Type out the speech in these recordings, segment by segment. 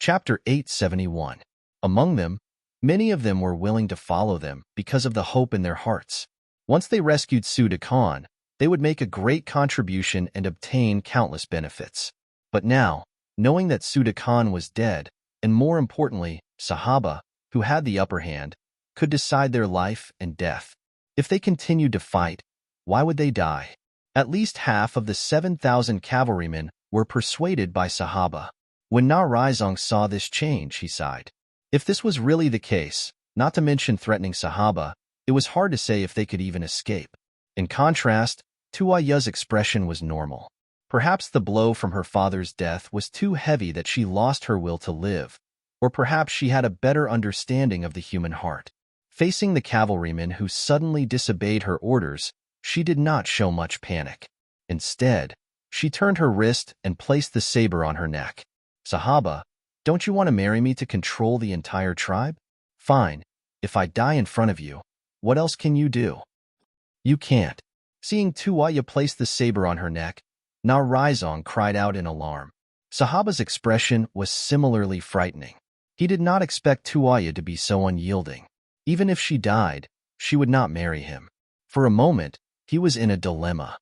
Chapter 871. Among them, many of them were willing to follow them because of the hope in their hearts. Once they rescued Suda Khan, they would make a great contribution and obtain countless benefits. But now, knowing that Suda Khan was dead, and more importantly, Sahaba, who had the upper hand, could decide their life and death. If they continued to fight, why would they die? At least half of the 7,000 cavalrymen were persuaded by Sahaba. When Narizong saw this change, he sighed. If this was really the case, not to mention threatening Sahaba, it was hard to say if they could even escape. In contrast, Tuaya's expression was normal. Perhaps the blow from her father's death was too heavy that she lost her will to live, or perhaps she had a better understanding of the human heart. Facing the cavalryman who suddenly disobeyed her orders, she did not show much panic. Instead, she turned her wrist and placed the saber on her neck. Sahaba, don't you want to marry me to control the entire tribe? Fine. If I die in front of you, what else can you do? You can't. Seeing Tuaya place the saber on her neck, Narizong cried out in alarm. Sahaba's expression was similarly frightening. He did not expect Tuaya to be so unyielding. Even if she died, she would not marry him. For a moment, he was in a dilemma.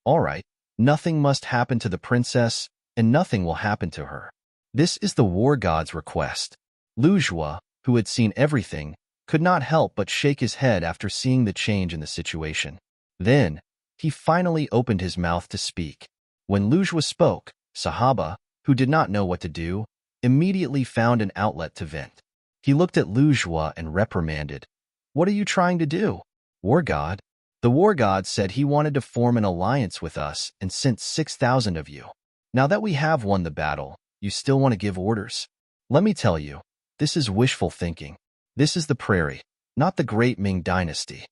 All right, nothing must happen to the princess, and nothing will happen to her. This is the war god's request. Lujua, who had seen everything, could not help but shake his head after seeing the change in the situation. Then, he finally opened his mouth to speak. When Lujua spoke, Sahaba, who did not know what to do, immediately found an outlet to vent. He looked at Lujua and reprimanded. What are you trying to do? War god? The war god said he wanted to form an alliance with us and sent 6,000 of you. Now that we have won the battle, you still want to give orders? Let me tell you, this is wishful thinking. This is the prairie, not the great Ming dynasty.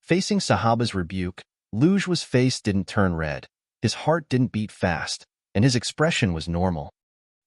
Facing Sahaba's rebuke, Lujua's face didn't turn red, his heart didn't beat fast, and his expression was normal.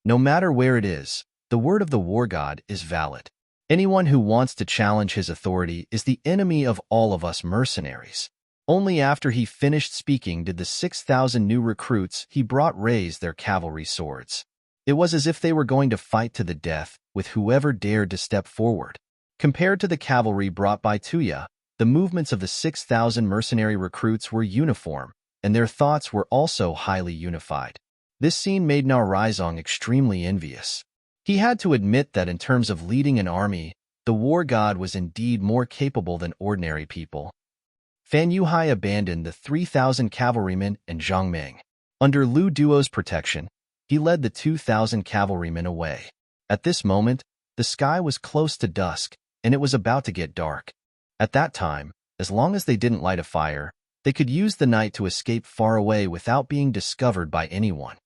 No matter where it is, the word of the war god is valid. Anyone who wants to challenge his authority is the enemy of all of us mercenaries. Only after he finished speaking did the 6,000 new recruits he brought raise their cavalry swords. It was as if they were going to fight to the death with whoever dared to step forward. Compared to the cavalry brought by Tuya, the movements of the 6,000 mercenary recruits were uniform, and their thoughts were also highly unified. This scene made Narizong extremely envious. He had to admit that in terms of leading an army, the war god was indeed more capable than ordinary people. Fan Yuhai abandoned the 3,000 cavalrymen and Zhang Ming. Under Lu Duo's protection, he led the 2,000 cavalrymen away. At this moment, the sky was close to dusk, and it was about to get dark. At that time, as long as they didn't light a fire, they could use the night to escape far away without being discovered by anyone.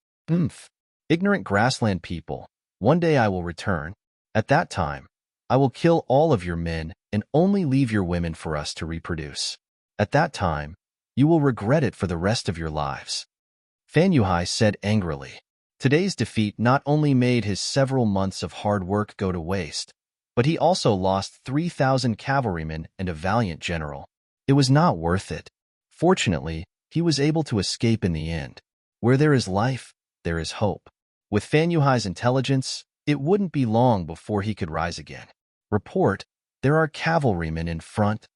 Ignorant grassland people, one day I will return. At that time, I will kill all of your men and only leave your women for us to reproduce. At that time, you will regret it for the rest of your lives. Fan Yuhai said angrily. Today's defeat not only made his several months of hard work go to waste, but he also lost 3,000 cavalrymen and a valiant general. It was not worth it. Fortunately, he was able to escape in the end. Where there is life, there is hope. With Fan Yuhai's intelligence, it wouldn't be long before he could rise again. Report, there are cavalrymen in front.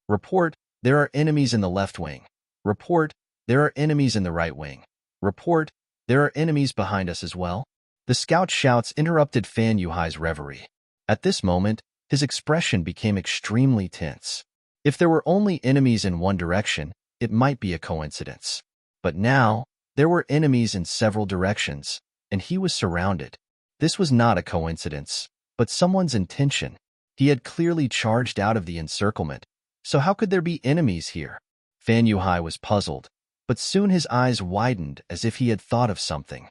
Report, there are enemies in the left wing. Report, there are enemies in the right wing. Report, there are enemies behind us as well. The scout shouts interrupted Fan Yuhai's reverie. At this moment, his expression became extremely tense. If there were only enemies in one direction, it might be a coincidence. But now, there were enemies in several directions, and he was surrounded. This was not a coincidence, but someone's intention. He had clearly charged out of the encirclement, so how could there be enemies here? Fan Yuhai was puzzled, but soon his eyes widened as if he had thought of something.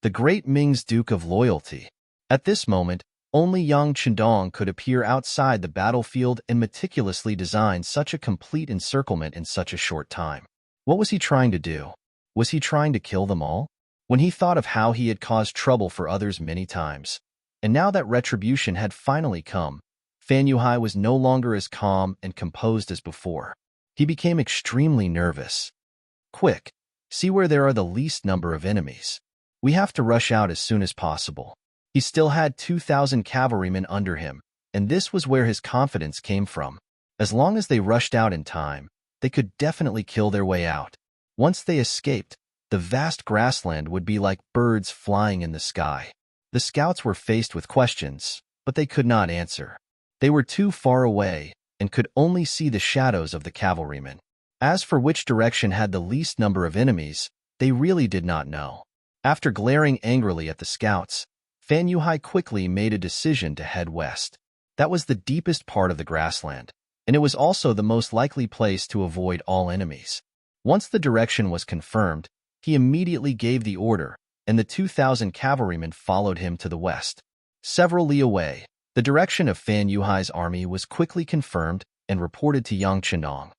The great Ming's Duke of Loyalty. At this moment, only Yang Chendong could appear outside the battlefield and meticulously design such a complete encirclement in such a short time. What was he trying to do? Was he trying to kill them all? When he thought of how he had caused trouble for others many times, and now that retribution had finally come, Fan Yuhai was no longer as calm and composed as before. He became extremely nervous. Quick, see where there are the least number of enemies. We have to rush out as soon as possible. He still had 2,000 cavalrymen under him, and this was where his confidence came from. As long as they rushed out in time, they could definitely kill their way out. Once they escaped, the vast grassland would be like birds flying in the sky. The scouts were faced with questions, but they could not answer. They were too far away and could only see the shadows of the cavalrymen. As for which direction had the least number of enemies, they really did not know. After glaring angrily at the scouts, Fan Yuhai quickly made a decision to head west. That was the deepest part of the grassland, and it was also the most likely place to avoid all enemies. Once the direction was confirmed, he immediately gave the order, and the 2,000 cavalrymen followed him to the west. Several li away, the direction of Fan Yuhai's army was quickly confirmed and reported to Yang Chenong.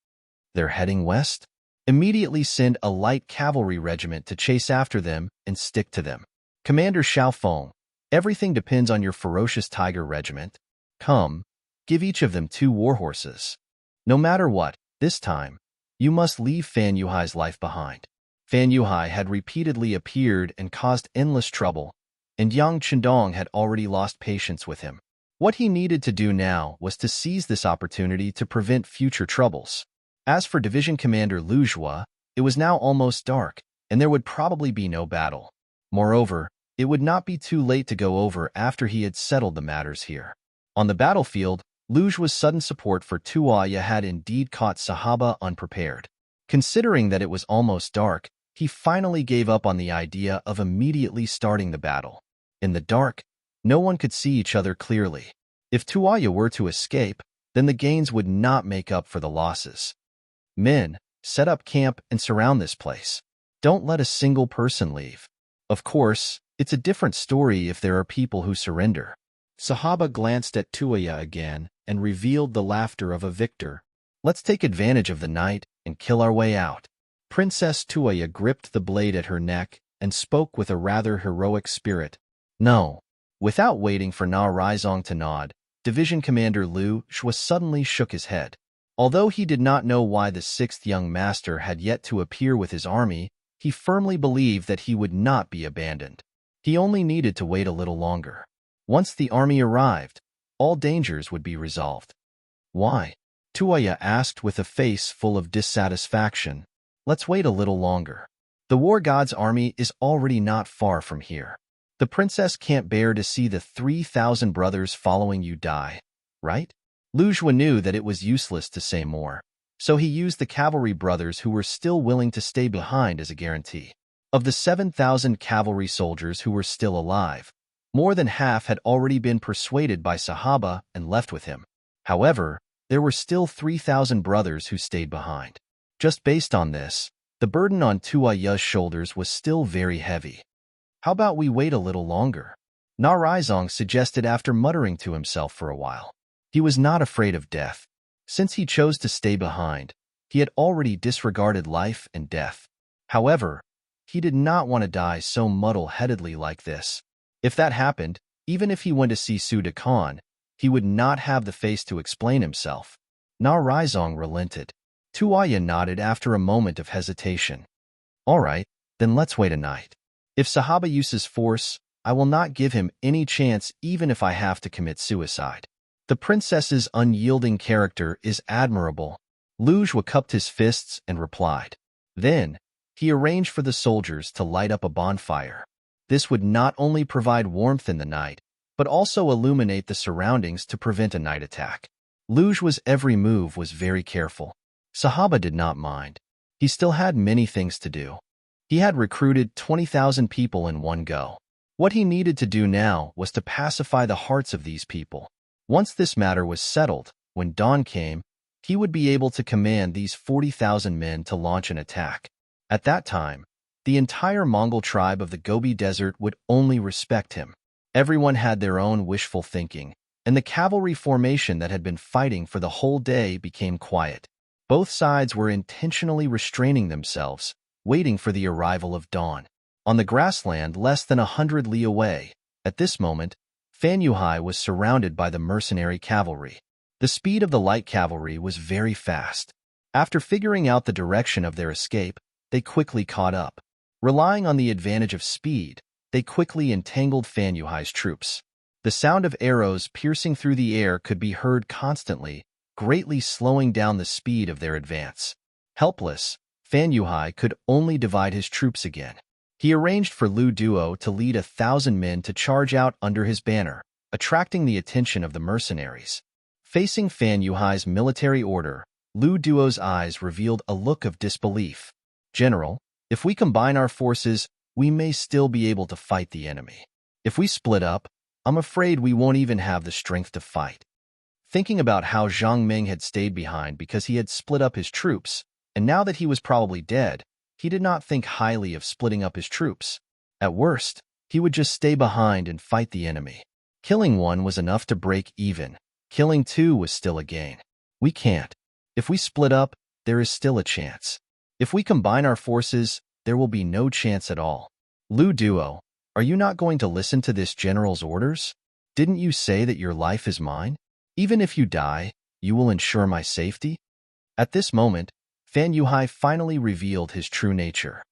They're heading west? Immediately send a light cavalry regiment to chase after them and stick to them. Commander Xiaofeng, everything depends on your ferocious tiger regiment. Come, give each of them 2 war horses. No matter what, this time, you must leave Fan Yuhai's life behind. Fan Yuhai had repeatedly appeared and caused endless trouble, and Yang Chendong had already lost patience with him. What he needed to do now was to seize this opportunity to prevent future troubles. As for Division Commander Lu Zhua, it was now almost dark, and there would probably be no battle. Moreover, it would not be too late to go over after he had settled the matters here. On the battlefield, Lu Zhua's sudden support for Tuaya had indeed caught Sahaba unprepared. Considering that it was almost dark, he finally gave up on the idea of immediately starting the battle. In the dark, no one could see each other clearly. If Tuaya were to escape, then the gains would not make up for the losses. Men, set up camp and surround this place. Don't let a single person leave. Of course, it's a different story if there are people who surrender. Sahaba glanced at Tuaya again and revealed the laughter of a victor. Let's take advantage of the night and kill our way out. Princess Tuaya gripped the blade at her neck and spoke with a rather heroic spirit. No. Without waiting for Na Raizong to nod, Division Commander Lu Zhua suddenly shook his head. Although he did not know why the 6th young master had yet to appear with his army, he firmly believed that he would not be abandoned. He only needed to wait a little longer. Once the army arrived, all dangers would be resolved. Why? Tuaya asked with a face full of dissatisfaction. Let's wait a little longer. The war god's army is already not far from here. The princess can't bear to see the 3,000 brothers following you die, right? Lu Zhua knew that it was useless to say more, so he used the cavalry brothers who were still willing to stay behind as a guarantee. Of the 7,000 cavalry soldiers who were still alive, more than half had already been persuaded by Sahaba and left with him. However, there were still 3,000 brothers who stayed behind. Just based on this, the burden on Tuaya's shoulders was still very heavy. How about we wait a little longer? Na Raizong suggested after muttering to himself for a while. He was not afraid of death. Since he chose to stay behind, he had already disregarded life and death. However, he did not want to die so muddle-headedly like this. If that happened, even if he went to see Su De Khan, he would not have the face to explain himself. Na Raizong relented. Tuaya nodded after a moment of hesitation. All right, then let's wait a night. If Sahaba uses force, I will not give him any chance even if I have to commit suicide. The princess's unyielding character is admirable. Lu Zhua cupped his fists and replied. Then, he arranged for the soldiers to light up a bonfire. This would not only provide warmth in the night, but also illuminate the surroundings to prevent a night attack. Lu Zhua's every move was very careful. Sahaba did not mind. He still had many things to do. He had recruited 20,000 people in one go. What he needed to do now was to pacify the hearts of these people. Once this matter was settled, when dawn came, he would be able to command these 40,000 men to launch an attack. At that time, the entire Mongol tribe of the Gobi Desert would only respect him. Everyone had their own wishful thinking, and the cavalry formation that had been fighting for the whole day became quiet. Both sides were intentionally restraining themselves, waiting for the arrival of dawn. On the grassland less than 100 li away, at this moment, Fan Yuhai was surrounded by the mercenary cavalry. The speed of the light cavalry was very fast. After figuring out the direction of their escape, they quickly caught up. Relying on the advantage of speed, they quickly entangled Fan Yuhai's troops. The sound of arrows piercing through the air could be heard constantly, greatly slowing down the speed of their advance. Helpless, Fan Yuhai could only divide his troops again. He arranged for Lu Duo to lead 1,000 men to charge out under his banner, attracting the attention of the mercenaries. Facing Fan Yuhai's military order, Lu Duo's eyes revealed a look of disbelief. "General, if we combine our forces, we may still be able to fight the enemy. If we split up, I'm afraid we won't even have the strength to fight." Thinking about how Zhang Ming had stayed behind because he had split up his troops, and now that he was probably dead, he did not think highly of splitting up his troops. At worst, he would just stay behind and fight the enemy. Killing one was enough to break even. Killing two was still a gain. "We can't. If we split up, there is still a chance. If we combine our forces, there will be no chance at all. Lu Duo, are you not going to listen to this general's orders? Didn't you say that your life is mine? Even if you die, you will ensure my safety?" At this moment, Fan Yuhai finally revealed his true nature.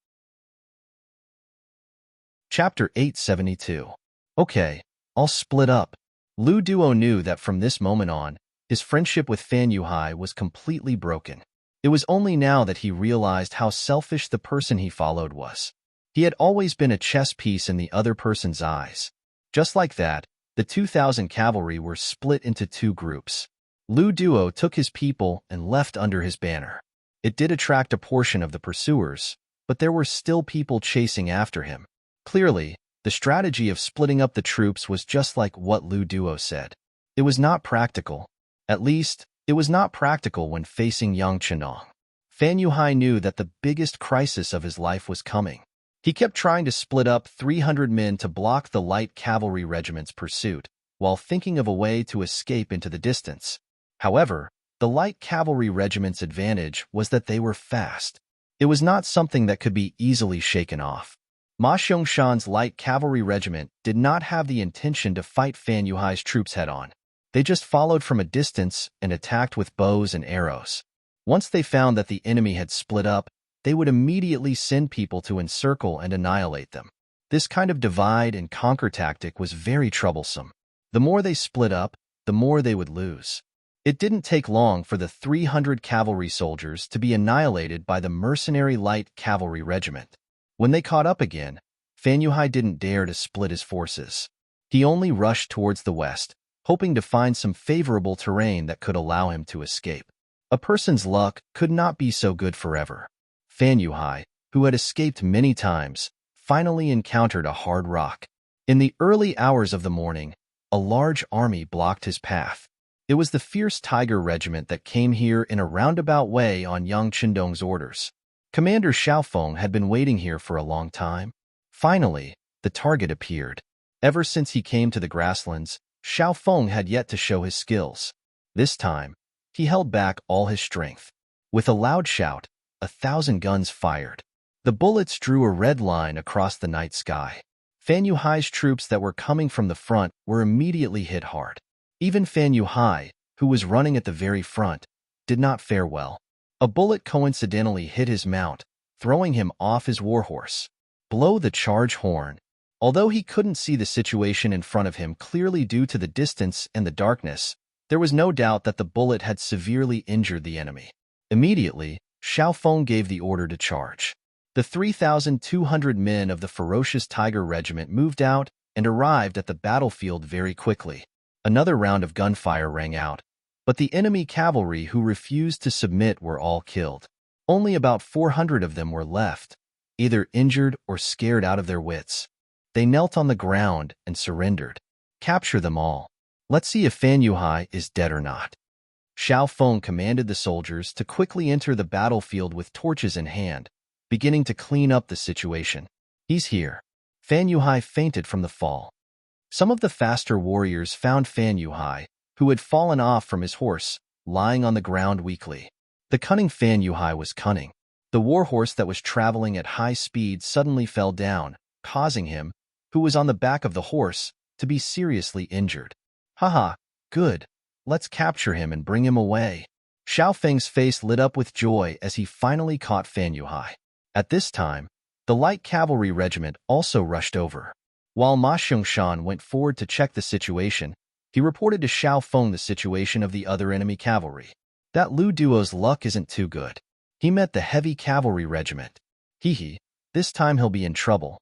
Chapter 872. Okay, I'll split up. Lu Duo knew that from this moment on, his friendship with Fan Yuhai was completely broken. It was only now that he realized how selfish the person he followed was. He had always been a chess piece in the other person's eyes. Just like that, the 2,000 cavalry were split into two groups. Lu Duo took his people and left under his banner. It did attract a portion of the pursuers, but there were still people chasing after him. Clearly, the strategy of splitting up the troops was just like what Lu Duo said. It was not practical. At least, it was not practical when facing Yang Chenong. Fan Yuhai knew that the biggest crisis of his life was coming. He kept trying to split up 300 men to block the light cavalry regiment's pursuit, while thinking of a way to escape into the distance. However, the light cavalry regiment's advantage was that they were fast. It was not something that could be easily shaken off. Ma Xiangshan's light cavalry regiment did not have the intention to fight Fan Yuhai's troops head-on. They just followed from a distance and attacked with bows and arrows. Once they found that the enemy had split up, they would immediately send people to encircle and annihilate them. This kind of divide-and-conquer tactic was very troublesome. The more they split up, the more they would lose. It didn't take long for the 300 cavalry soldiers to be annihilated by the mercenary light cavalry regiment. When they caught up again, Fan Yuhai didn't dare to split his forces. He only rushed towards the west, hoping to find some favorable terrain that could allow him to escape. A person's luck could not be so good forever. Fan Yuhai, who had escaped many times, finally encountered a hard rock. In the early hours of the morning, a large army blocked his path. It was the fierce Tiger Regiment that came here in a roundabout way on Yang Chendong's orders. Commander Xiaofeng had been waiting here for a long time. Finally, the target appeared. Ever since he came to the grasslands, Xiaofeng had yet to show his skills. This time, he held back all his strength. With a loud shout, 1,000 guns fired. The bullets drew a red line across the night sky. Fan Yuhai's troops that were coming from the front were immediately hit hard. Even Fan Yuhai, who was running at the very front, did not fare well. A bullet coincidentally hit his mount, throwing him off his warhorse. Blow the charge horn. Although he couldn't see the situation in front of him clearly due to the distance and the darkness, there was no doubt that the bullet had severely injured the enemy. Immediately, Xiaofeng gave the order to charge. The 3,200 men of the ferocious Tiger Regiment moved out and arrived at the battlefield very quickly. Another round of gunfire rang out, but the enemy cavalry who refused to submit were all killed. Only about 400 of them were left, either injured or scared out of their wits. They knelt on the ground and surrendered. Capture them all. Let's see if Fan Yuhai is dead or not. Xiaofeng commanded the soldiers to quickly enter the battlefield with torches in hand, beginning to clean up the situation. He's here. Fan Yuhai fainted from the fall. Some of the faster warriors found Fan Yuhai, who had fallen off from his horse, lying on the ground weakly. The cunning Fan Yuhai was cunning. The warhorse that was traveling at high speed suddenly fell down, causing him, who was on the back of the horse, to be seriously injured. Haha, good. Let's capture him and bring him away. Xiaofeng's face lit up with joy as he finally caught Fan Yuhai. At this time, the light cavalry regiment also rushed over. While Ma Xiangshan went forward to check the situation, he reported to Xiao Feng the situation of the other enemy cavalry. That Lu Duo's luck isn't too good. He met the heavy cavalry regiment. Hee, this time he'll be in trouble.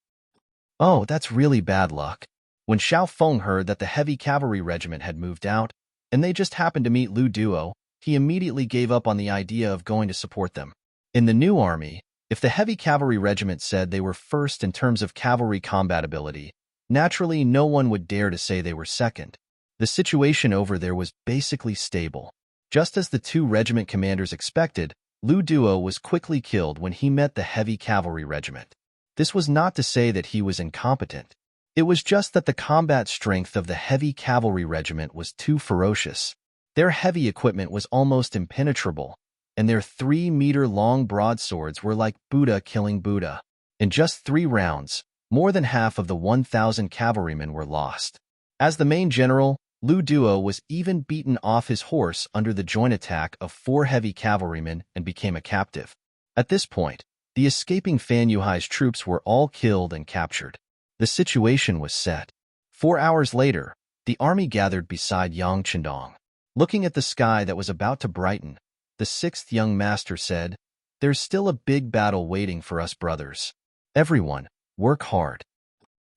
Oh, that's really bad luck. When Xiao Feng heard that the heavy cavalry regiment had moved out, and they just happened to meet Lu Duo, he immediately gave up on the idea of going to support them. In the new army, if the heavy cavalry regiment said they were first in terms of cavalry combat ability, naturally no one would dare to say they were second. The situation over there was basically stable. Just as the two regiment commanders expected, Lu Duo was quickly killed when he met the heavy cavalry regiment. This was not to say that he was incompetent. It was just that the combat strength of the heavy cavalry regiment was too ferocious. Their heavy equipment was almost impenetrable, and their 3-meter-long broadswords were like Buddha killing Buddha. In just 3 rounds, more than half of the 1,000 cavalrymen were lost. As the main general, Lu Duo was even beaten off his horse under the joint attack of 4 heavy cavalrymen and became a captive. At this point, the escaping Fan Yuhai's troops were all killed and captured. The situation was set. 4 hours later, the army gathered beside Yang Chendong. Looking at the sky that was about to brighten, the 6th young master said, "There's still a big battle waiting for us brothers. Everyone, work hard.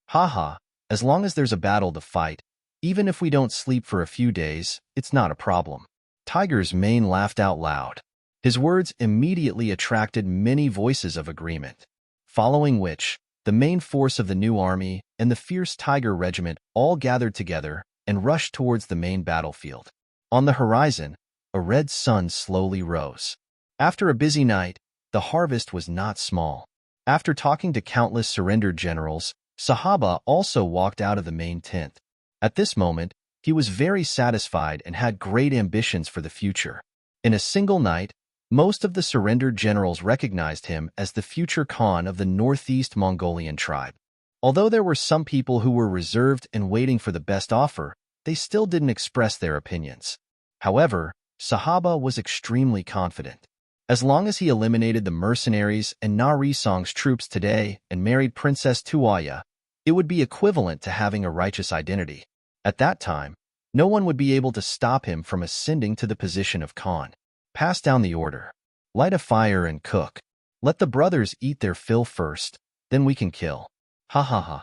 Haha, as long as there's a battle to fight, even if we don't sleep for a few days, it's not a problem." Tiger's mane laughed out loud. His words immediately attracted many voices of agreement, following which, the main force of the new army and the fierce Tiger Regiment all gathered together and rushed towards the main battlefield. On the horizon, a red sun slowly rose. After a busy night, the harvest was not small. After talking to countless surrendered generals, Sahaba also walked out of the main tent. At this moment, he was very satisfied and had great ambitions for the future. In a single night, most of the surrendered generals recognized him as the future Khan of the Northeast Mongolian tribe. Although there were some people who were reserved and waiting for the best offer, they still didn't express their opinions. However, Sahaba was extremely confident. As long as he eliminated the mercenaries and Nari Song's troops today and married Princess Tuaya, it would be equivalent to having a righteous identity. At that time, no one would be able to stop him from ascending to the position of Khan. Pass down the order. Light a fire and cook. Let the brothers eat their fill first, then we can kill. Ha ha ha.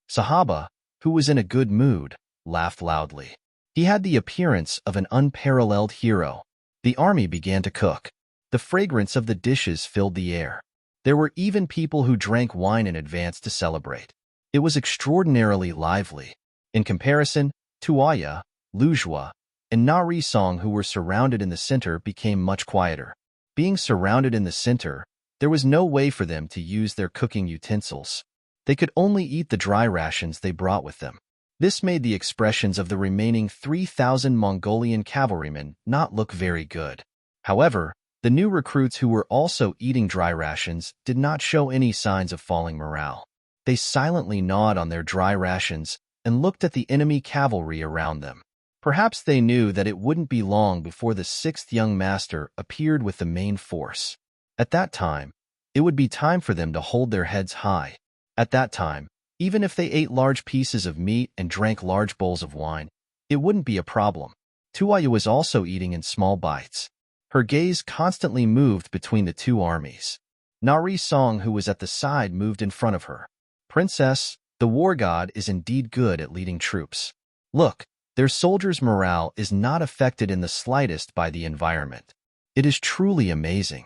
Sahaba, who was in a good mood, laughed loudly. He had the appearance of an unparalleled hero. The army began to cook. The fragrance of the dishes filled the air. There were even people who drank wine in advance to celebrate. It was extraordinarily lively. In comparison, Tuaya, Luzhua, and Nari Song, who were surrounded in the center, became much quieter. Being surrounded in the center, there was no way for them to use their cooking utensils. They could only eat the dry rations they brought with them. This made the expressions of the remaining 3,000 Mongolian cavalrymen not look very good. However, the new recruits who were also eating dry rations did not show any signs of falling morale. They silently gnawed on their dry rations and looked at the enemy cavalry around them. Perhaps they knew that it wouldn't be long before the 6th young master appeared with the main force. At that time, it would be time for them to hold their heads high. At that time, even if they ate large pieces of meat and drank large bowls of wine, it wouldn't be a problem. Tuaya was also eating in small bites. Her gaze constantly moved between the two armies. Nari Song, who was at the side, moved in front of her. "Princess, the war god is indeed good at leading troops. Look, their soldiers' morale is not affected in the slightest by the environment. It is truly amazing.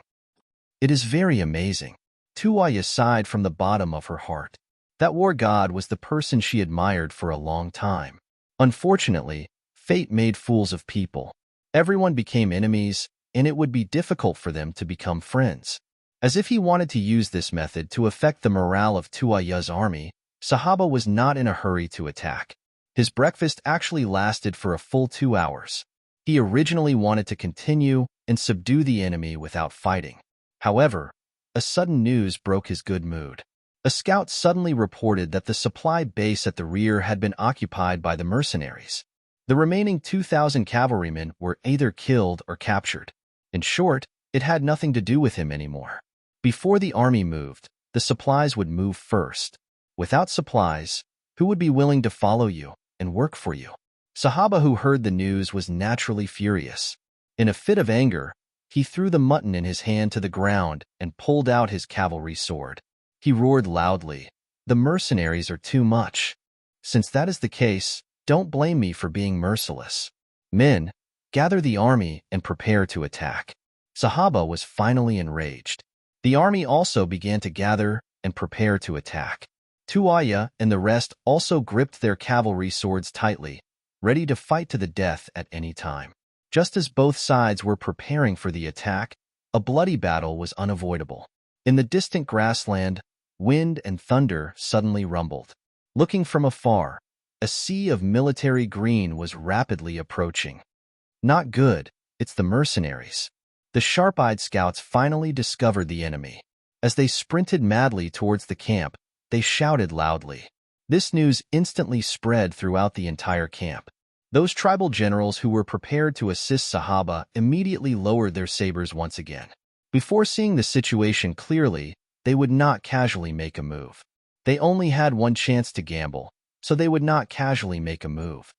It is very amazing." Tuaya sighed from the bottom of her heart. That war god was the person she admired for a long time. Unfortunately, fate made fools of people. Everyone became enemies, and it would be difficult for them to become friends. As if he wanted to use this method to affect the morale of Tuaya's army, Sahaba was not in a hurry to attack. His breakfast actually lasted for a full 2 hours. He originally wanted to continue and subdue the enemy without fighting. However, a sudden news broke his good mood. A scout suddenly reported that the supply base at the rear had been occupied by the mercenaries. The remaining 2,000 cavalrymen were either killed or captured. In short, it had nothing to do with him anymore. Before the army moved, the supplies would move first. Without supplies, Who would be willing to follow you and work for you? Sahaba, who heard the news, was naturally furious. In a fit of anger, he threw the mutton in his hand to the ground and pulled out his cavalry sword. He roared loudly, "The mercenaries are too much. Since that is the case, don't blame me for being merciless. Men, gather the army and prepare to attack." Sahaba was finally enraged. The army also began to gather and prepare to attack. Tuaya and the rest also gripped their cavalry swords tightly, ready to fight to the death at any time. Just as both sides were preparing for the attack, a bloody battle was unavoidable. In the distant grassland, wind and thunder suddenly rumbled. Looking from afar, a sea of military green was rapidly approaching. Not good, it's the mercenaries. The sharp-eyed scouts finally discovered the enemy. As they sprinted madly towards the camp, they shouted loudly. This news instantly spread throughout the entire camp. Those tribal generals who were prepared to assist Sahaba immediately lowered their sabers once again. Before seeing the situation clearly, they would not casually make a move. They only had one chance to gamble, so they would not casually make a move.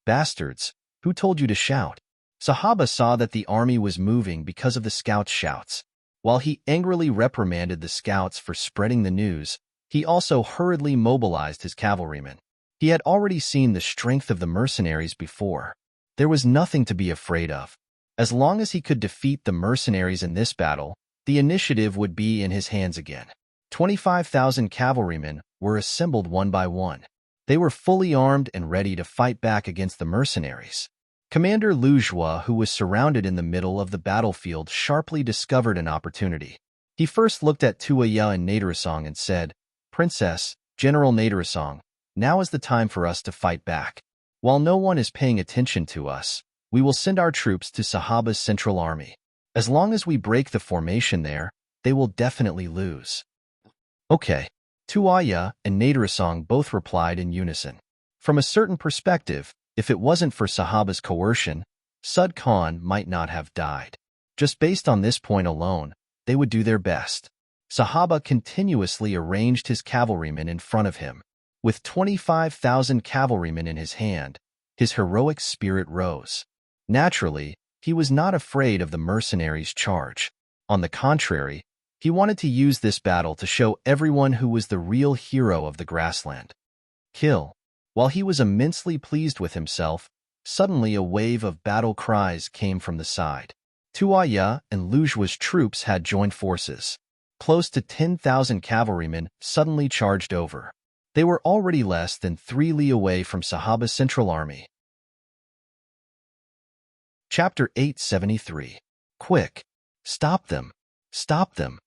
Bastards, who told you to shout? Sahaba saw that the army was moving because of the scouts' shouts. While he angrily reprimanded the scouts for spreading the news, he also hurriedly mobilized his cavalrymen. He had already seen the strength of the mercenaries before. There was nothing to be afraid of. As long as he could defeat the mercenaries in this battle, the initiative would be in his hands again. 25,000 cavalrymen were assembled one by one. They were fully armed and ready to fight back against the mercenaries. Commander Lujua, who was surrounded in the middle of the battlefield, sharply discovered an opportunity. He first looked at Tuaya and Naderasong and said, "Princess, General Naderasong, now is the time for us to fight back. While no one is paying attention to us, we will send our troops to Sahaba's central army. As long as we break the formation there, they will definitely lose." Okay. Tuaya and Naderasong both replied in unison. From a certain perspective, if it wasn't for Sahaba's coercion, Sud Khan might not have died. Just based on this point alone, they would do their best. Sahaba continuously arranged his cavalrymen in front of him. With 25,000 cavalrymen in his hand, his heroic spirit rose. Naturally, he was not afraid of the mercenaries' charge. On the contrary, he wanted to use this battle to show everyone who was the real hero of the grassland. Kill. While he was immensely pleased with himself, suddenly a wave of battle cries came from the side. Tuaya and Lujua's troops had joined forces. Close to 10,000 cavalrymen suddenly charged over. They were already less than 3 li away from Sahaba's central army. Chapter 873. Quick! Stop them! Stop them!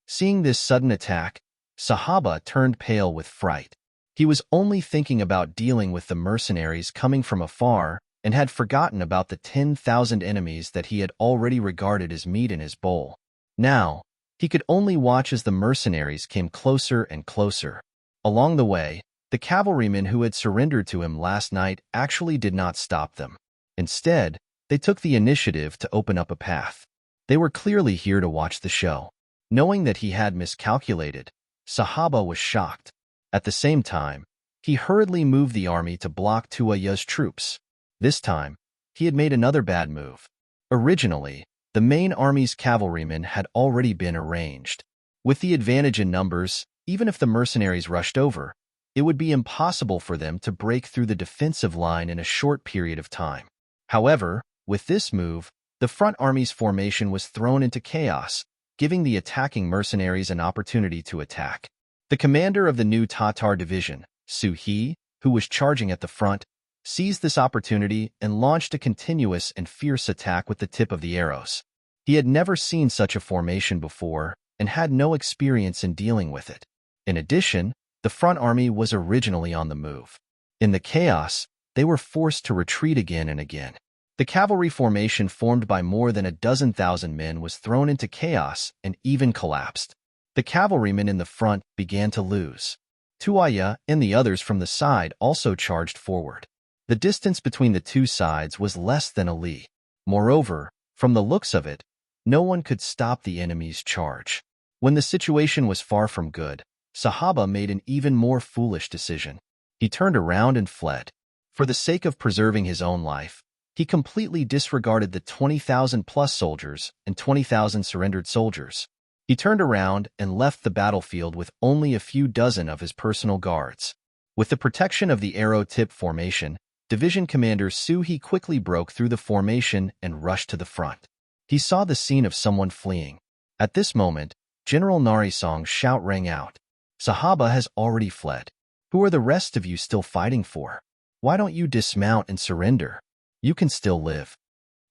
Seeing this sudden attack, Sahaba turned pale with fright. He was only thinking about dealing with the mercenaries coming from afar and had forgotten about the 10,000 enemies that he had already regarded as meat in his bowl. Now, he could only watch as the mercenaries came closer and closer. Along the way, the cavalrymen who had surrendered to him last night actually did not stop them. Instead, they took the initiative to open up a path. They were clearly here to watch the show. Knowing that he had miscalculated, Sahaba was shocked. At the same time, he hurriedly moved the army to block Tuaya's troops. This time, he had made another bad move. Originally, the main army's cavalrymen had already been arranged. With the advantage in numbers, even if the mercenaries rushed over, it would be impossible for them to break through the defensive line in a short period of time. However, with this move, the front army's formation was thrown into chaos, giving the attacking mercenaries an opportunity to attack. The commander of the new Tatar division, Suhi, who was charging at the front, seized this opportunity and launched a continuous and fierce attack with the tip of the arrows. He had never seen such a formation before and had no experience in dealing with it. In addition, the front army was originally on the move. In the chaos, they were forced to retreat again and again. The cavalry formation formed by more than 12,000 men was thrown into chaos and even collapsed. The cavalrymen in the front began to lose. Tuaya and the others from the side also charged forward. The distance between the two sides was less than a li. Moreover, from the looks of it, no one could stop the enemy's charge. When the situation was far from good, Sahaba made an even more foolish decision. He turned around and fled. For the sake of preserving his own life, he completely disregarded the 20,000-plus soldiers and 20,000 surrendered soldiers. He turned around and left the battlefield with only a few dozen of his personal guards. With the protection of the arrow-tip formation, Division Commander Su He quickly broke through the formation and rushed to the front. He saw the scene of someone fleeing. At this moment, General Narisong's shout rang out. Sahaba has already fled. Who are the rest of you still fighting for? Why don't you dismount and surrender? You can still live.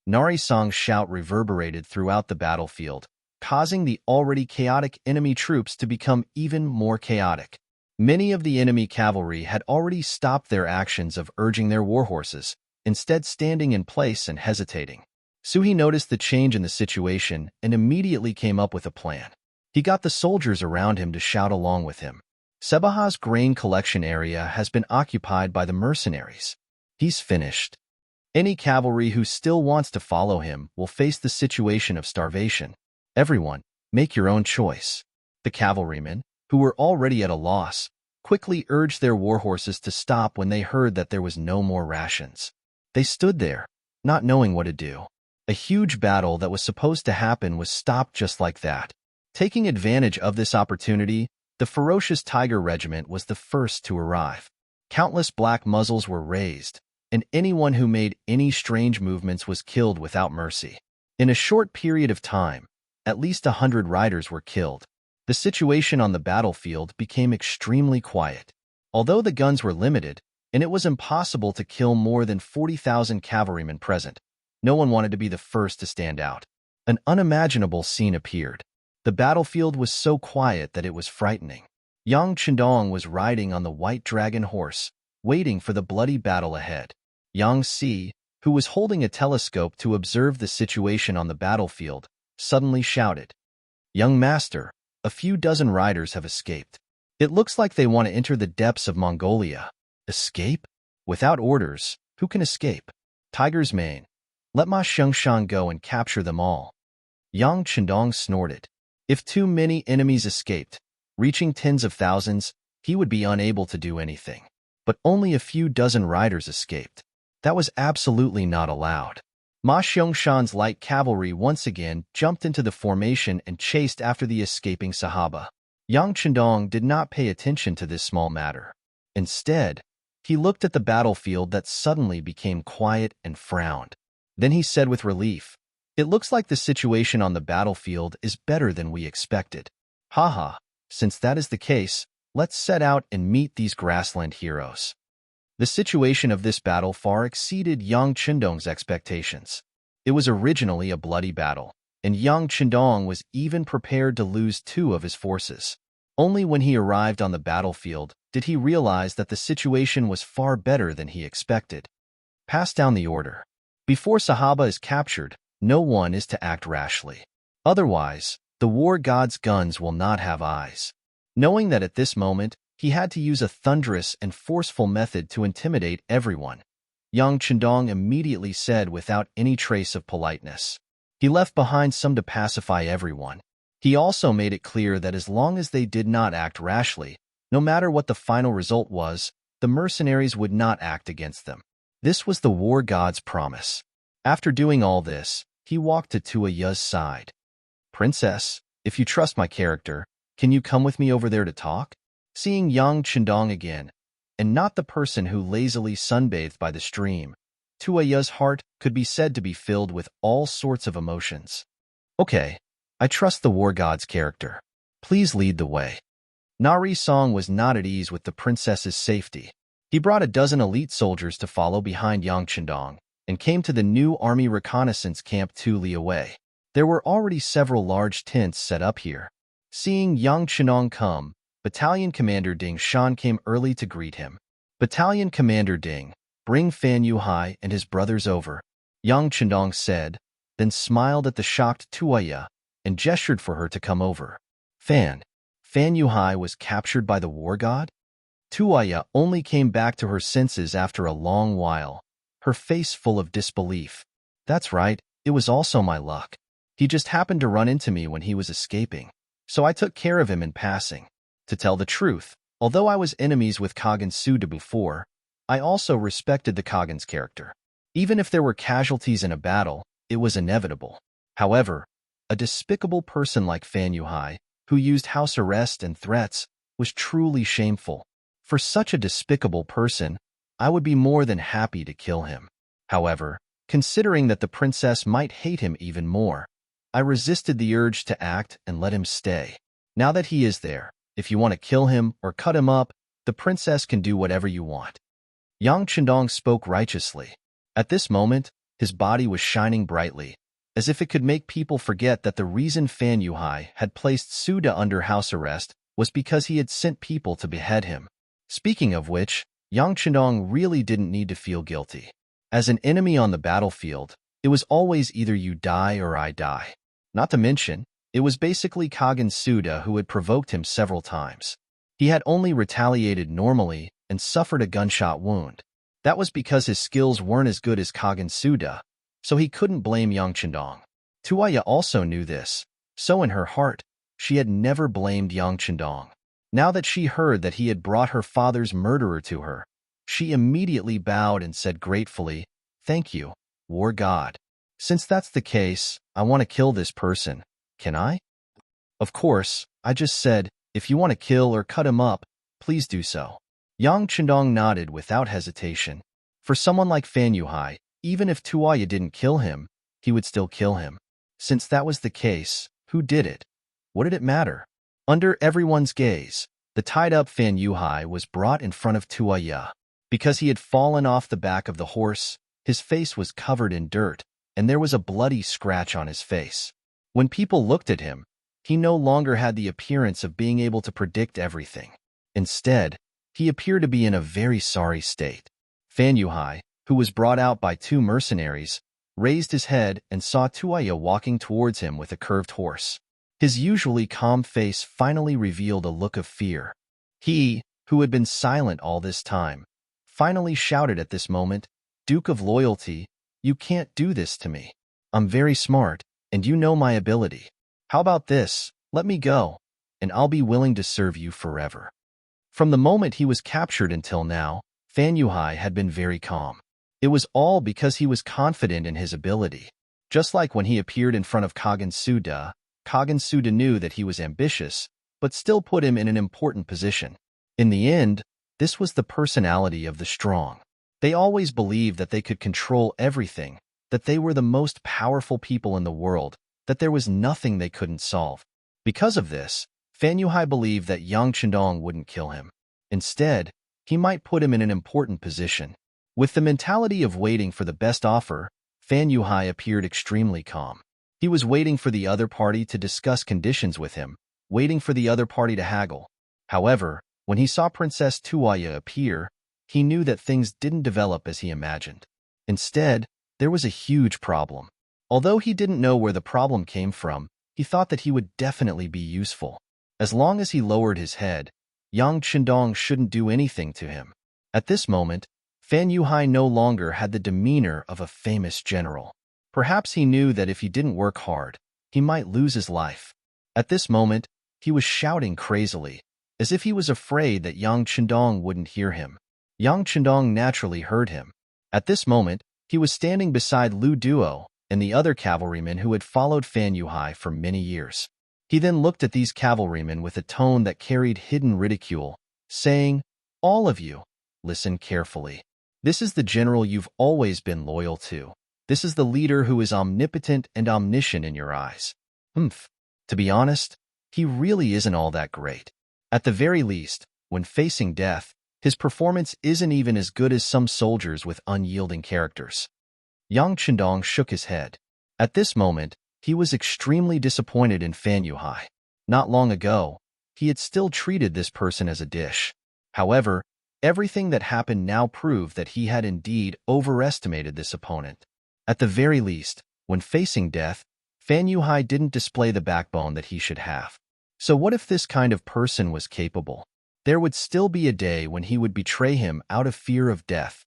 Narisong's shout reverberated throughout the battlefield, causing the already chaotic enemy troops to become even more chaotic. Many of the enemy cavalry had already stopped their actions of urging their warhorses, instead standing in place and hesitating. Suhi noticed the change in the situation and immediately came up with a plan. He got the soldiers around him to shout along with him. Sebaha's grain collection area has been occupied by the mercenaries. He's finished. Any cavalry who still wants to follow him will face the situation of starvation. Everyone, make your own choice. The cavalrymen, who were already at a loss, quickly urged their warhorses to stop when they heard that there was no more rations. They stood there, not knowing what to do. A huge battle that was supposed to happen was stopped just like that. Taking advantage of this opportunity, the ferocious Tiger Regiment was the first to arrive. Countless black muzzles were raised, and anyone who made any strange movements was killed without mercy. In a short period of time, at least 100 riders were killed. The situation on the battlefield became extremely quiet. Although the guns were limited, and it was impossible to kill more than 40,000 cavalrymen present, no one wanted to be the first to stand out. An unimaginable scene appeared. The battlefield was so quiet that it was frightening. Yang Chendong was riding on the white dragon horse, waiting for the bloody battle ahead. Yang Si, who was holding a telescope to observe the situation on the battlefield, suddenly shouted, "Young master, a few dozen riders have escaped. It looks like they want to enter the depths of Mongolia." Escape? Without orders, who can escape? Tiger's mane. Let Ma Xiangshan go and capture them all. Yang Chendong snorted. If too many enemies escaped, reaching tens of thousands, he would be unable to do anything. But only a few dozen riders escaped. That was absolutely not allowed. Ma Xiangshan's light cavalry once again jumped into the formation and chased after the escaping Sahaba. Yang Chendong did not pay attention to this small matter. Instead, he looked at the battlefield that suddenly became quiet and frowned. Then he said with relief, "It looks like the situation on the battlefield is better than we expected. Haha, since that is the case, let's set out and meet these grassland heroes." The situation of this battle far exceeded Yang Chendong's expectations. It was originally a bloody battle, and Yang Chendong was even prepared to lose 2 of his forces. Only when he arrived on the battlefield did he realize that the situation was far better than he expected. Pass down the order. Before Sahaba is captured, no one is to act rashly. Otherwise, the war god's guns will not have eyes. Knowing that at this moment, he had to use a thunderous and forceful method to intimidate everyone, Yang Chendong immediately said without any trace of politeness. He left behind some to pacify everyone. He also made it clear that as long as they did not act rashly, no matter what the final result was, the mercenaries would not act against them. This was the war god's promise. After doing all this, he walked to Tuaya's side. "Princess, if you trust my character, can you come with me over there to talk?" Seeing Yang Chendong again, and not the person who lazily sunbathed by the stream, Tuaya's heart could be said to be filled with all sorts of emotions. "Okay, I trust the war god's character. Please lead the way." Nari Song was not at ease with the princess's safety. He brought a dozen elite soldiers to follow behind Yang Chendong and came to the new army reconnaissance camp 2 li away. There were already several large tents set up here. Seeing Yang Chendong come, Battalion Commander Ding Shan came early to greet him. "Battalion Commander Ding, bring Fan Yuhai and his brothers over," Yang Chendong said, then smiled at the shocked Tuaya and gestured for her to come over. Fan Yuhai was captured by the war god? Tuaya only came back to her senses after a long while, her face full of disbelief. "That's right, it was also my luck. He just happened to run into me when he was escaping, so I took care of him in passing. To tell the truth, Although I was enemies with Kaghan Suda before, I also respected the Kaghan's character. Even if there were casualties in a battle, it was inevitable. However, a despicable person like Fan Yuhai, who used house arrest and threats, was truly shameful. For such a despicable person, I would be more than happy to kill him. However, considering that the princess might hate him even more, I resisted the urge to act and let him stay. Now that he is there, if you want to kill him or cut him up, the princess can do whatever you want. Yang Chendong spoke righteously. At this moment, his body was shining brightly, as if it could make people forget that the reason Fan Yuhai had placed Suda under house arrest was because he had sent people to behead him. Speaking of which, Yang Chendong really didn't need to feel guilty. As an enemy on the battlefield, it was always either you die or I die. Not to mention, it was basically Kaghan Suda who had provoked him several times. He had only retaliated normally and suffered a gunshot wound. That was because his skills weren't as good as Kaghan Suda, so he couldn't blame Yang Chendong. Tuaya also knew this, so in her heart, she had never blamed Yang Chendong. Now that she heard that he had brought her father's murderer to her, she immediately bowed and said gratefully, "Thank you, war god. Since that's the case, I want to kill this person. Can I?" Of course, I just said, if you want to kill or cut him up, please do so. Yang Chendong nodded without hesitation. For someone like Fan Yuhai, even if Tuaya didn't kill him, he would still kill him. Since that was the case, who did it? What did it matter? Under everyone's gaze, the tied-up Fan Yuhai was brought in front of Tuaya. Because he had fallen off the back of the horse, his face was covered in dirt, and there was a bloody scratch on his face. When people looked at him, he no longer had the appearance of being able to predict everything. Instead, he appeared to be in a very sorry state. Fan Yuhai, who was brought out by two mercenaries, raised his head and saw Tuaya walking towards him with a curved horse. His usually calm face finally revealed a look of fear. He, who had been silent all this time, finally shouted at this moment, "Duke of Loyalty, you can't do this to me. I'm very smart, and you know my ability. How about this? Let me go, and I'll be willing to serve you forever." From the moment he was captured until now, Fan Yuhai had been very calm. It was all because he was confident in his ability. Just like when he appeared in front of Kaghan Suda knew that he was ambitious, but still put him in an important position. In the end, this was the personality of the strong. They always believed that they could control everything, that they were the most powerful people in the world, that there was nothing they couldn't solve. Because of this, Fan Yuhai believed that Yang Chendong wouldn't kill him. Instead, he might put him in an important position. With the mentality of waiting for the best offer, Fan Yuhai appeared extremely calm. He was waiting for the other party to discuss conditions with him, waiting for the other party to haggle. However, when he saw Princess Tuaya appear, he knew that things didn't develop as he imagined. Instead, there was a huge problem. Although he didn't know where the problem came from, he thought that he would definitely be useful. As long as he lowered his head, Yang Chendong shouldn't do anything to him. At this moment, Fan Yuhai no longer had the demeanor of a famous general. Perhaps he knew that if he didn't work hard, he might lose his life. At this moment, he was shouting crazily, as if he was afraid that Yang Chendong wouldn't hear him. Yang Chendong naturally heard him. At this moment, he was standing beside Lu Duo and the other cavalrymen who had followed Fan Yuhai for many years. He then looked at these cavalrymen with a tone that carried hidden ridicule, saying, "All of you, listen carefully. This is the general you've always been loyal to. This is the leader who is omnipotent and omniscient in your eyes. To be honest, he really isn't all that great. At the very least, when facing death, his performance isn't even as good as some soldiers with unyielding characters." Yang Chendong shook his head. At this moment, he was extremely disappointed in Fan Yuhai. Not long ago, he had still treated this person as a dish. However, everything that happened now proved that he had indeed overestimated this opponent. At the very least, when facing death, Fan Yuhai didn't display the backbone that he should have. So what if this kind of person was capable? There would still be a day when he would betray him out of fear of death.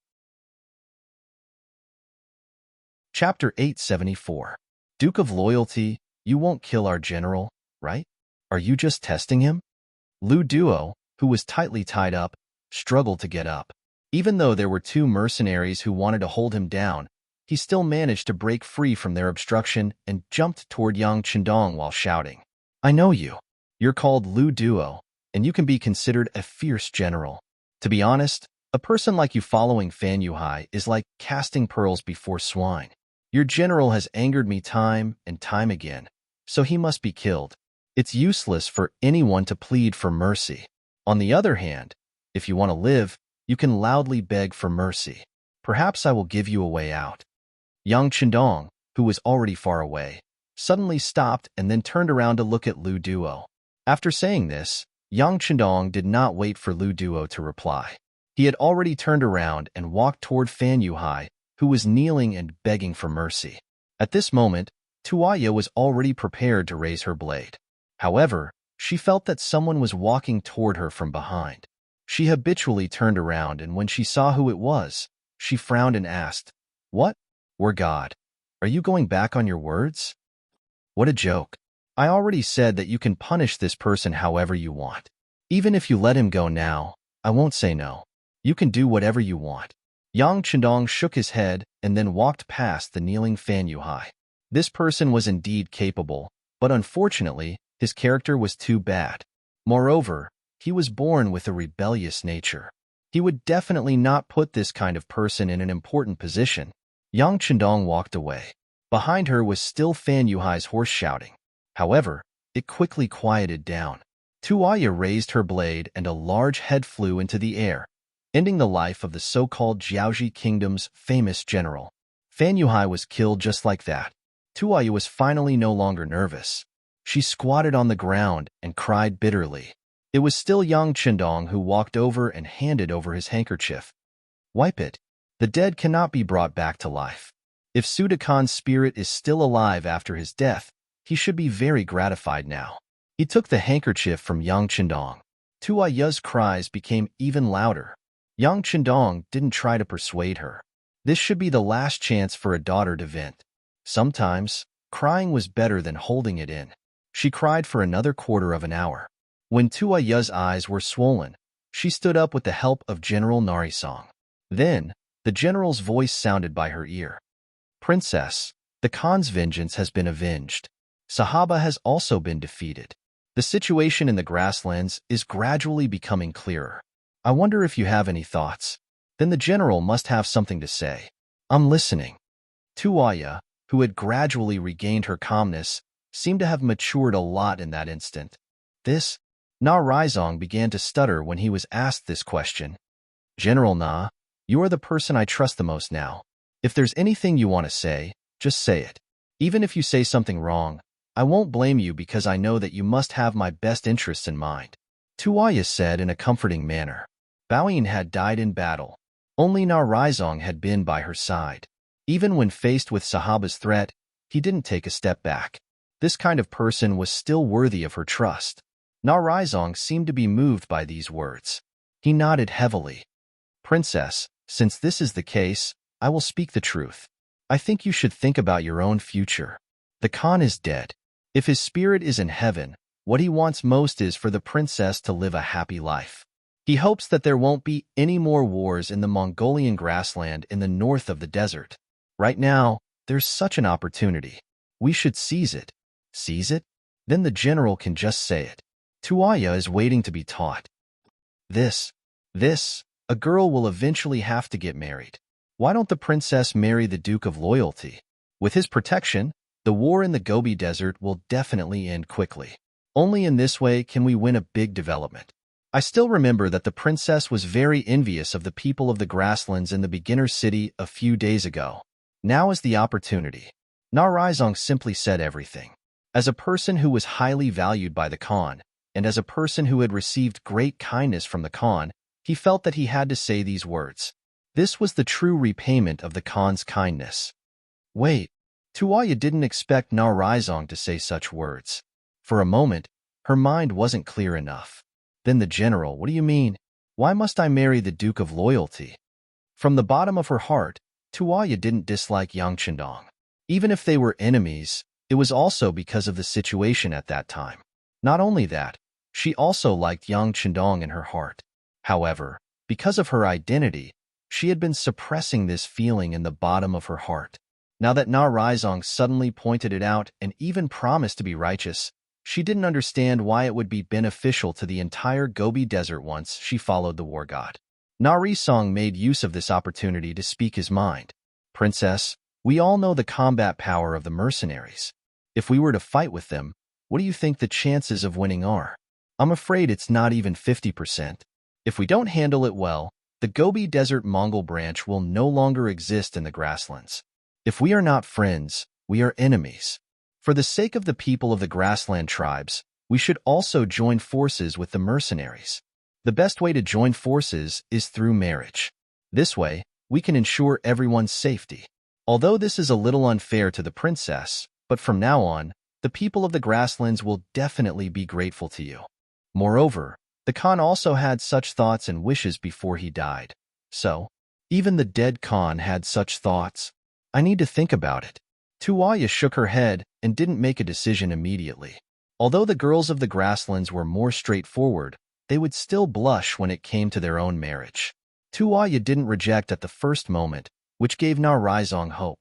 Chapter 874. Duke of Loyalty, you won't kill our general, right? Are you just testing him? Lu Duo, who was tightly tied up, struggled to get up. Even though there were two mercenaries who wanted to hold him down, he still managed to break free from their obstruction and jumped toward Yang Chendong while shouting, "I know you. You're called Lu Duo, and you can be considered a fierce general. To be honest, a person like you following Fan Yuhai is like casting pearls before swine. Your general has angered me time and time again, so he must be killed. It's useless for anyone to plead for mercy. On the other hand, if you want to live, you can loudly beg for mercy. Perhaps I will give you a way out." Yang Chendong, who was already far away, suddenly stopped and then turned around to look at Lu Duo. After saying this, Yang Chendong did not wait for Lu Duo to reply. He had already turned around and walked toward Fan Yuhai, who was kneeling and begging for mercy. At this moment, Tuaya was already prepared to raise her blade. However, she felt that someone was walking toward her from behind. She habitually turned around, and when she saw who it was, she frowned and asked, "What? Were God, are you going back on your words? What a joke. I already said that you can punish this person however you want. Even if you let him go now, I won't say no. You can do whatever you want." Yang Chendong shook his head and then walked past the kneeling Fan Yuhai. This person was indeed capable, but unfortunately, his character was too bad. Moreover, he was born with a rebellious nature. He would definitely not put this kind of person in an important position. Yang Chendong walked away. Behind her was still Fan Yuhai's horse shouting. However, it quickly quieted down. Tuaya raised her blade and a large head flew into the air, ending the life of the so-called Jiaoji Kingdom's famous general. Fan Yuhai was killed just like that. Tuaya was finally no longer nervous. She squatted on the ground and cried bitterly. It was still Yang Chendong who walked over and handed over his handkerchief. "Wipe it. The dead cannot be brought back to life. If Sudakan's spirit is still alive after his death, he should be very gratified now." He took the handkerchief from Yang Chendong. Tuaya's cries became even louder. Yang Chendong didn't try to persuade her. This should be the last chance for a daughter to vent. Sometimes, crying was better than holding it in. She cried for another quarter of an hour. When Tuaya's eyes were swollen, she stood up with the help of General Narisong. Then, the general's voice sounded by her ear. "Princess, the Khan's vengeance has been avenged. Sahaba has also been defeated. The situation in the grasslands is gradually becoming clearer. I wonder if you have any thoughts." Then the general must have something to say. "I'm listening." Tuaya, who had gradually regained her calmness, seemed to have matured a lot in that instant. Na Rizong began to stutter when he was asked this question. "General Na, you are the person I trust the most now. If there's anything you want to say, just say it. Even if you say something wrong, I won't blame you because I know that you must have my best interests in mind." Tuaya said in a comforting manner. Baoyin had died in battle. Only Na Rizong had been by her side. Even when faced with Sahaba's threat, he didn't take a step back. This kind of person was still worthy of her trust. Na Rizong seemed to be moved by these words. He nodded heavily. "Princess, since this is the case, I will speak the truth. I think you should think about your own future. The Khan is dead. If his spirit is in heaven, what he wants most is for the princess to live a happy life. He hopes that there won't be any more wars in the Mongolian grassland in the north of the desert. Right now, there's such an opportunity. We should seize it." "Seize it?" Then the general can just say it. Tuaya is waiting to be taught. A girl will eventually have to get married. Why don't the princess marry the Duke of Loyalty? With his protection, the war in the Gobi Desert will definitely end quickly. Only in this way can we win a big development. I still remember that the princess was very envious of the people of the grasslands in the beginner city a few days ago. Now is the opportunity. Na Rizong simply said everything. As a person who was highly valued by the Khan, and as a person who had received great kindness from the Khan, he felt that he had to say these words. This was the true repayment of the Khan's kindness. Wait, Tuaya didn't expect Na Rizong to say such words. For a moment, her mind wasn't clear enough. Then the general, what do you mean? Why must I marry the Duke of Loyalty? From the bottom of her heart, Tuaya didn't dislike Yang Chendong. Even if they were enemies, it was also because of the situation at that time. Not only that, She also liked Yang Chendong in her heart. However, because of her identity, she had been suppressing this feeling in the bottom of her heart. Now that Na Raizong suddenly pointed it out and even promised to be righteous, she didn't understand why it would be beneficial to the entire Gobi Desert once she followed the war god. Na Raizong made use of this opportunity to speak his mind. Princess, we all know the combat power of the mercenaries. If we were to fight with them, what do you think the chances of winning are? I'm afraid it's not even 50%. If we don't handle it well, the Gobi Desert Mongol branch will no longer exist in the grasslands. If we are not friends, we are enemies. For the sake of the people of the grassland tribes, we should also join forces with the mercenaries. The best way to join forces is through marriage. This way, we can ensure everyone's safety. Although this is a little unfair to the princess, but from now on, the people of the grasslands will definitely be grateful to you. Moreover, the Khan also had such thoughts and wishes before he died. So, even the dead Khan had such thoughts. I need to think about it. Tuwaya shook her head and didn't make a decision immediately. Although the girls of the grasslands were more straightforward, they would still blush when it came to their own marriage. Tuwaya didn't reject at the first moment, which gave Na Raizong hope.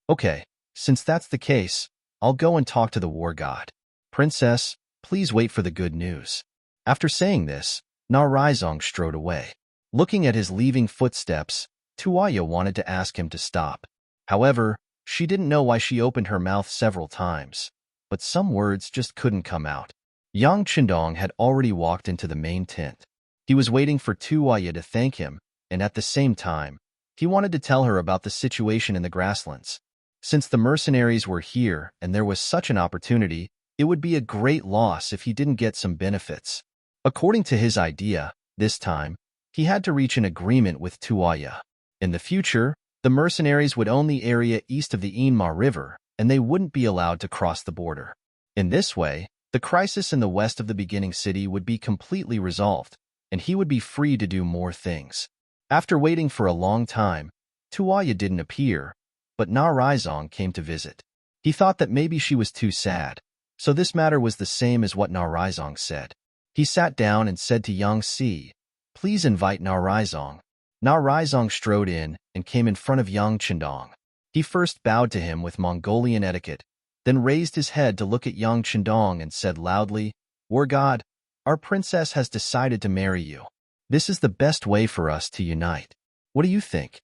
Okay, since that's the case, I'll go and talk to the war god. Princess, please wait for the good news. After saying this, Na Raizong strode away. Looking at his leaving footsteps, Tuwaya wanted to ask him to stop. However, she didn't know why she opened her mouth several times, but some words just couldn't come out. Yang Chendong had already walked into the main tent. He was waiting for Tuwaya to thank him, and at the same time, he wanted to tell her about the situation in the grasslands. Since the mercenaries were here and there was such an opportunity, it would be a great loss if he didn't get some benefits. According to his idea, this time, he had to reach an agreement with Tuwaya. In the future, the mercenaries would own the area east of the Inma River, and they wouldn't be allowed to cross the border. In this way, the crisis in the west of the beginning city would be completely resolved, and he would be free to do more things. After waiting for a long time, Tuwaya didn't appear, but Na Raizong came to visit. He thought that maybe she was too sad, so this matter was the same as what Na Raizong said. He sat down and said to Yang Si, "Please invite Na Raizong." Na Raizong strode in and came in front of Yang Chendong. He first bowed to him with Mongolian etiquette, then raised his head to look at Yang Chendong and said loudly, "War god, our princess has decided to marry you. This is the best way for us to unite. What do you think?"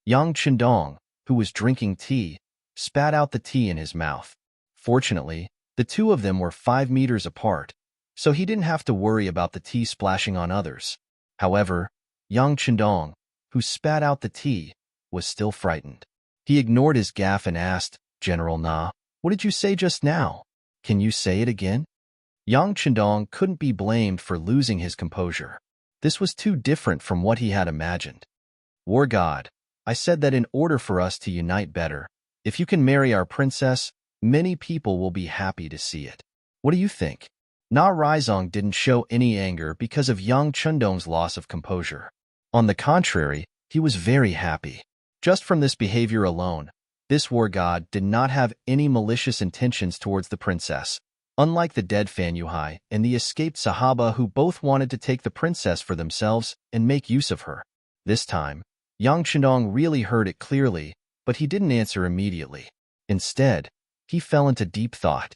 Yang Chendong, who was drinking tea, spat out the tea in his mouth. Fortunately, the two of them were 5 meters apart, so he didn't have to worry about the tea splashing on others. However, Yang Chendong, who spat out the tea, was still frightened. He ignored his gaffe and asked, "General Na, what did you say just now? Can you say it again?" Yang Chendong couldn't be blamed for losing his composure. This was too different from what he had imagined. "War god, I said that in order for us to unite better, if you can marry our princess, many people will be happy to see it. What do you think?" Na Raizong didn't show any anger because of Yang Chendong's loss of composure. On the contrary, he was very happy. Just from this behavior alone, this war god did not have any malicious intentions towards the princess, unlike the dead Fan Yuhai and the escaped Sahaba who both wanted to take the princess for themselves and make use of her. This time, Yang Chendong really heard it clearly, but he didn't answer immediately. Instead, he fell into deep thought.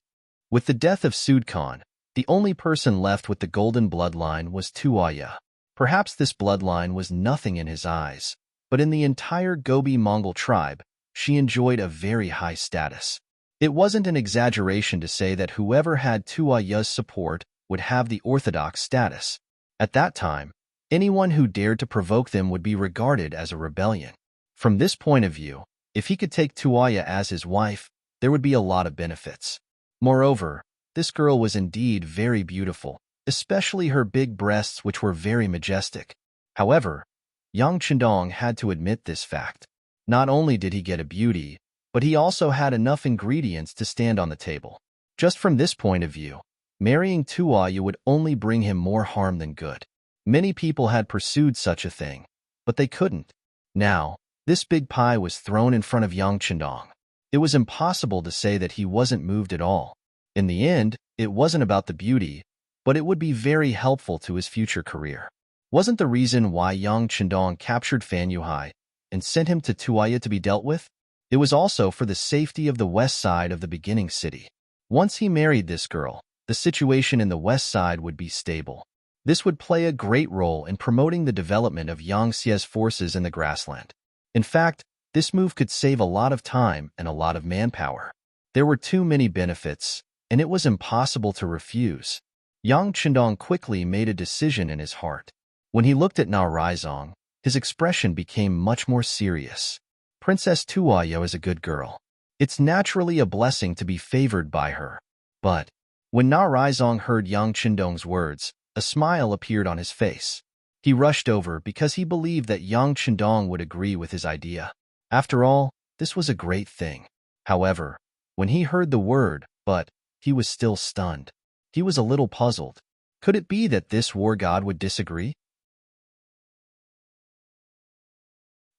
With the death of Sud Khan, the only person left with the golden bloodline was Tuwaya. Perhaps this bloodline was nothing in his eyes, but in the entire Gobi Mongol tribe, she enjoyed a very high status. It wasn't an exaggeration to say that whoever had Tuwaya's support would have the orthodox status. At that time, anyone who dared to provoke them would be regarded as a rebellion. From this point of view, if he could take Tuwaya as his wife, there would be a lot of benefits. Moreover, this girl was indeed very beautiful, especially her big breasts which were very majestic. However, Yang Chendong had to admit this fact. Not only did he get a beauty, but he also had enough ingredients to stand on the table. Just from this point of view, marrying Tuwaya would only bring him more harm than good. Many people had pursued such a thing, but they couldn't. Now, this big pie was thrown in front of Yang Chendong. It was impossible to say that he wasn't moved at all. In the end, it wasn't about the beauty, but it would be very helpful to his future career. Wasn't the reason why Yang Chendong captured Fan Yuhai and sent him to Tuaya to be dealt with? It was also for the safety of the west side of the beginning city. Once he married this girl, the situation in the west side would be stable. This would play a great role in promoting the development of Yang Xie's forces in the grassland. In fact, this move could save a lot of time and a lot of manpower. There were too many benefits, and it was impossible to refuse. Yang Chendong quickly made a decision in his heart. When he looked at Na Raizong, his expression became much more serious. Princess Tuayo is a good girl. It's naturally a blessing to be favored by her. But when Na Raizong heard Yang Chendong's words, a smile appeared on his face. He rushed over because he believed that Yang Chendong would agree with his idea. After all, this was a great thing. However, when he heard the word, but, he was still stunned. He was a little puzzled. Could it be that this war god would disagree?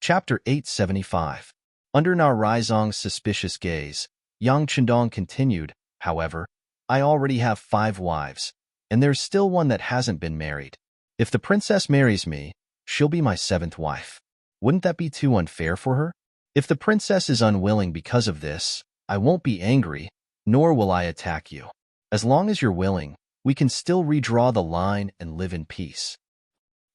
Chapter 875. Under Na Raizong's suspicious gaze, Yang Chendong continued, however, I already have 5 wives, and there's still one that hasn't been married. If the princess marries me, she'll be my 7th wife. Wouldn't that be too unfair for her? If the princess is unwilling because of this, I won't be angry, nor will I attack you. As long as you're willing, we can still redraw the line and live in peace.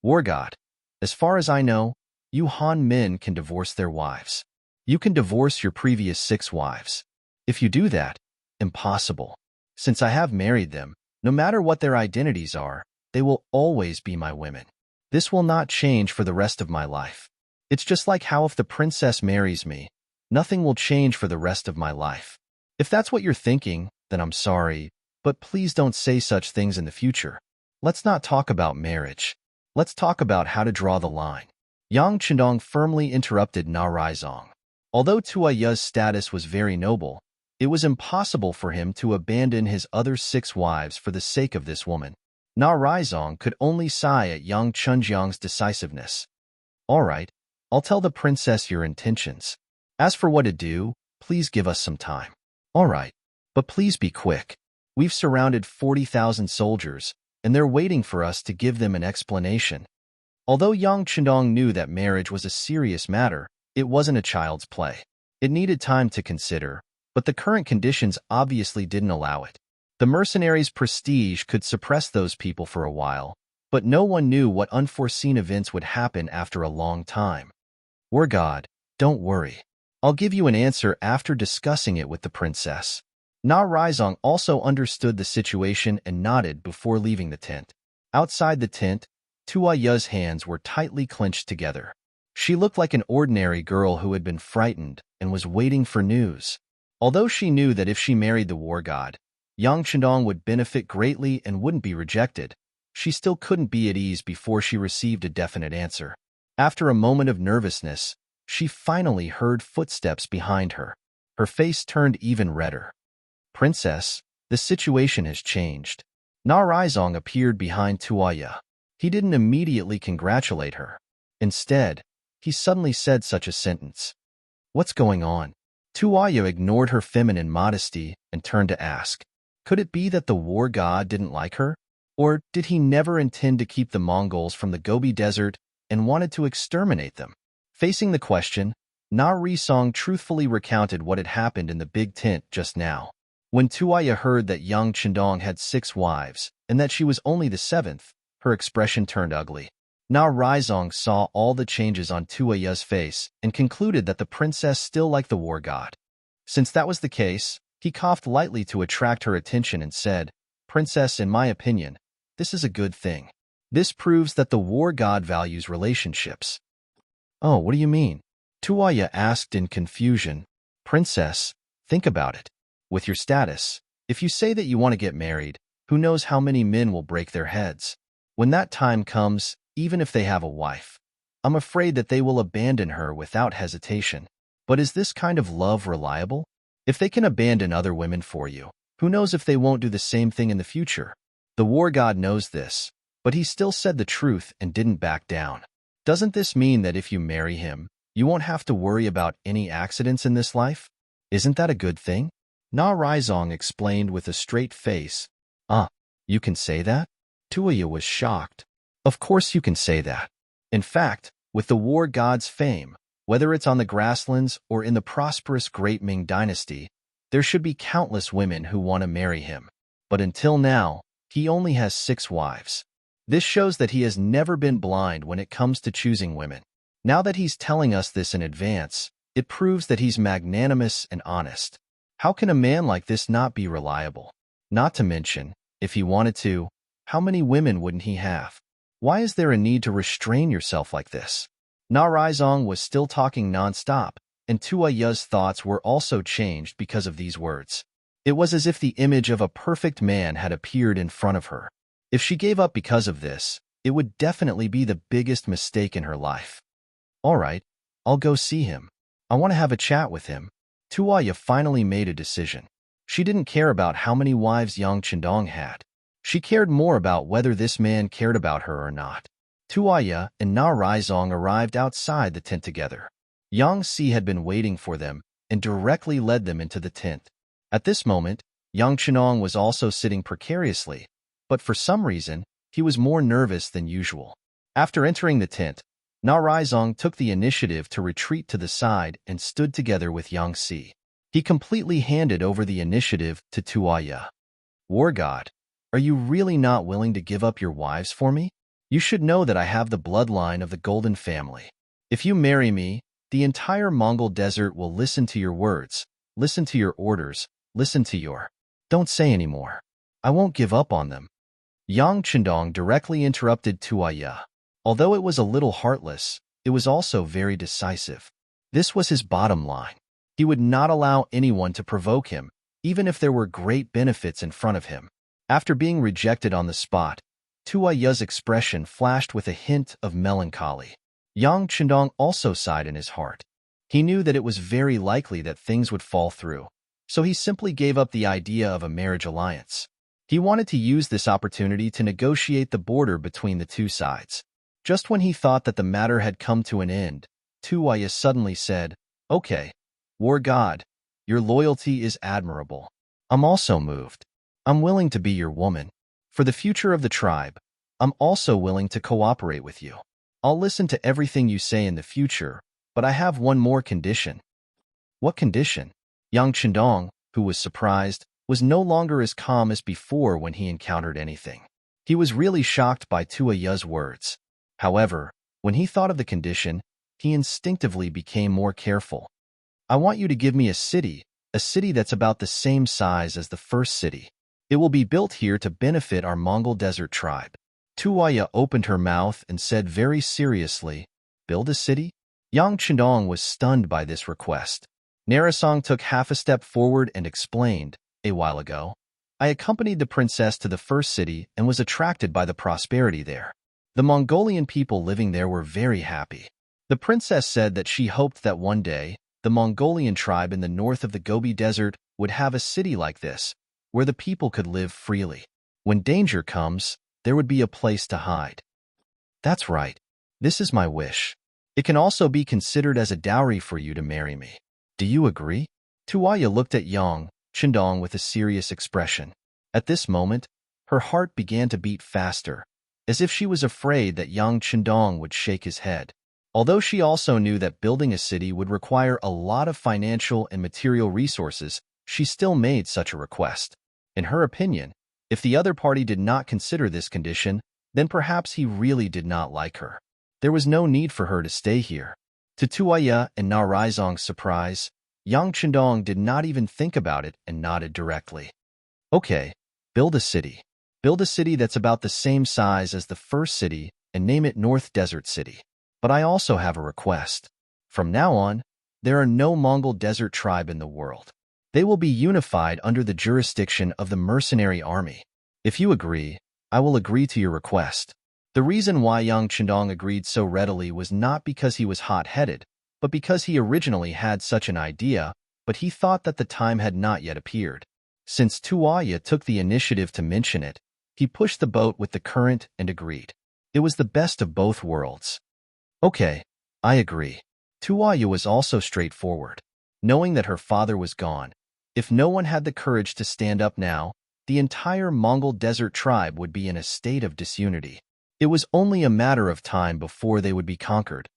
War God, as far as I know, you Han men can divorce their wives. You can divorce your previous 6 wives. If you do that, impossible. Since I have married them, no matter what their identities are, they will always be my women. This will not change for the rest of my life. It's just like how if the princess marries me, nothing will change for the rest of my life. If that's what you're thinking, then I'm sorry, but please don't say such things in the future. Let's not talk about marriage. Let's talk about how to draw the line. Yang Chendong firmly interrupted Na Raizong. Although Tuaya's status was very noble, it was impossible for him to abandon his other 6 wives for the sake of this woman. Na Raizong could only sigh at Yang Chunjiang's decisiveness. All right, I'll tell the princess your intentions. As for what to do, please give us some time. All right, but please be quick. We've surrounded 40,000 soldiers, and they're waiting for us to give them an explanation. Although Yang Chendong knew that marriage was a serious matter, it wasn't a child's play. It needed time to consider, but the current conditions obviously didn't allow it. The mercenaries' prestige could suppress those people for a while, but no one knew what unforeseen events would happen after a long time. War God, don't worry. I'll give you an answer after discussing it with the princess. Na Raizong also understood the situation and nodded before leaving the tent. Outside the tent, Tuaya's hands were tightly clenched together. She looked like an ordinary girl who had been frightened and was waiting for news. Although she knew that if she married the war god, Yang Chendong would benefit greatly and wouldn't be rejected, she still couldn't be at ease before she received a definite answer. After a moment of nervousness, she finally heard footsteps behind her. Her face turned even redder. Princess, the situation has changed. Na Raizong appeared behind Tuaya. He didn't immediately congratulate her. Instead, he suddenly said such a sentence. What's going on? Tuaya ignored her feminine modesty and turned to ask, could it be that the war god didn't like her? Or did he never intend to keep the Mongols from the Gobi Desert and wanted to exterminate them? Facing the question, Na Raizong truthfully recounted what had happened in the big tent just now. When Tuaya heard that Yang Chendong had 6 wives and that she was only the 7th, her expression turned ugly. Na Raizong saw all the changes on Tuaya's face and concluded that the princess still liked the war god. Since that was the case, he coughed lightly to attract her attention and said, Princess, in my opinion, this is a good thing. This proves that the war god values relationships. Oh, what do you mean? Tuaya asked in confusion. Princess, think about it. With your status, if you say that you want to get married, who knows how many men will break their heads? When that time comes, even if they have a wife, I'm afraid that they will abandon her without hesitation. But is this kind of love reliable? If they can abandon other women for you, who knows if they won't do the same thing in the future? The war god knows this, but he still said the truth and didn't back down. Doesn't this mean that if you marry him, you won't have to worry about any accidents in this life? Isn't that a good thing? Na Raizong explained with a straight face. You can say that? Tuoya was shocked. Of course you can say that. In fact, with the war god's fame, whether it's on the grasslands or in the prosperous Great Ming dynasty, there should be countless women who want to marry him. But until now, he only has 6 wives. This shows that he has never been blind when it comes to choosing women. Now that he's telling us this in advance, it proves that he's magnanimous and honest. How can a man like this not be reliable? Not to mention, if he wanted to, how many women wouldn't he have? Why is there a need to restrain yourself like this? Na Raizong was still talking non-stop, and Tuoya's thoughts were also changed because of these words. It was as if the image of a perfect man had appeared in front of her. If she gave up because of this, it would definitely be the biggest mistake in her life. All right, I'll go see him. I want to have a chat with him. Tuoya finally made a decision. She didn't care about how many wives Yang Chendong had. She cared more about whether this man cared about her or not. Tuoya and Na Raizong arrived outside the tent together. Yang Si had been waiting for them and directly led them into the tent. At this moment, Yang Chenong was also sitting precariously, but for some reason, he was more nervous than usual. After entering the tent, Na Raizong took the initiative to retreat to the side and stood together with Yang Si. He completely handed over the initiative to Tuoya. War God, are you really not willing to give up your wives for me? You should know that I have the bloodline of the Golden family. If you marry me, the entire Mongol desert will listen to your words, listen to your orders, listen to your... Don't say any more. I won't give up on them. Yang Chendong directly interrupted Tuoya. Although it was a little heartless, it was also very decisive. This was his bottom line. He would not allow anyone to provoke him, even if there were great benefits in front of him. After being rejected on the spot, Tuoya's expression flashed with a hint of melancholy. Yang Chendong also sighed in his heart. He knew that it was very likely that things would fall through, so he simply gave up the idea of a marriage alliance. He wanted to use this opportunity to negotiate the border between the two sides. Just when he thought that the matter had come to an end, Tuoya suddenly said, "Okay, War God, your loyalty is admirable. I'm also moved. I'm willing to be your woman. For the future of the tribe, I'm also willing to cooperate with you. I'll listen to everything you say in the future, but I have one more condition." What condition? Yang Chendong, who was surprised, was no longer as calm as before when he encountered anything. He was really shocked by Tuoya's words. However, when he thought of the condition, he instinctively became more careful. I want you to give me a city that's about the same size as the first city. It will be built here to benefit our Mongol desert tribe. Tuoya opened her mouth and said very seriously, "Build a city?" Yang Chendong was stunned by this request. Narasong took half a step forward and explained, "A while ago, I accompanied the princess to the first city and was attracted by the prosperity there. The Mongolian people living there were very happy. The princess said that she hoped that one day, the Mongolian tribe in the north of the Gobi Desert would have a city like this, where the people could live freely. When danger comes, there would be a place to hide." That's right. This is my wish. It can also be considered as a dowry for you to marry me. Do you agree? Tuoya looked at Yang Chendong with a serious expression. At this moment, her heart began to beat faster, as if she was afraid that Yang Chendong would shake his head. Although she also knew that building a city would require a lot of financial and material resources, she still made such a request. In her opinion, if the other party did not consider this condition, then perhaps he really did not like her. There was no need for her to stay here. To Tuoya and Na Raizong's surprise, Yang Chendong did not even think about it and nodded directly. Okay, build a city. Build a city that's about the same size as the first city and name it North Desert City. But I also have a request. From now on, there are no Mongol desert tribe in the world. They will be unified under the jurisdiction of the mercenary army. If you agree, I will agree to your request. The reason why Yang Chendong agreed so readily was not because he was hot-headed, but because he originally had such an idea, but he thought that the time had not yet appeared. Since Tuoya took the initiative to mention it, he pushed the boat with the current and agreed. It was the best of both worlds. Okay, I agree. Tuoya was also straightforward. Knowing that her father was gone, if no one had the courage to stand up now, the entire Mongol desert tribe would be in a state of disunity. It was only a matter of time before they would be conquered.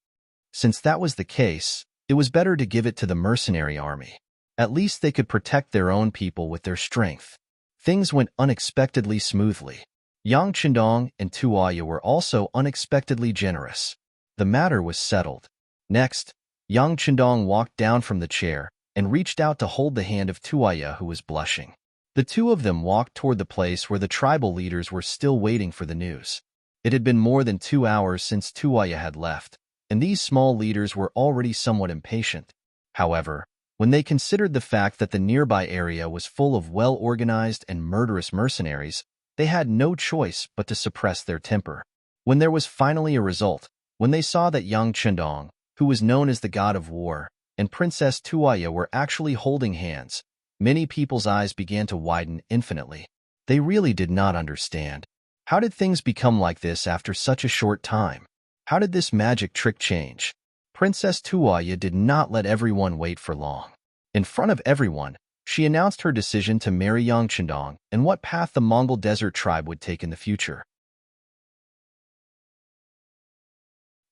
Since that was the case, it was better to give it to the mercenary army. At least they could protect their own people with their strength. Things went unexpectedly smoothly. Yang Qindong and Tuaya were also unexpectedly generous. The matter was settled. Next, Yang Qindong walked down from the chair and reached out to hold the hand of Tuaya, who was blushing. The two of them walked toward the place where the tribal leaders were still waiting for the news. It had been more than 2 hours since Tuaya had left, and these small leaders were already somewhat impatient. However, when they considered the fact that the nearby area was full of well-organized and murderous mercenaries, they had no choice but to suppress their temper. When there was finally a result, when they saw that Yang Qindong, who was known as the god of war, and Princess Tuaya were actually holding hands, many people's eyes began to widen infinitely. They really did not understand. How did things become like this after such a short time? How did this magic trick change? Princess Tuaya did not let everyone wait for long. In front of everyone, she announced her decision to marry Yang Qindong and what path the Mongol desert tribe would take in the future.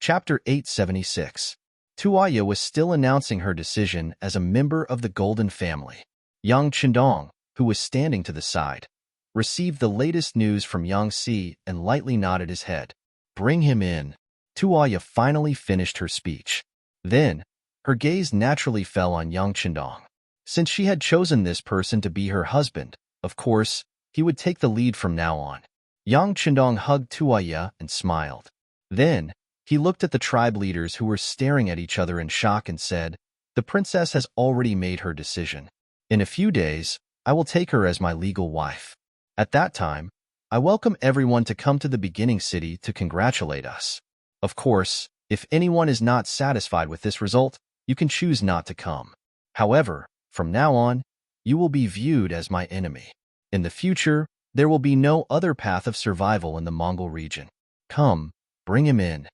Chapter 876. Tuaya was still announcing her decision as a member of the Golden Family. Yang Qindong, who was standing to the side, received the latest news from Yang Si and lightly nodded his head. Bring him in. Tuaya finally finished her speech. Then, her gaze naturally fell on Yang Qindong. Since she had chosen this person to be her husband, of course, he would take the lead from now on. Yang Qindong hugged Tuaya and smiled. Then, he looked at the tribe leaders who were staring at each other in shock and said, "The princess has already made her decision. In a few days, I will take her as my legal wife. At that time, I welcome everyone to come to the beginning city to congratulate us. Of course, if anyone is not satisfied with this result, you can choose not to come. However, from now on, you will be viewed as my enemy. In the future, there will be no other path of survival in the Mongol region. Come, bring him in."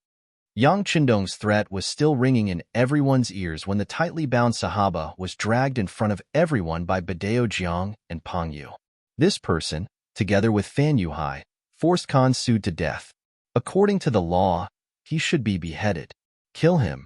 Yang Qindong's threat was still ringing in everyone's ears when the tightly bound Sahaba was dragged in front of everyone by Badao Jiang and Pang Yu. This person, together with Fan Yuhai, forced Khan Su to death. According to the law, he should be beheaded. Kill him.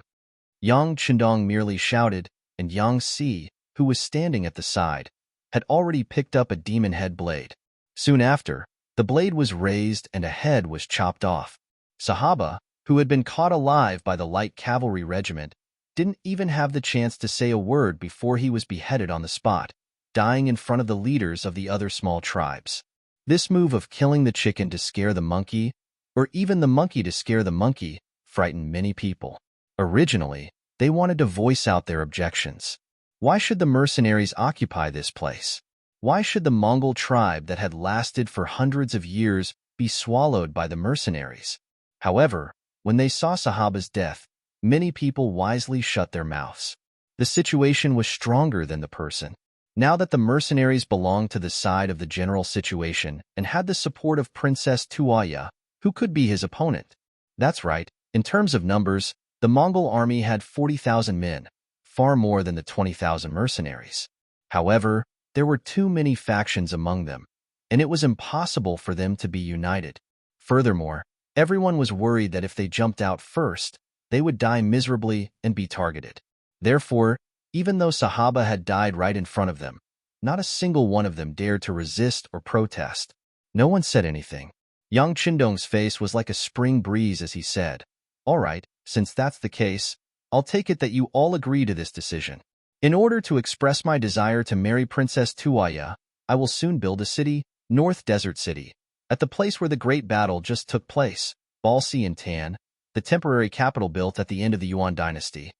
Yang Qindong merely shouted, and Yang Si, who was standing at the side, had already picked up a demon head blade. Soon after, the blade was raised and a head was chopped off. Sahaba, who had been caught alive by the light cavalry regiment, didn't even have the chance to say a word before he was beheaded on the spot, dying in front of the leaders of the other small tribes. This move of killing the chicken to scare the monkey, or even the monkey to scare the monkey, frightened many people. Originally, they wanted to voice out their objections. Why should the mercenaries occupy this place? Why should the Mongol tribe that had lasted for hundreds of years be swallowed by the mercenaries? However, when they saw Sahaba's death, many people wisely shut their mouths. The situation was stronger than the person. Now that the mercenaries belonged to the side of the general situation and had the support of Princess Tuaya, who could be his opponent? That's right, in terms of numbers, the Mongol army had 40,000 men, far more than the 20,000 mercenaries. However, there were too many factions among them, and it was impossible for them to be united. Furthermore, everyone was worried that if they jumped out first, they would die miserably and be targeted. Therefore, even though Sahaba had died right in front of them, not a single one of them dared to resist or protest. No one said anything. Yang Qindong's face was like a spring breeze as he said, "All right, since that's the case, I'll take it that you all agree to this decision. In order to express my desire to marry Princess Tuaya, I will soon build a city, North Desert City, at the place where the great battle just took place, Balsi and Tan, the temporary capital built at the end of the Yuan dynasty.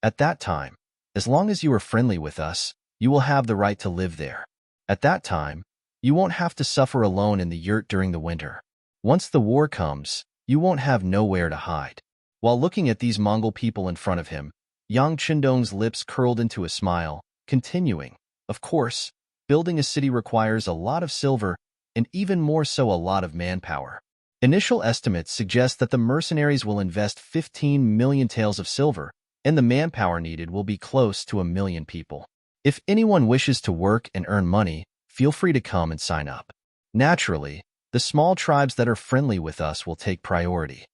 At that time, as long as you are friendly with us, you will have the right to live there. At that time, you won't have to suffer alone in the yurt during the winter. Once the war comes, you won't have nowhere to hide." While looking at these Mongol people in front of him, Yang Qindong's lips curled into a smile, continuing, "Of course, building a city requires a lot of silver, and even more so a lot of manpower. Initial estimates suggest that the mercenaries will invest 15 million taels of silver, and the manpower needed will be close to 1 million people. If anyone wishes to work and earn money, Feel free to come and sign up. Naturally, the small tribes that are friendly with us will take priority.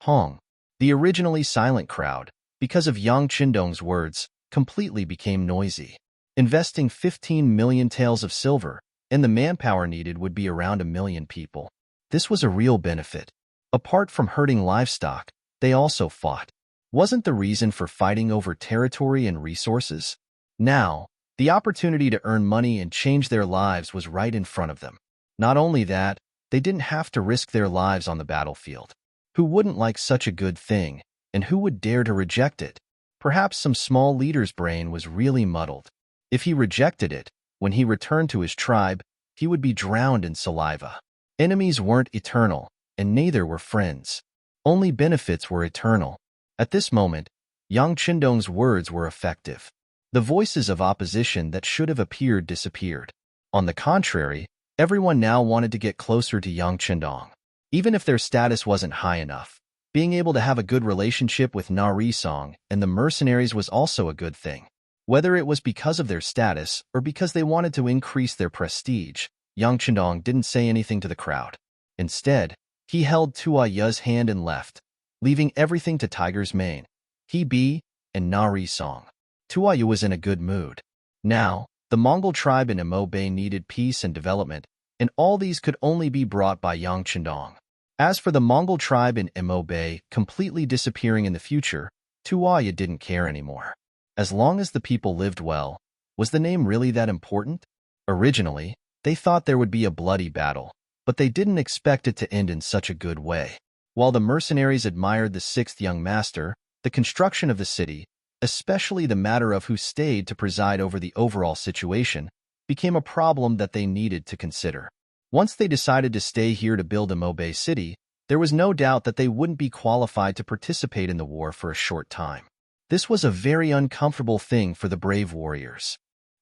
Hong, the originally silent crowd, because of Yang Qindong's words, completely became noisy. Investing 15 million taels of silver, and the manpower needed would be around 1 million people. This was a real benefit. Apart from herding livestock, they also fought. Wasn't the reason for fighting over territory and resources? Now, the opportunity to earn money and change their lives was right in front of them. Not only that, they didn't have to risk their lives on the battlefield. Who wouldn't like such a good thing, and who would dare to reject it? Perhaps some small leader's brain was really muddled. If he rejected it, when he returned to his tribe, he would be drowned in saliva. Enemies weren't eternal, and neither were friends. Only benefits were eternal. At this moment, Yang Qindong's words were effective. The voices of opposition that should have appeared disappeared. On the contrary, everyone now wanted to get closer to Yang Qindong. Even if their status wasn't high enough, being able to have a good relationship with Nari Song and the mercenaries was also a good thing. Whether it was because of their status or because they wanted to increase their prestige, Yang Qindong didn't say anything to the crowd. Instead, he held Tua Ya's hand and left, leaving everything to Tiger's Mane, Hebe, and Nari Song. Tua Ya was in a good mood. Now, the Mongol tribe in Imo Bay needed peace and development, and all these could only be brought by Yang Qindong. As for the Mongol tribe in Imo Bay completely disappearing in the future, Tua Ya didn't care anymore. As long as the people lived well, was the name really that important? Originally, they thought there would be a bloody battle, but they didn't expect it to end in such a good way. While the mercenaries admired the sixth young master, the construction of the city, especially the matter of who stayed to preside over the overall situation, became a problem that they needed to consider. Once they decided to stay here to build Imo Bay City, there was no doubt that they wouldn't be qualified to participate in the war for a short time. This was a very uncomfortable thing for the brave warriors.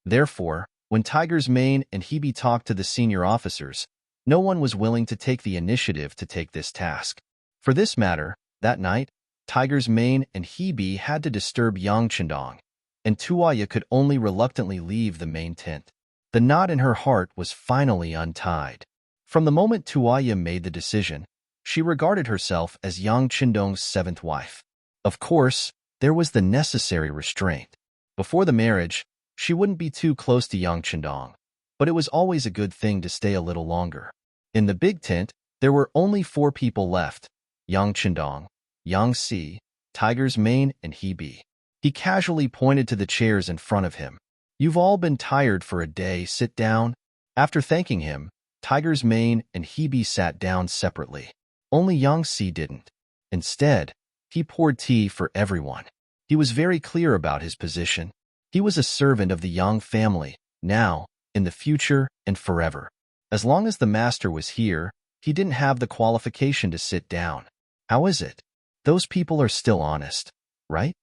Therefore, when Tiger's Mane and Hebe talked to the senior officers, no one was willing to take the initiative to take this task. For this matter, that night, Tiger's Mane and Hebe had to disturb Yang Qindong, and Tua Ya could only reluctantly leave the main tent. The knot in her heart was finally untied. From the moment Tua Ya made the decision, she regarded herself as Yang Qindong's seventh wife. Of course, there was the necessary restraint. Before the marriage, she wouldn't be too close to Yang Qindong, but it was always a good thing to stay a little longer. In the big tent, there were only 4 people left: Yang Qindong, Yang Si, Tiger's Mane, and Hebe. He casually pointed to the chairs in front of him. "You've all been tired for a day, sit down." After thanking him, Tiger's Mane and Hebe sat down separately. Only Yang Si didn't. Instead, he poured tea for everyone. He was very clear about his position. He was a servant of the Yang family, now, in the future, and forever. As long as the master was here, he didn't have the qualification to sit down. How is it? Those people are still honest, right?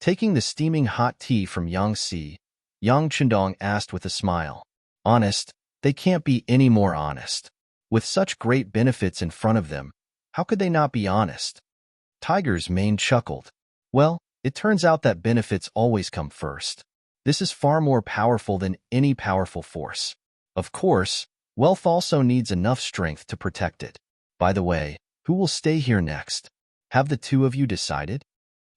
Taking the steaming hot tea from Yang Si, Yang Qindong asked with a smile. Honest? They can't be any more honest. With such great benefits in front of them, how could they not be honest? Tiger's Mane chuckled. Well, it turns out that benefits always come first. This is far more powerful than any powerful force. Of course, wealth also needs enough strength to protect it. By the way, who will stay here next? Have the 2 of you decided?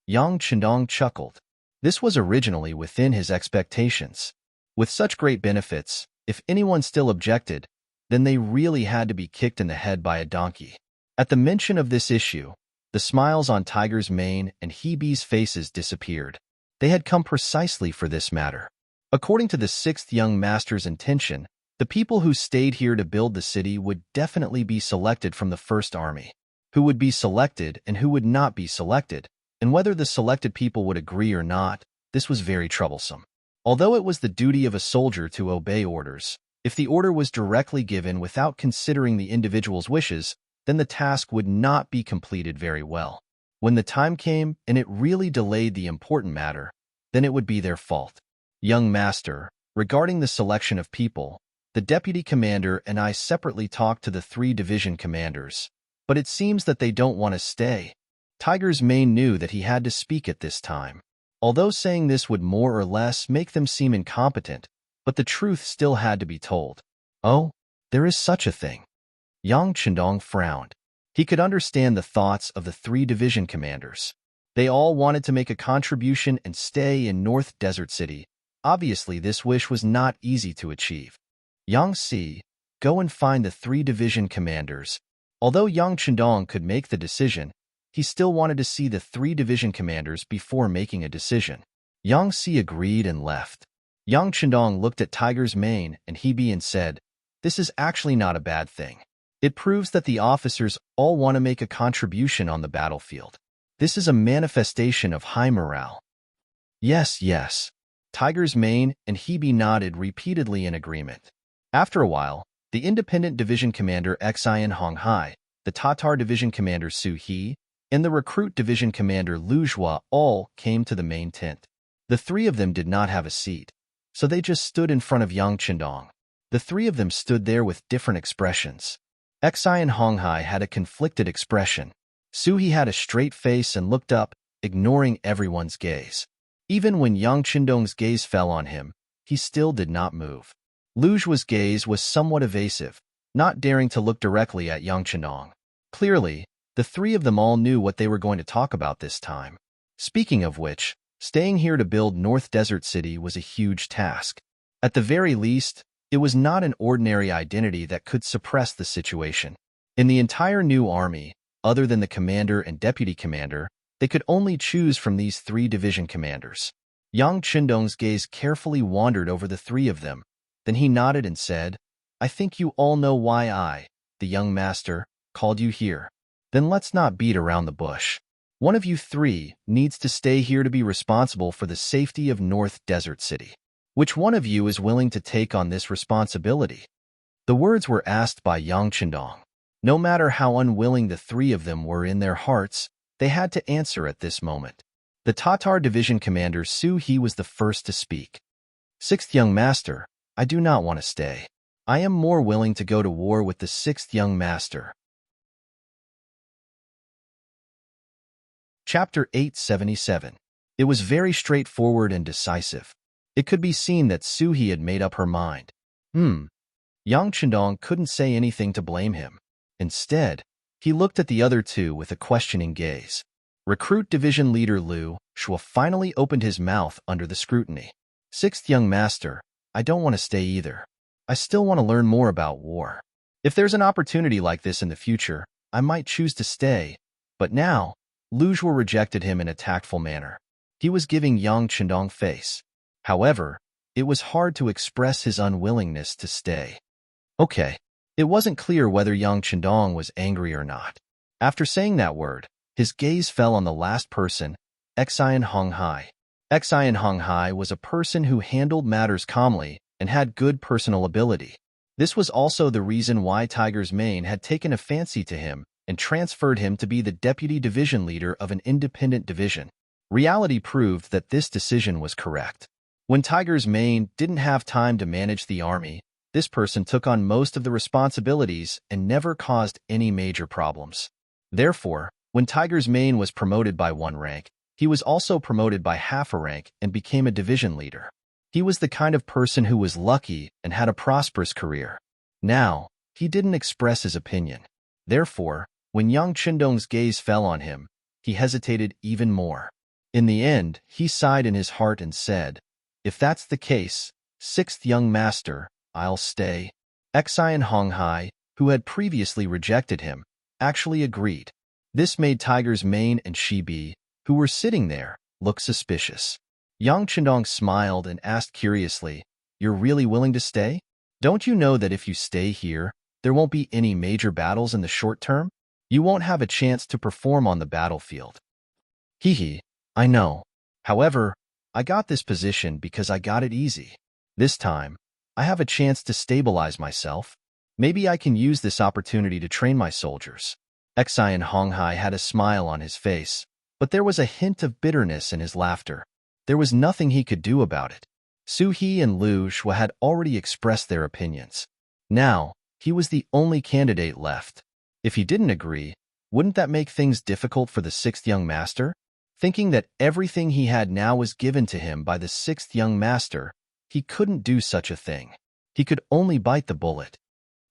Yang Qindong chuckled. This was originally within his expectations. With such great benefits, if anyone still objected, then they really had to be kicked in the head by a donkey. At the mention of this issue, the smiles on Tiger's Mane and Hebe's faces disappeared. They had come precisely for this matter. According to the 6th young master's intention, the people who stayed here to build the city would definitely be selected from the first army. Who would be selected and who would not be selected, and whether the selected people would agree or not, this was very troublesome. Although it was the duty of a soldier to obey orders, if the order was directly given without considering the individual's wishes, then the task would not be completed very well. When the time came and it really delayed the important matter, then it would be their fault. Young master, regarding the selection of people, the deputy commander and I separately talked to the 3 division commanders, but it seems that they don't want to stay. Tiger's Mane knew that he had to speak at this time. Although saying this would more or less make them seem incompetent, but the truth still had to be told. Oh, there is such a thing. Yang Chendong frowned. He could understand the thoughts of the 3 division commanders. They all wanted to make a contribution and stay in North Desert City. Obviously, this wish was not easy to achieve. Yang Si, go and find the 3 division commanders. Although Yang Chendong could make the decision, he still wanted to see the 3 division commanders before making a decision. Yang Si agreed and left. Yang Chendong looked at Tiger's mane and Hebe and said, "This is actually not a bad thing. It proves that the officers all want to make a contribution on the battlefield. This is a manifestation of high morale." Yes, yes. Tiger's mane and Hebe nodded repeatedly in agreement. After a while, the Independent Division Commander Xian Honghai, the Tatar Division Commander Su He, and the Recruit Division Commander Lu Zhua all came to the main tent. The 3 of them did not have a seat, so they just stood in front of Yang Chendong. The 3 of them stood there with different expressions. Xian Honghai had a conflicted expression. Su He had a straight face and looked up, ignoring everyone's gaze. Even when Yang Chendong's gaze fell on him, he still did not move. Lu Zhua's gaze was somewhat evasive, not daring to look directly at Yang Chendong. Clearly, the 3 of them all knew what they were going to talk about this time. Speaking of which, staying here to build North Desert City was a huge task. At the very least, it was not an ordinary identity that could suppress the situation. In the entire new army, other than the commander and deputy commander, they could only choose from these 3 division commanders. Yang Chendong's gaze carefully wandered over the 3 of them. Then he nodded and said, "I think you all know why I, the young master, called you here. Then let's not beat around the bush. One of you 3 needs to stay here to be responsible for the safety of North Desert City. Which one of you is willing to take on this responsibility?" The words were asked by Yang Chendong. No matter how unwilling the 3 of them were in their hearts, they had to answer at this moment. The Tatar Division Commander Su He was the first to speak. "Sixth Young Master, I do not want to stay. I am more willing to go to war with the 6th Young Master." Chapter 877. It was very straightforward and decisive. It could be seen that Su He had made up her mind. Yang Chendong couldn't say anything to blame him. Instead, he looked at the other 2 with a questioning gaze. Recruit Division Leader Lu Zhua finally opened his mouth under the scrutiny. "Sixth Young Master, I don't want to stay either. I still want to learn more about war. If there's an opportunity like this in the future, I might choose to stay, but now," Lu Zhua rejected him in a tactful manner. He was giving Yang Chendong face. However, it was hard to express his unwillingness to stay. Okay. It wasn't clear whether Yang Chendong was angry or not. After saying that word, his gaze fell on the last person, Xian Honghai. Xian Honghai was a person who handled matters calmly and had good personal ability. This was also the reason why Tiger's mane had taken a fancy to him and transferred him to be the deputy division leader of an independent division. Reality proved that this decision was correct. When Tiger's mane didn't have time to manage the army, this person took on most of the responsibilities and never caused any major problems. Therefore, when Tiger's mane was promoted by 1 rank, he was also promoted by half a rank and became a division leader. He was the kind of person who was lucky and had a prosperous career. Now, he didn't express his opinion. Therefore, when Yang Chendong's gaze fell on him, he hesitated even more. In the end, he sighed in his heart and said, "If that's the case, 6th Young Master, I'll stay." Xian Honghai, who had previously rejected him, actually agreed. This made Tiger's mane and Shibi, who were sitting there, look suspicious. Yang Chendong smiled and asked curiously, "You're really willing to stay? Don't you know that if you stay here, there won't be any major battles in the short term? You won't have a chance to perform on the battlefield." "Hee, I know. However, I got this position because I got it easy. This time, I have a chance to stabilize myself. Maybe I can use this opportunity to train my soldiers." Xian Honghai had a smile on his face, but there was a hint of bitterness in his laughter. There was nothing he could do about it. Su He and Lu Zhua had already expressed their opinions. Now, he was the only candidate left. If he didn't agree, wouldn't that make things difficult for the 6th Young Master? Thinking that everything he had now was given to him by the 6th Young Master, he couldn't do such a thing. He could only bite the bullet.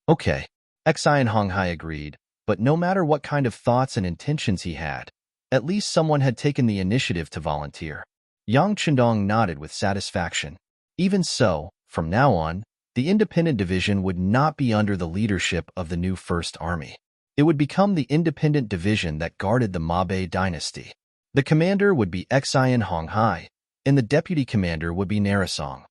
Okay, Xi and Honghai agreed, but no matter what kind of thoughts and intentions he had, at least someone had taken the initiative to volunteer. Yang Chendong nodded with satisfaction. Even so, from now on, the independent division would not be under the leadership of the new First Army. It would become the independent division that guarded the Mabe dynasty. The commander would be Xian Honghai, and the deputy commander would be Narasong.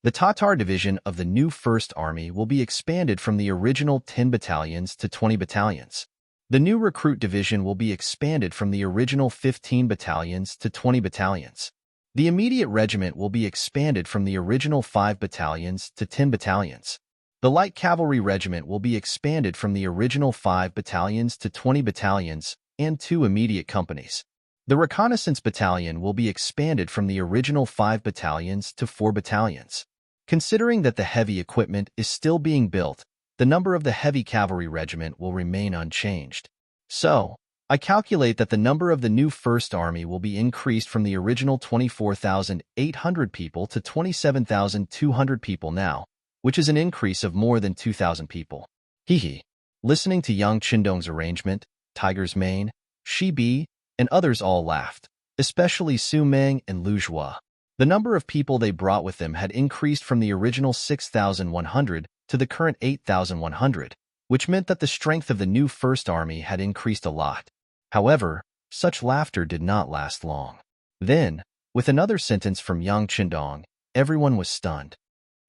The Tatar division of the new First Army will be expanded from the original 10 battalions to 20 battalions. The new recruit division will be expanded from the original 15 battalions to 20 battalions. The immediate regiment will be expanded from the original 5 battalions to 10 battalions. The light cavalry regiment will be expanded from the original 5 battalions to 20 battalions and 2 immediate companies. The reconnaissance battalion will be expanded from the original 5 battalions to 4 battalions. Considering that the heavy equipment is still being built, the number of the heavy cavalry regiment will remain unchanged. So, I calculate that the number of the new First Army will be increased from the original 24,800 people to 27,200 people now, which is an increase of more than 2,000 people. Hee. Listening to Yang Chendong's arrangement, Tiger's Mane, Shi Bi, and others all laughed, especially Su Meng and Lu Zhua. The number of people they brought with them had increased from the original 6,100 to the current 8,100, which meant that the strength of the new First Army had increased a lot. However, such laughter did not last long. Then, with another sentence from Yang Chendong, everyone was stunned.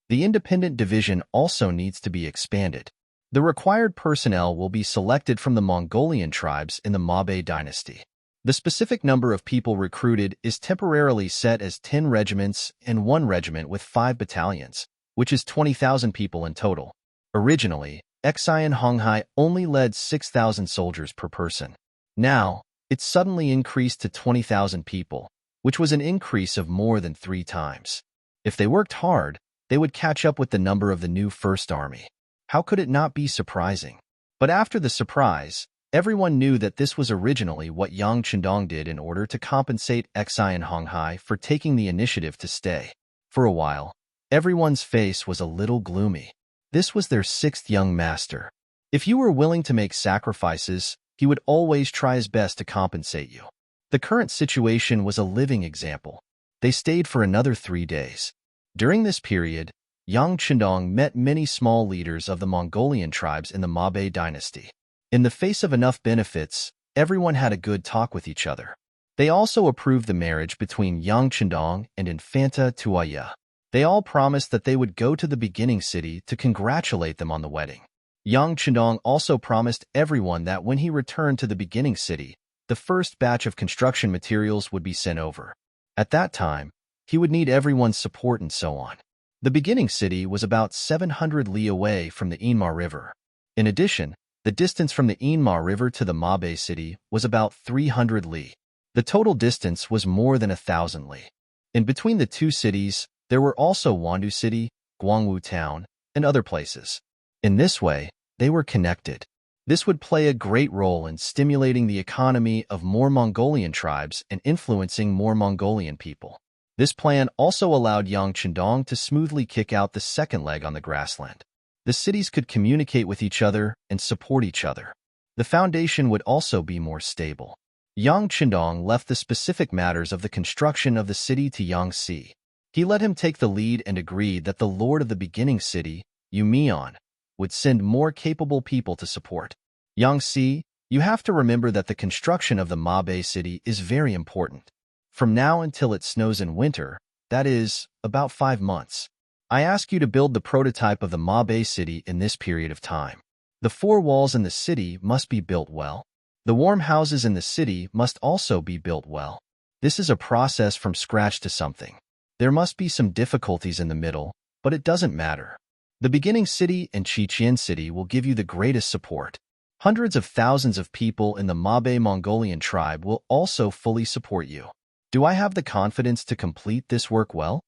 The independent division also needs to be expanded. The required personnel will be selected from the Mongolian tribes in the Mabe dynasty. The specific number of people recruited is temporarily set as 10 regiments and 1 regiment with 5 battalions, which is 20,000 people in total. Originally, Xian Honghai only led 6,000 soldiers per person. Now, it suddenly increased to 20,000 people, which was an increase of more than 3 times. If they worked hard, they would catch up with the number of the new First Army. How could it not be surprising? But after the surprise, everyone knew that this was originally what Yang Chendong did in order to compensate Xian Honghai for taking the initiative to stay. For a while, everyone's face was a little gloomy. This was their 6th young master. If you were willing to make sacrifices, he would always try his best to compensate you. The current situation was a living example. They stayed for another 3 days. During this period, Yang Chendong met many small leaders of the Mongolian tribes in the Mabe dynasty. In the face of enough benefits, everyone had a good talk with each other. They also approved the marriage between Yang Chendong and Infanta Tuaya. They all promised that they would go to the beginning city to congratulate them on the wedding. Yang Chendong also promised everyone that when he returned to the beginning city, the first batch of construction materials would be sent over. At that time, he would need everyone's support and so on. The beginning city was about 700 li away from the Inma River. In addition, the distance from the Inma River to the Mabe city was about 300 li. The total distance was more than 1,000 li. In between the two cities, there were also Wandu City, Guangwu Town, and other places. In this way, they were connected. This would play a great role in stimulating the economy of more Mongolian tribes and influencing more Mongolian people. This plan also allowed Yang Chendong to smoothly kick out the second leg on the grassland. The cities could communicate with each other and support each other. The foundation would also be more stable. Yang Chendong left the specific matters of the construction of the city to Yang Si. He let him take the lead and agreed that the lord of the beginning city, Yumian, would send more capable people to support. Yang Si, you have to remember that the construction of the Mabe city is very important. From now until it snows in winter, that is, about 5 months. I ask you to build the prototype of the Mabe city in this period of time. The 4 walls in the city must be built well. The warm houses in the city must also be built well. This is a process from scratch to something. There must be some difficulties in the middle, but it doesn't matter. The beginning city and Chichen city will give you the greatest support. Hundreds of thousands of people in the Mabe Mongolian tribe will also fully support you. Do I have the confidence to complete this work well?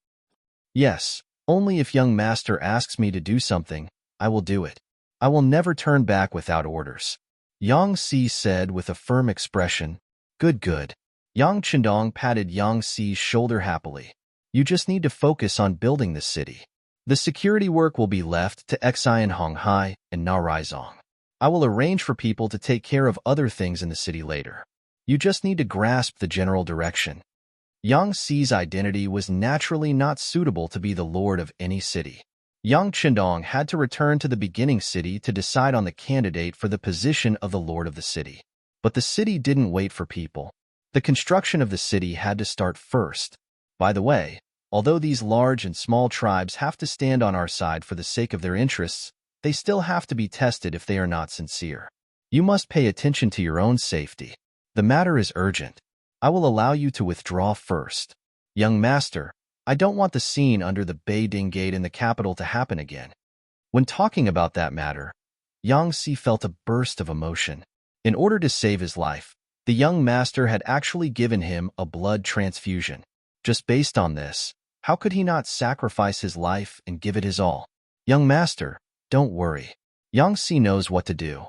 Yes, only if young master asks me to do something, I will do it. I will never turn back without orders. Yang Si said with a firm expression. Good. Yang Chendong patted Yang Si's shoulder happily. You just need to focus on building the city. The security work will be left to Xian Honghai and Na Raizong. I will arrange for people to take care of other things in the city later. You just need to grasp the general direction. Yang Xi's identity was naturally not suitable to be the lord of any city. Yang Qindong had to return to the beginning city to decide on the candidate for the position of the lord of the city. But the city didn't wait for people. The construction of the city had to start first. By the way, although these large and small tribes have to stand on our side for the sake of their interests, they still have to be tested if they are not sincere. You must pay attention to your own safety. The matter is urgent. I will allow you to withdraw first. Young master, I don't want the scene under the Beiding Gate in the capital to happen again. When talking about that matter, Yang Xi felt a burst of emotion. In order to save his life, the young master had actually given him a blood transfusion. Just based on this, how could he not sacrifice his life and give it his all? Young master, don't worry. Yang Xi knows what to do.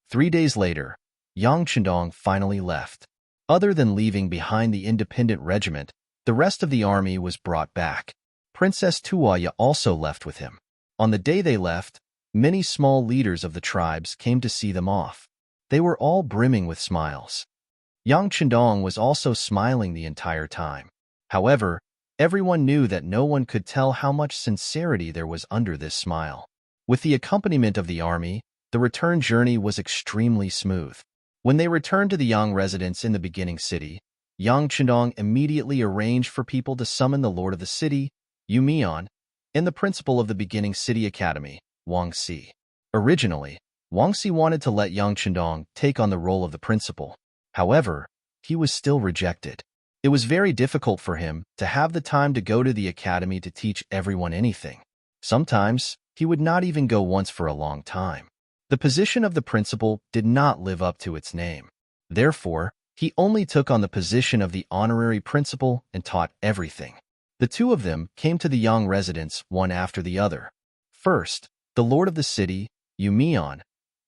3 days later, Yang Qindong finally left. Other than leaving behind the independent regiment, the rest of the army was brought back. Princess Tuoya also left with him. On the day they left, many small leaders of the tribes came to see them off. They were all brimming with smiles. Yang Qindong was also smiling the entire time. However, everyone knew that no one could tell how much sincerity there was under this smile. With the accompaniment of the army, the return journey was extremely smooth. When they returned to the Yang residence in the beginning city, Yang Qindong immediately arranged for people to summon the lord of the city, Yu Mian, and the principal of the beginning city academy, Wang Xi. Originally, Wang Xi wanted to let Yang Qindong take on the role of the principal. However, he was still rejected. It was very difficult for him to have the time to go to the academy to teach everyone anything. Sometimes, he would not even go once for a long time. The position of the principal did not live up to its name. Therefore, he only took on the position of the honorary principal and taught everything. The two of them came to the Yang residence one after the other. First, the lord of the city, Yu Mian,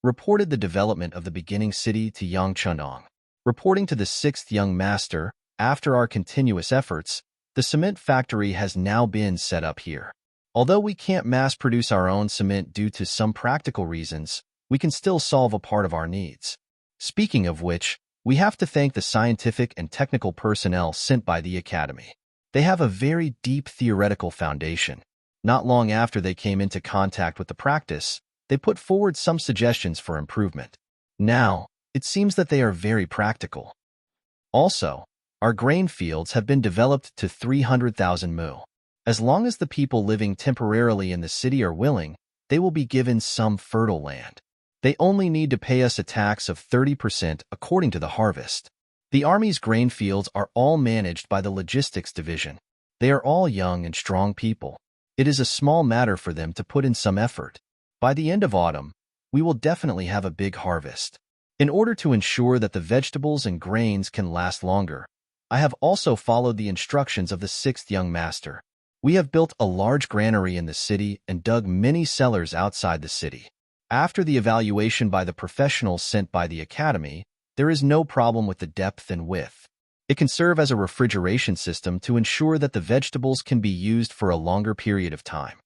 reported the development of the beginning city to Yang Qindong. Reporting to the 6th young master, after our continuous efforts, the cement factory has now been set up here. Although we can't mass-produce our own cement due to some practical reasons, we can still solve a part of our needs. Speaking of which, we have to thank the scientific and technical personnel sent by the academy. They have a very deep theoretical foundation. Not long after they came into contact with the practice, they put forward some suggestions for improvement. Now, it seems that they are very practical. Also, our grain fields have been developed to 300,000 mu. As long as the people living temporarily in the city are willing, they will be given some fertile land. They only need to pay us a tax of 30% according to the harvest. The army's grain fields are all managed by the logistics division. They are all young and strong people. It is a small matter for them to put in some effort. By the end of autumn, we will definitely have a big harvest. In order to ensure that the vegetables and grains can last longer, I have also followed the instructions of the 6th young master. We have built a large granary in the city and dug many cellars outside the city. After the evaluation by the professionals sent by the academy, there is no problem with the depth and width. It can serve as a refrigeration system to ensure that the vegetables can be used for a longer period of time.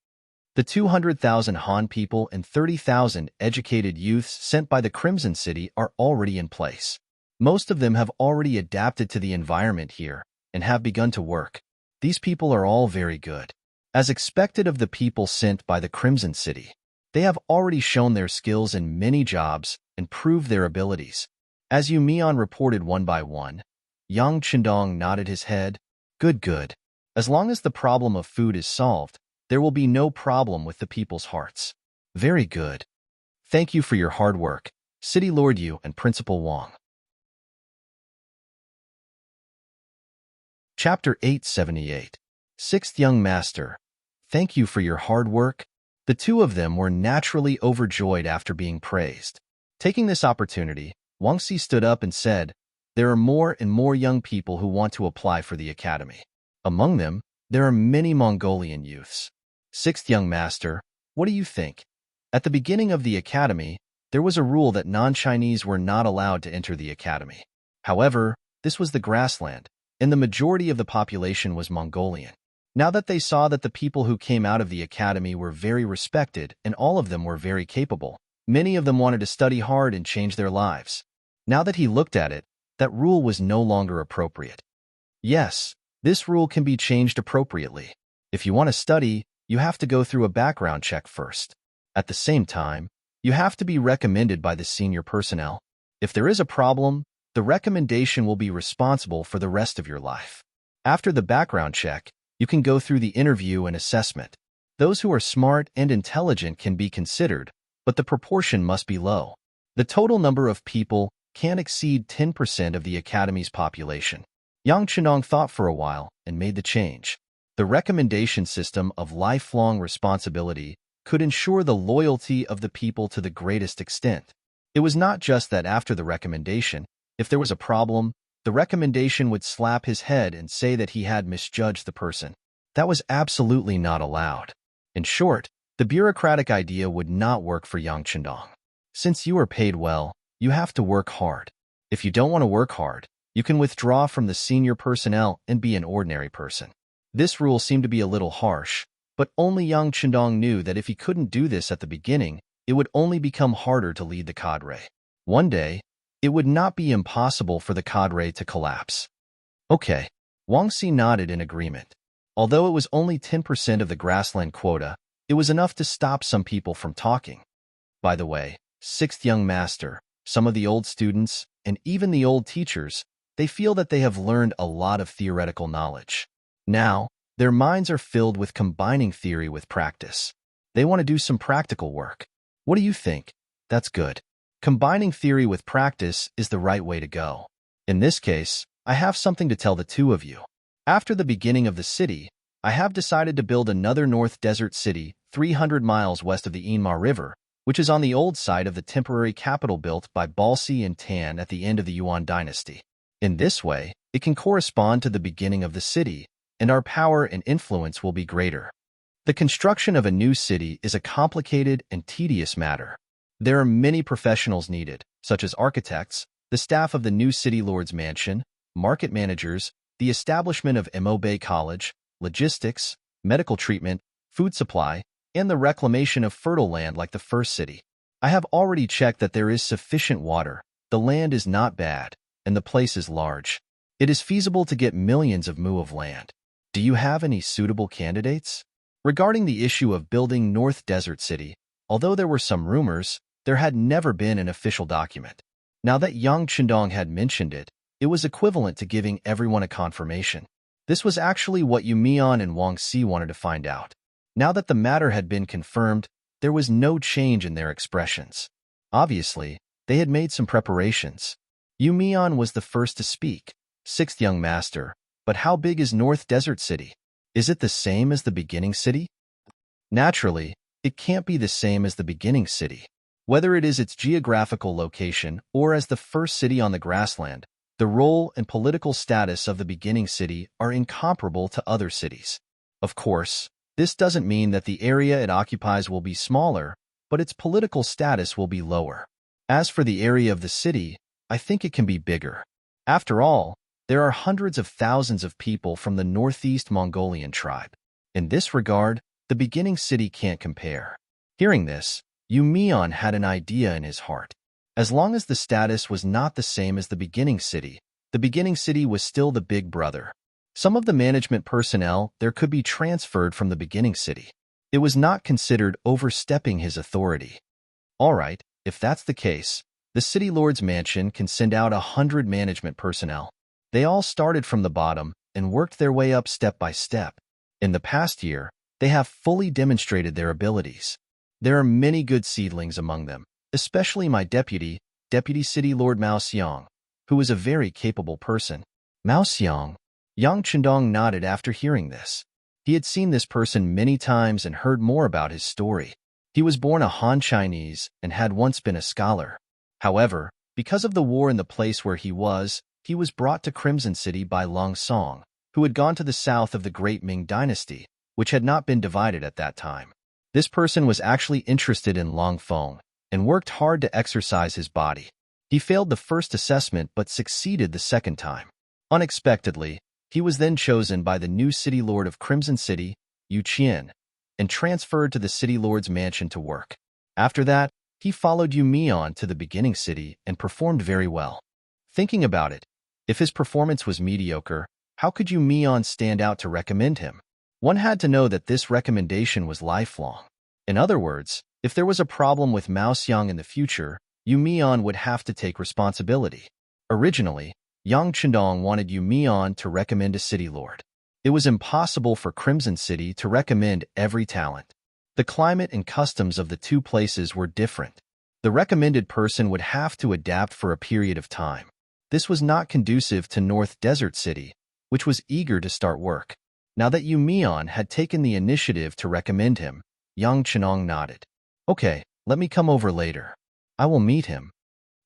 The 200,000 Han people and 30,000 educated youths sent by the Crimson City are already in place. Most of them have already adapted to the environment here and have begun to work. These people are all very good. As expected of the people sent by the Crimson City, they have already shown their skills in many jobs and proved their abilities. As Yu Mian reported one by one, Yang Qindong nodded his head. Good. As long as the problem of food is solved, there will be no problem with the people's hearts. Very good. Thank you for your hard work, City Lord Yu and Principal Wang. Chapter 878. 6th Young Master. Thank you for your hard work. The two of them were naturally overjoyed after being praised. Taking this opportunity, Wang Xi stood up and said, "There are more and more young people who want to apply for the academy. Among them, there are many Mongolian youths. 6th Young Master, what do you think? At the beginning of the academy, there was a rule that non-Chinese were not allowed to enter the academy. However, this was the grassland, and the majority of the population was Mongolian. Now that they saw that the people who came out of the academy were very respected and all of them were very capable, many of them wanted to study hard and change their lives. Now that he looked at it, that rule was no longer appropriate. Yes, this rule can be changed appropriately. If you want to study, you have to go through a background check first. At the same time, you have to be recommended by the senior personnel. If there is a problem, the recommendation will be responsible for the rest of your life. After the background check, you can go through the interview and assessment. Those who are smart and intelligent can be considered, but the proportion must be low. The total number of people can't exceed 10% of the academy's population. Yang Chenong thought for a while and made the change. The recommendation system of lifelong responsibility could ensure the loyalty of the people to the greatest extent. It was not just that after the recommendation, if there was a problem, the recommendation would slap his head and say that he had misjudged the person. That was absolutely not allowed. In short, the bureaucratic idea would not work for Yang Chendong. Since you are paid well, you have to work hard. If you don't want to work hard, you can withdraw from the senior personnel and be an ordinary person. This rule seemed to be a little harsh, but only Yang Chendong knew that if he couldn't do this at the beginning, it would only become harder to lead the cadre. One day, it would not be impossible for the cadre to collapse. Okay, Wang Si nodded in agreement. Although it was only 10% of the grassland quota, it was enough to stop some people from talking. By the way, sixth young master, some of the old students, and even the old teachers, they feel that they have learned a lot of theoretical knowledge. Now, their minds are filled with combining theory with practice. They want to do some practical work. What do you think? That's good. Combining theory with practice is the right way to go. In this case, I have something to tell the two of you. After the beginning of the city, I have decided to build another North Desert city 300 miles west of the Inma River, which is on the old site of the temporary capital built by Balsi and Tan at the end of the Yuan dynasty. In this way, it can correspond to the beginning of the city, and our power and influence will be greater. The construction of a new city is a complicated and tedious matter. There are many professionals needed, such as architects, the staff of the new city lord's mansion, market managers, the establishment of Mo College, logistics, medical treatment, food supply, and the reclamation of fertile land like the first city. I have already checked that there is sufficient water, the land is not bad, and the place is large. It is feasible to get millions of mu of land. Do you have any suitable candidates? Regarding the issue of building North Desert City, although there were some rumors, there had never been an official document. Now that Yang Chendong had mentioned it, it was equivalent to giving everyone a confirmation. This was actually what Yu Mian and Wang Si wanted to find out. Now that the matter had been confirmed, there was no change in their expressions. Obviously, they had made some preparations. Yu Mian was the first to speak. Sixth young master, but how big is North Desert City? Is it the same as the beginning city? Naturally, it can't be the same as the beginning city. Whether it is its geographical location or as the first city on the grassland, the role and political status of the beginning city are incomparable to other cities. Of course, this doesn't mean that the area it occupies will be smaller, but its political status will be lower. As for the area of the city, I think it can be bigger. After all, there are hundreds of thousands of people from the Northeast Mongolian tribe. In this regard, the beginning city can't compare. Hearing this, Yu Mian had an idea in his heart. As long as the status was not the same as the beginning city was still the big brother. Some of the management personnel there could be transferred from the beginning city. It was not considered overstepping his authority. All right, if that's the case, the city lord's mansion can send out 100 management personnel. They all started from the bottom and worked their way up step by step. In the past year, they have fully demonstrated their abilities. There are many good seedlings among them, especially my deputy city lord Mao Xiang, who is a very capable person. Mao Xiang. Yang Chendong nodded after hearing this. He had seen this person many times and heard more about his story. He was born a Han Chinese and had once been a scholar. However, because of the war in the place where he was brought to Crimson City by Long Song, who had gone to the south of the great Ming dynasty, which had not been divided at that time. This person was actually interested in Long Feng and worked hard to exercise his body. He failed the first assessment but succeeded the second time. Unexpectedly, He was then chosen by the new city lord of Crimson City, Yu Qian, and transferred to the city lord's mansion to work. After that, he followed Yu Mian to the beginning city and performed very well. Thinking about it, if his performance was mediocre, how could Yu Mian stand out to recommend him? One had to know that this recommendation was lifelong. In other words, if there was a problem with Mao Xiang in the future, Yu Mian would have to take responsibility. Originally, Yang Chendong wanted Yu Mian to recommend a city lord. It was impossible for Crimson City to recommend every talent. The climate and customs of the two places were different. The recommended person would have to adapt for a period of time. This was not conducive to North Desert City, which was eager to start work. Now that Yu Mian had taken the initiative to recommend him, Yang Chenong nodded. Okay, let me come over later. I will meet him.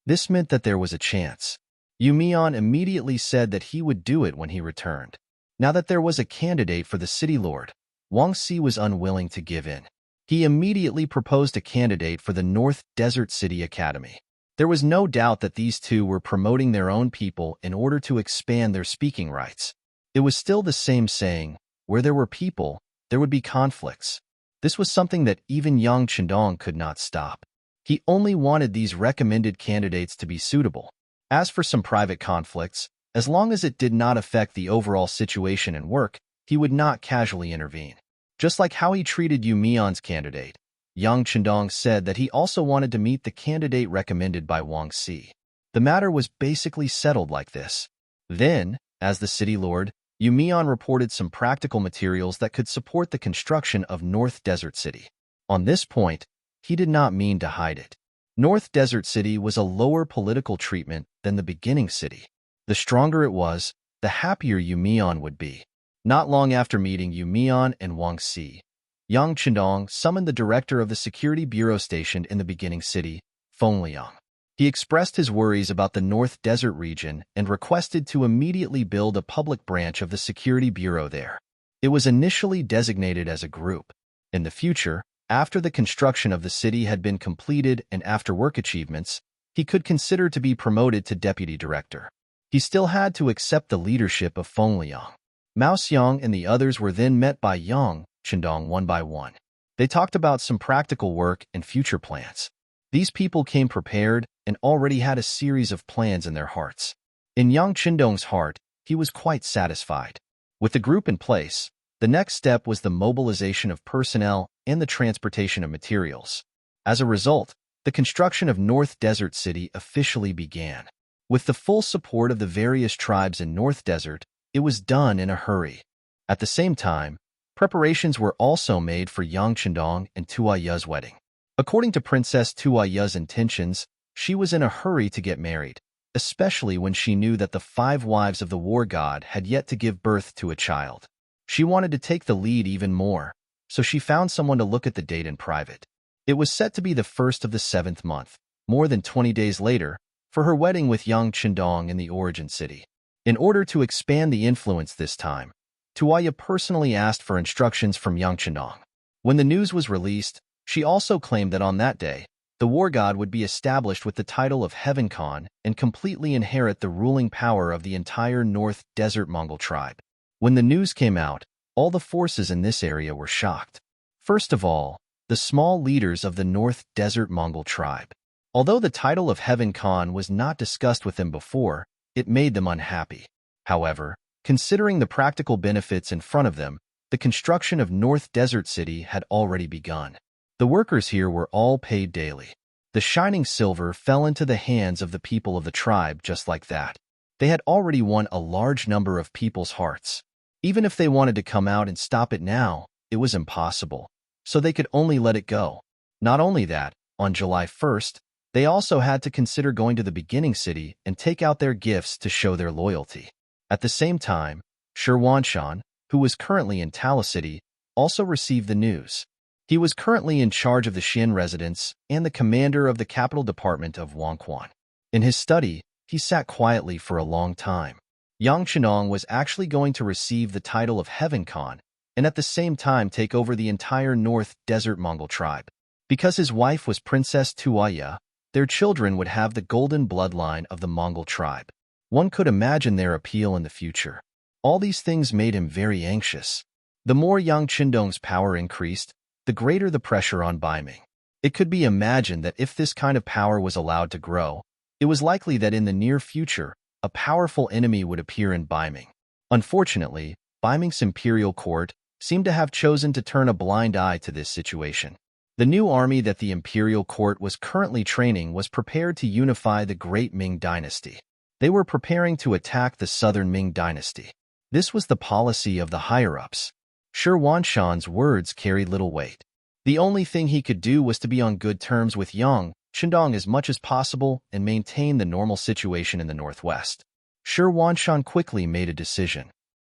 This meant that there was a chance. Yu Mian immediately said that he would do it when he returned. Now that there was a candidate for the city lord, Wang Si was unwilling to give in. He immediately proposed a candidate for the North Desert City Academy. There was no doubt that these two were promoting their own people in order to expand their speaking rights. It was still the same saying, where there were people, there would be conflicts. This was something that even Yang Chendong could not stop. He only wanted these recommended candidates to be suitable. As for some private conflicts, as long as it did not affect the overall situation and work, he would not casually intervene. Just like how he treated Yu Mian's candidate, Yang Chendong said that he also wanted to meet the candidate recommended by Wang Si. The matter was basically settled like this. Then, as the city lord, Yu Mian reported some practical materials that could support the construction of North Desert City. On this point, he did not mean to hide it. North Desert City was a lower political treatment than the beginning city. The stronger it was, the happier Yu Mian would be. Not long after meeting Yu Mian and Wang Si, Yang Chendong summoned the director of the security bureau stationed in the beginning city, Feng Liang. He expressed his worries about the North Desert region and requested to immediately build a public branch of the security bureau there. It was initially designated as a group. In the future, after the construction of the city had been completed and after work achievements, he could consider to be promoted to deputy director. He still had to accept the leadership of Feng Liang. Mao Xiang and the others were then met by Yang Chendong one by one. They talked about some practical work and future plans. These people came prepared and already had a series of plans in their hearts. In Yang Chendong's heart, he was quite satisfied. With the group in place, the next step was the mobilization of personnel and the transportation of materials. As a result, the construction of North Desert City officially began. With the full support of the various tribes in North Desert, it was done in a hurry. At the same time, preparations were also made for Yang Chendong and Tuaya's wedding. According to Princess Tuaya's intentions, she was in a hurry to get married, especially when she knew that the 5 wives of the war god had yet to give birth to a child. She wanted to take the lead even more, so she found someone to look at the date in private. It was set to be the 1st of the 7th month, more than 20 days later, for her wedding with Yang Chendong in the origin city. In order to expand the influence this time, Tuaya personally asked for instructions from Yang Chendong. When the news was released, she also claimed that on that day, the war god would be established with the title of Heaven Khan and completely inherit the ruling power of the entire North Desert Mongol tribe. When the news came out, all the forces in this area were shocked. First of all, the small leaders of the North Desert Mongol tribe. Although the title of Heaven Khan was not discussed with them before, it made them unhappy. However, considering the practical benefits in front of them, the construction of North Desert City had already begun. The workers here were all paid daily. The shining silver fell into the hands of the people of the tribe just like that. They had already won a large number of people's hearts. Even if they wanted to come out and stop it now, it was impossible, so they could only let it go. Not only that, on July 1st, they also had to consider going to the beginning city and take out their gifts to show their loyalty. At the same time, Shi Wanshan, who was currently in Tala City, also received the news. He was currently in charge of the Xian residence and the commander of the capital department of Wangquan. In his study, he sat quietly for a long time. Yang Chenong was actually going to receive the title of Heaven Khan and at the same time take over the entire North Desert Mongol tribe. Because his wife was Princess Tuaya, their children would have the golden bloodline of the Mongol tribe. One could imagine their appeal in the future. All these things made him very anxious. The more Yang Qindong's power increased, the greater the pressure on Bai Ming. It could be imagined that if this kind of power was allowed to grow, it was likely that in the near future, a powerful enemy would appear in Bai Ming. Unfortunately, Bai Ming's imperial court seemed to have chosen to turn a blind eye to this situation. The new army that the imperial court was currently training was prepared to unify the great Ming dynasty. They were preparing to attack the southern Ming dynasty. This was the policy of the higher-ups. Shi Wanshan's words carried little weight. The only thing he could do was to be on good terms with Yang Qindong as much as possible and maintain the normal situation in the northwest. Shi Wanshan quickly made a decision.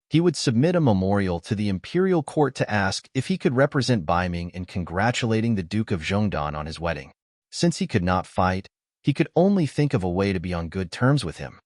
He would submit a memorial to the imperial court to ask if he could represent Bai Ming in congratulating the Duke of Zhongdan on his wedding. Since he could not fight, he could only think of a way to be on good terms with him.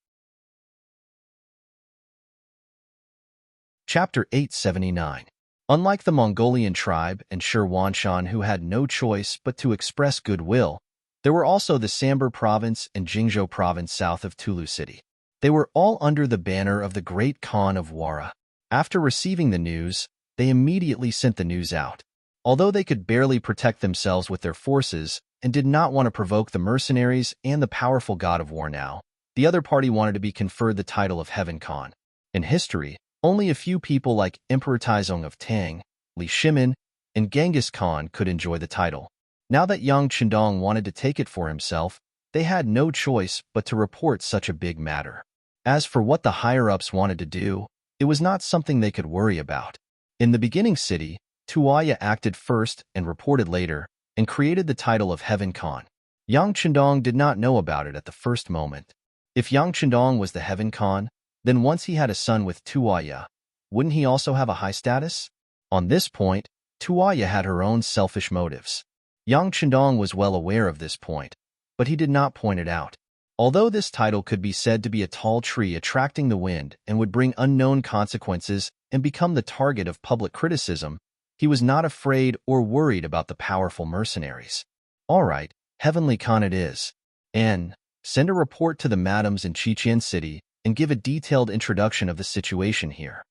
Chapter 879. Unlike the Mongolian tribe and Shi Wanshan who had no choice but to express goodwill, there were also the Sambar province and Jingzhou province south of Tulu City. They were all under the banner of the great Khan of Wara. After receiving the news, they immediately sent the news out. Although they could barely protect themselves with their forces and did not want to provoke the mercenaries and the powerful god of war now, the other party wanted to be conferred the title of Heaven Khan. In history, only a few people like Emperor Taizong of Tang, Li Shimin, and Genghis Khan could enjoy the title. Now that Yang Qindong wanted to take it for himself, they had no choice but to report such a big matter. As for what the higher-ups wanted to do, it was not something they could worry about. In the beginning city, Tuaya acted first and reported later, and created the title of Heaven Khan. Yang Qindong did not know about it at the first moment. If Yang Qindong was the Heaven Khan, then once he had a son with Tuaya, wouldn't he also have a high status? On this point, Tuaya had her own selfish motives. Yang Qindong was well aware of this point, but he did not point it out. Although this title could be said to be a tall tree attracting the wind and would bring unknown consequences and become the target of public criticism, he was not afraid or worried about the powerful mercenaries. All right, Heavenly Khan it is. Send a report to the madams in Qiqian City and give a detailed introduction of the situation here.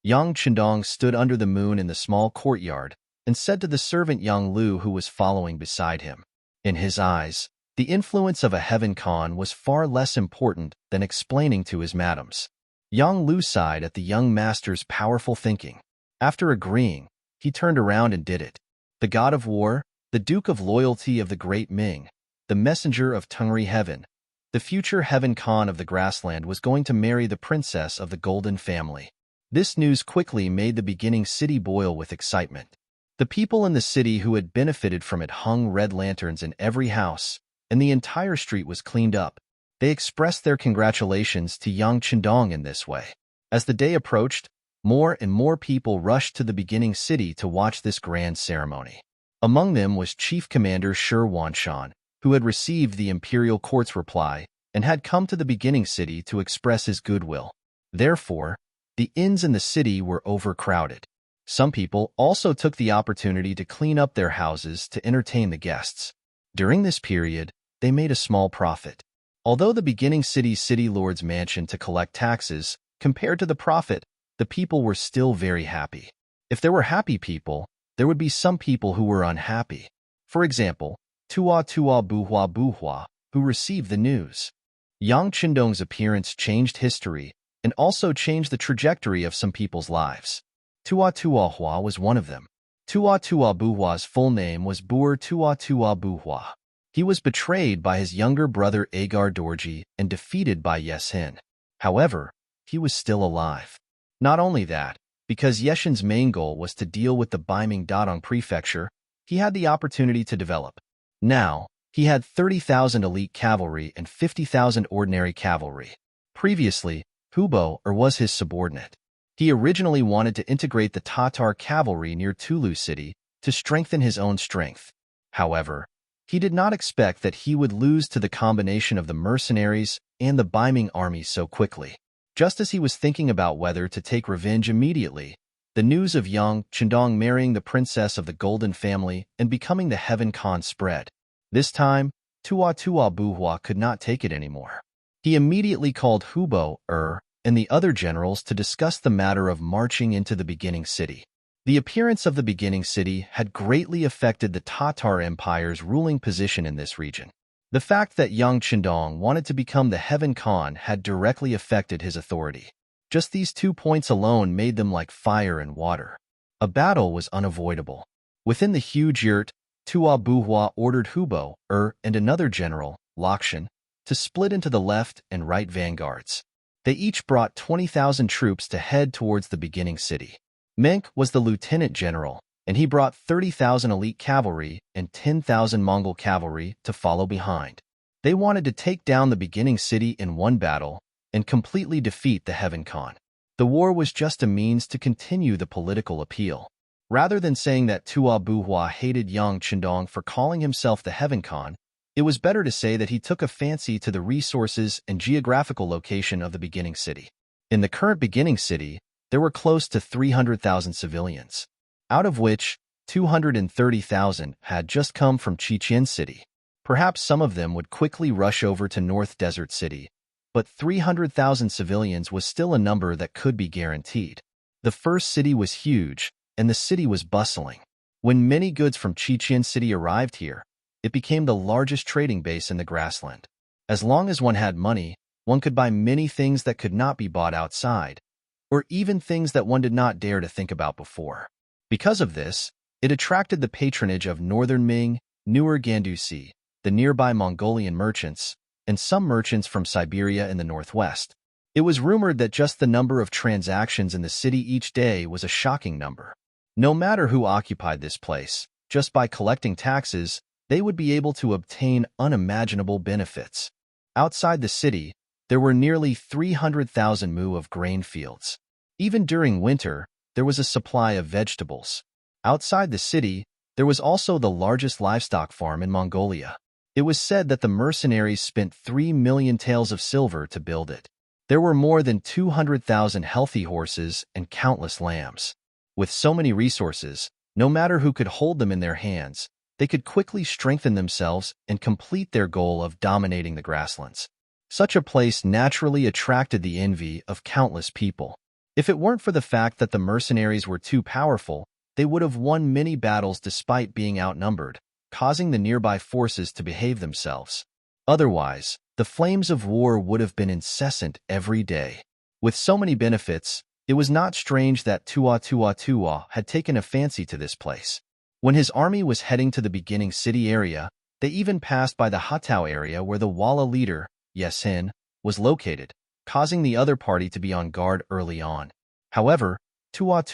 Yang Qindong stood under the moon in the small courtyard and said to the servant Yang Lu who was following beside him. In his eyes, the influence of a Heaven Khan was far less important than explaining to his madams. Yang Lu sighed at the young master's powerful thinking. After agreeing, he turned around and did it. The god of war, the Duke of Loyalty of the great Ming, the messenger of Tungri Heaven, the future Heaven Khan of the grassland was going to marry the princess of the Golden family. This news quickly made the beginning city boil with excitement. The people in the city who had benefited from it hung red lanterns in every house, and the entire street was cleaned up. They expressed their congratulations to Yang Qindong in this way. As the day approached, more and more people rushed to the beginning city to watch this grand ceremony. Among them was Chief Commander Shi Wanshan, who had received the imperial court's reply and had come to the beginning city to express his goodwill. Therefore, the inns in the city were overcrowded. Some people also took the opportunity to clean up their houses to entertain the guests. During this period, they made a small profit. Although the beginning city's city lord's mansion to collect taxes, compared to the profit, the people were still very happy. If there were happy people, there would be some people who were unhappy. For example, Tua Buhua, who received the news. Yang Qindong's appearance changed history and also changed the trajectory of some people's lives. Tua Hua was one of them. Tua Buhua's full name was Bur Tua Buhua. He was betrayed by his younger brother Agar Dorji and defeated by Yeshin. However, he was still alive. Not only that, because Yeshin's main goal was to deal with the Baiming Dadong prefecture, he had the opportunity to develop. Now, he had 30,000 elite cavalry and 50,000 ordinary cavalry. Previously, Hubo was his subordinate. He originally wanted to integrate the Tatar cavalry near Tulu City to strengthen his own strength. However, he did not expect that he would lose to the combination of the mercenaries and the Baiming army so quickly. Just as he was thinking about whether to take revenge immediately, the news of Yang Qindong marrying the princess of the Golden family and becoming the Heaven Khan spread. This time, Tua Buhua could not take it anymore. He immediately called Hubo, and the other generals to discuss the matter of marching into the beginning city. The appearance of the beginning city had greatly affected the Tatar Empire's ruling position in this region. The fact that young Chandong wanted to become the Heaven Khan had directly affected his authority. Just these 2 points alone made them like fire and water. A battle was unavoidable. Within the huge yurt, Tua Buhua ordered Hubo, and another general, Lakshan, to split into the left and right vanguards. They each brought 20,000 troops to head towards the beginning city. Ming was the lieutenant general, and he brought 30,000 elite cavalry and 10,000 Mongol cavalry to follow behind. They wanted to take down the beginning city in one battle and completely defeat the Heaven Khan. The war was just a means to continue the political appeal. Rather than saying that Tua Buhua hated young Chandong for calling himself the Heaven Khan, it was better to say that he took a fancy to the resources and geographical location of the beginning city. In the current beginning city, there were close to 300,000 civilians, out of which 230,000 had just come from Chichen City. Perhaps some of them would quickly rush over to North Desert City, but 300,000 civilians was still a number that could be guaranteed. The first city was huge, and the city was bustling. When many goods from Chichen City arrived here, it became the largest trading base in the grassland. As long as one had money, one could buy many things that could not be bought outside, or even things that one did not dare to think about before. Because of this, it attracted the patronage of northern Ming, newer Gandusi, the nearby Mongolian merchants, and some merchants from Siberia in the northwest. It was rumored that just the number of transactions in the city each day was a shocking number. No matter who occupied this place, just by collecting taxes, they would be able to obtain unimaginable benefits. Outside the city, there were nearly 300,000 mu of grain fields. Even during winter, there was a supply of vegetables. Outside the city, there was also the largest livestock farm in Mongolia. It was said that the mercenaries spent 3 million taels of silver to build it. There were more than 200,000 healthy horses and countless lambs. With so many resources, no matter who could hold them in their hands, they could quickly strengthen themselves and complete their goal of dominating the grasslands. Such a place naturally attracted the envy of countless people. If it weren't for the fact that the mercenaries were too powerful, they would have won many battles despite being outnumbered, causing the nearby forces to behave themselves. Otherwise, the flames of war would have been incessant every day. With so many benefits, it was not strange that Tua had taken a fancy to this place. When his army was heading to the beginning city area, they even passed by the Hatao area where the Walla leader, Yesen, was located, causing the other party to be on guard early on. However, Tua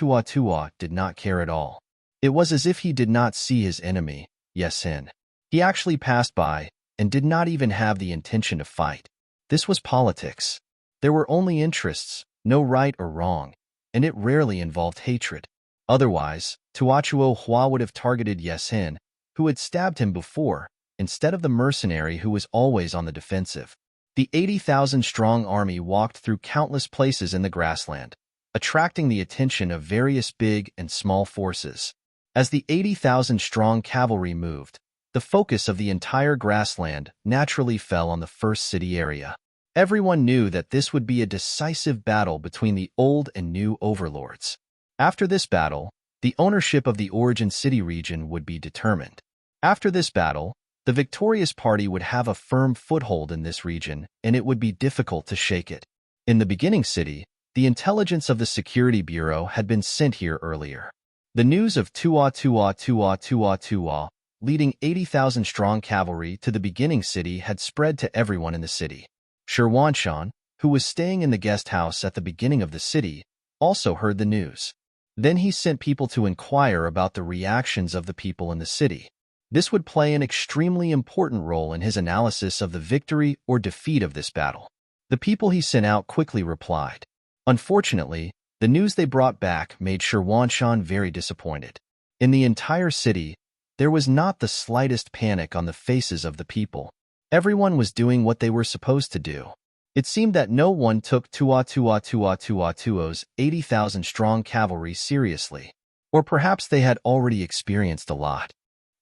did not care at all. It was as if he did not see his enemy, Yesen. He actually passed by and did not even have the intention to fight. This was politics. There were only interests, no right or wrong, and it rarely involved hatred. Otherwise, Hua would have targeted Yesen, who had stabbed him before, instead of the mercenary who was always on the defensive. The 80,000-strong army walked through countless places in the grassland, attracting the attention of various big and small forces. As the 80,000-strong cavalry moved, the focus of the entire grassland naturally fell on the first city area. Everyone knew that this would be a decisive battle between the old and new overlords. After this battle, the ownership of the origin city region would be determined. After this battle, the victorious party would have a firm foothold in this region, and it would be difficult to shake it. In the beginning city, the intelligence of the Security Bureau had been sent here earlier. The news of Tua leading 80,000-strong cavalry to the beginning city had spread to everyone in the city. Shirwanshan, who was staying in the guest house at the beginning of the city, also heard the news. Then he sent people to inquire about the reactions of the people in the city. This would play an extremely important role in his analysis of the victory or defeat of this battle. The people he sent out quickly replied. Unfortunately, the news they brought back made Shirwanshan very disappointed. In the entire city, there was not the slightest panic on the faces of the people. Everyone was doing what they were supposed to do. It seemed that no one took Tua's 80,000-strong cavalry seriously. Or perhaps they had already experienced a lot.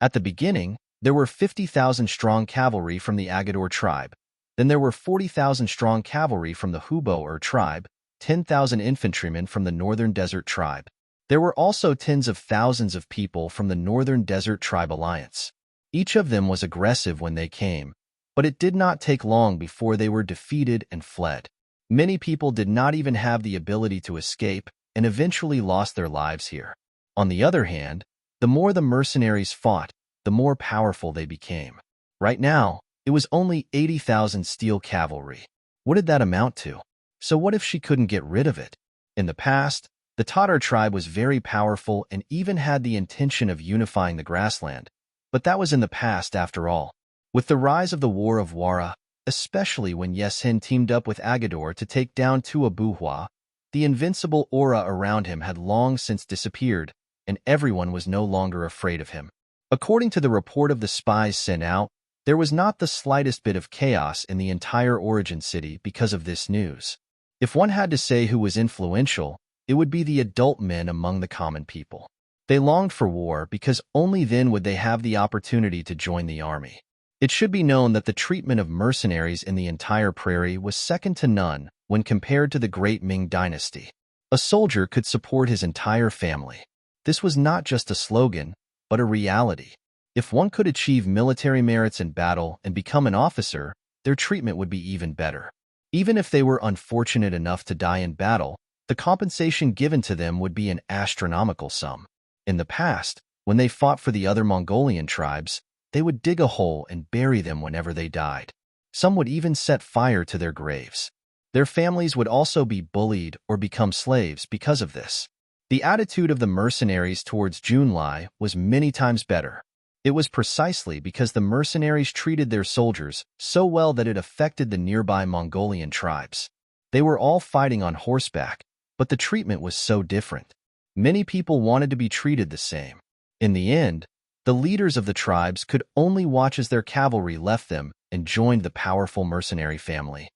At the beginning, there were 50,000-strong cavalry from the Agador tribe. Then there were 40,000-strong cavalry from the Hubo tribe, 10,000 infantrymen from the Northern Desert Tribe. There were also tens of thousands of people from the Northern Desert Tribe Alliance. Each of them was aggressive when they came, but it did not take long before they were defeated and fled. Many people did not even have the ability to escape and eventually lost their lives here. On the other hand, the more the mercenaries fought, the more powerful they became. Right now, it was only 80,000 steel cavalry. What did that amount to? So what if she couldn't get rid of it? In the past, the Tatar tribe was very powerful and even had the intention of unifying the grassland, but that was in the past after all. With the rise of the War of Wara, especially when Yesin teamed up with Agador to take down Tuabuhua, the invincible aura around him had long since disappeared, and everyone was no longer afraid of him. According to the report of the spies sent out, there was not the slightest bit of chaos in the entire origin city because of this news. If one had to say who was influential, it would be the adult men among the common people. They longed for war because only then would they have the opportunity to join the army. It should be known that the treatment of mercenaries in the entire prairie was second to none when compared to the great Ming dynasty. A soldier could support his entire family. This was not just a slogan, but a reality. If one could achieve military merits in battle and become an officer, their treatment would be even better. Even if they were unfortunate enough to die in battle, the compensation given to them would be an astronomical sum. In the past, when they fought for the other Mongolian tribes, they would dig a hole and bury them whenever they died. Some would even set fire to their graves. Their families would also be bullied or become slaves because of this. The attitude of the mercenaries towards Junlai was many times better. It was precisely because the mercenaries treated their soldiers so well that it affected the nearby Mongolian tribes. They were all fighting on horseback, but the treatment was so different. Many people wanted to be treated the same. In the end, the leaders of the tribes could only watch as their cavalry left them and joined the powerful mercenary family.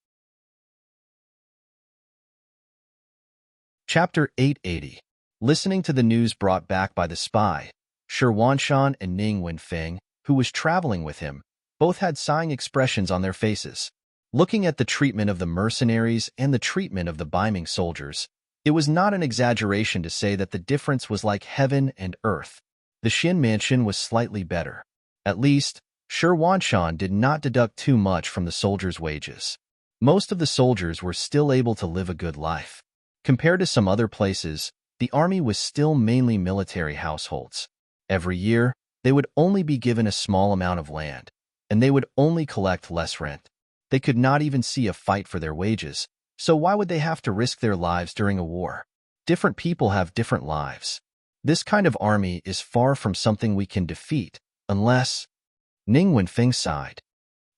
Chapter 880. Listening to the news brought back by the spy, Shi Wanshan and Ning Wenfeng, who was traveling with him, both had sighing expressions on their faces. Looking at the treatment of the mercenaries and the treatment of the Biming soldiers, it was not an exaggeration to say that the difference was like heaven and earth. The Xin mansion was slightly better. At least, Shi Wanshan did not deduct too much from the soldiers' wages. Most of the soldiers were still able to live a good life. Compared to some other places, the army was still mainly military households. Every year, they would only be given a small amount of land, and they would only collect less rent. They could not even see a fight for their wages, so why would they have to risk their lives during a war? Different people have different lives. This kind of army is far from something we can defeat, unless... Ning Wenfeng sighed.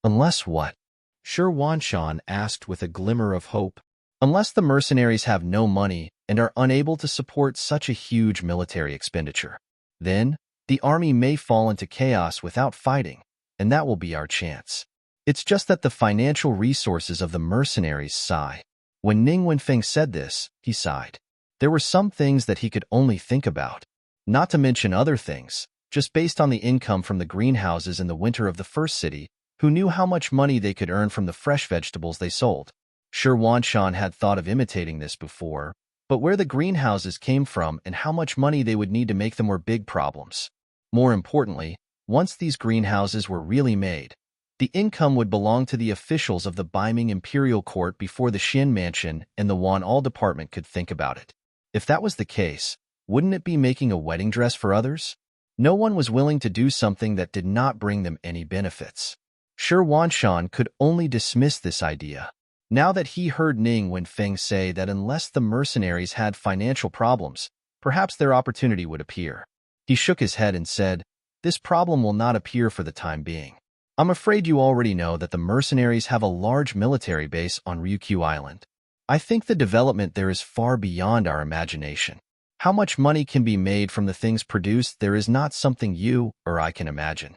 Unless what? Shi Wanshan asked with a glimmer of hope. Unless the mercenaries have no money and are unable to support such a huge military expenditure. Then, the army may fall into chaos without fighting, and that will be our chance. It's just that the financial resources of the mercenaries sigh. When Ning Wenfeng said this, he sighed. There were some things that he could only think about. Not to mention other things, just based on the income from the greenhouses in the winter of the first city, who knew how much money they could earn from the fresh vegetables they sold. Shi Wanshan had thought of imitating this before, but where the greenhouses came from and how much money they would need to make them were big problems. More importantly, once these greenhouses were really made, the income would belong to the officials of the Biming Imperial Court before the Xin Mansion and the Wan'al Department could think about it. If that was the case, wouldn't it be making a wedding dress for others? No one was willing to do something that did not bring them any benefits. Shi Wanshan could only dismiss this idea. Now that he heard Ning Wenfeng say that unless the mercenaries had financial problems, perhaps their opportunity would appear. He shook his head and said, "This problem will not appear for the time being. I'm afraid you already know that the mercenaries have a large military base on Ryukyu Island. I think the development there is far beyond our imagination. How much money can be made from the things produced there is not something you or I can imagine."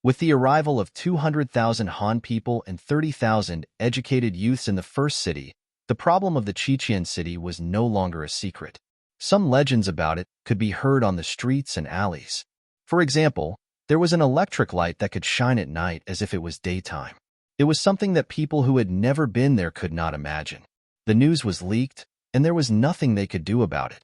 With the arrival of 200,000 Han people and 30,000 educated youths in the first city, the problem of the Chechen city was no longer a secret. Some legends about it could be heard on the streets and alleys. For example, there was an electric light that could shine at night as if it was daytime. It was something that people who had never been there could not imagine. The news was leaked, and there was nothing they could do about it.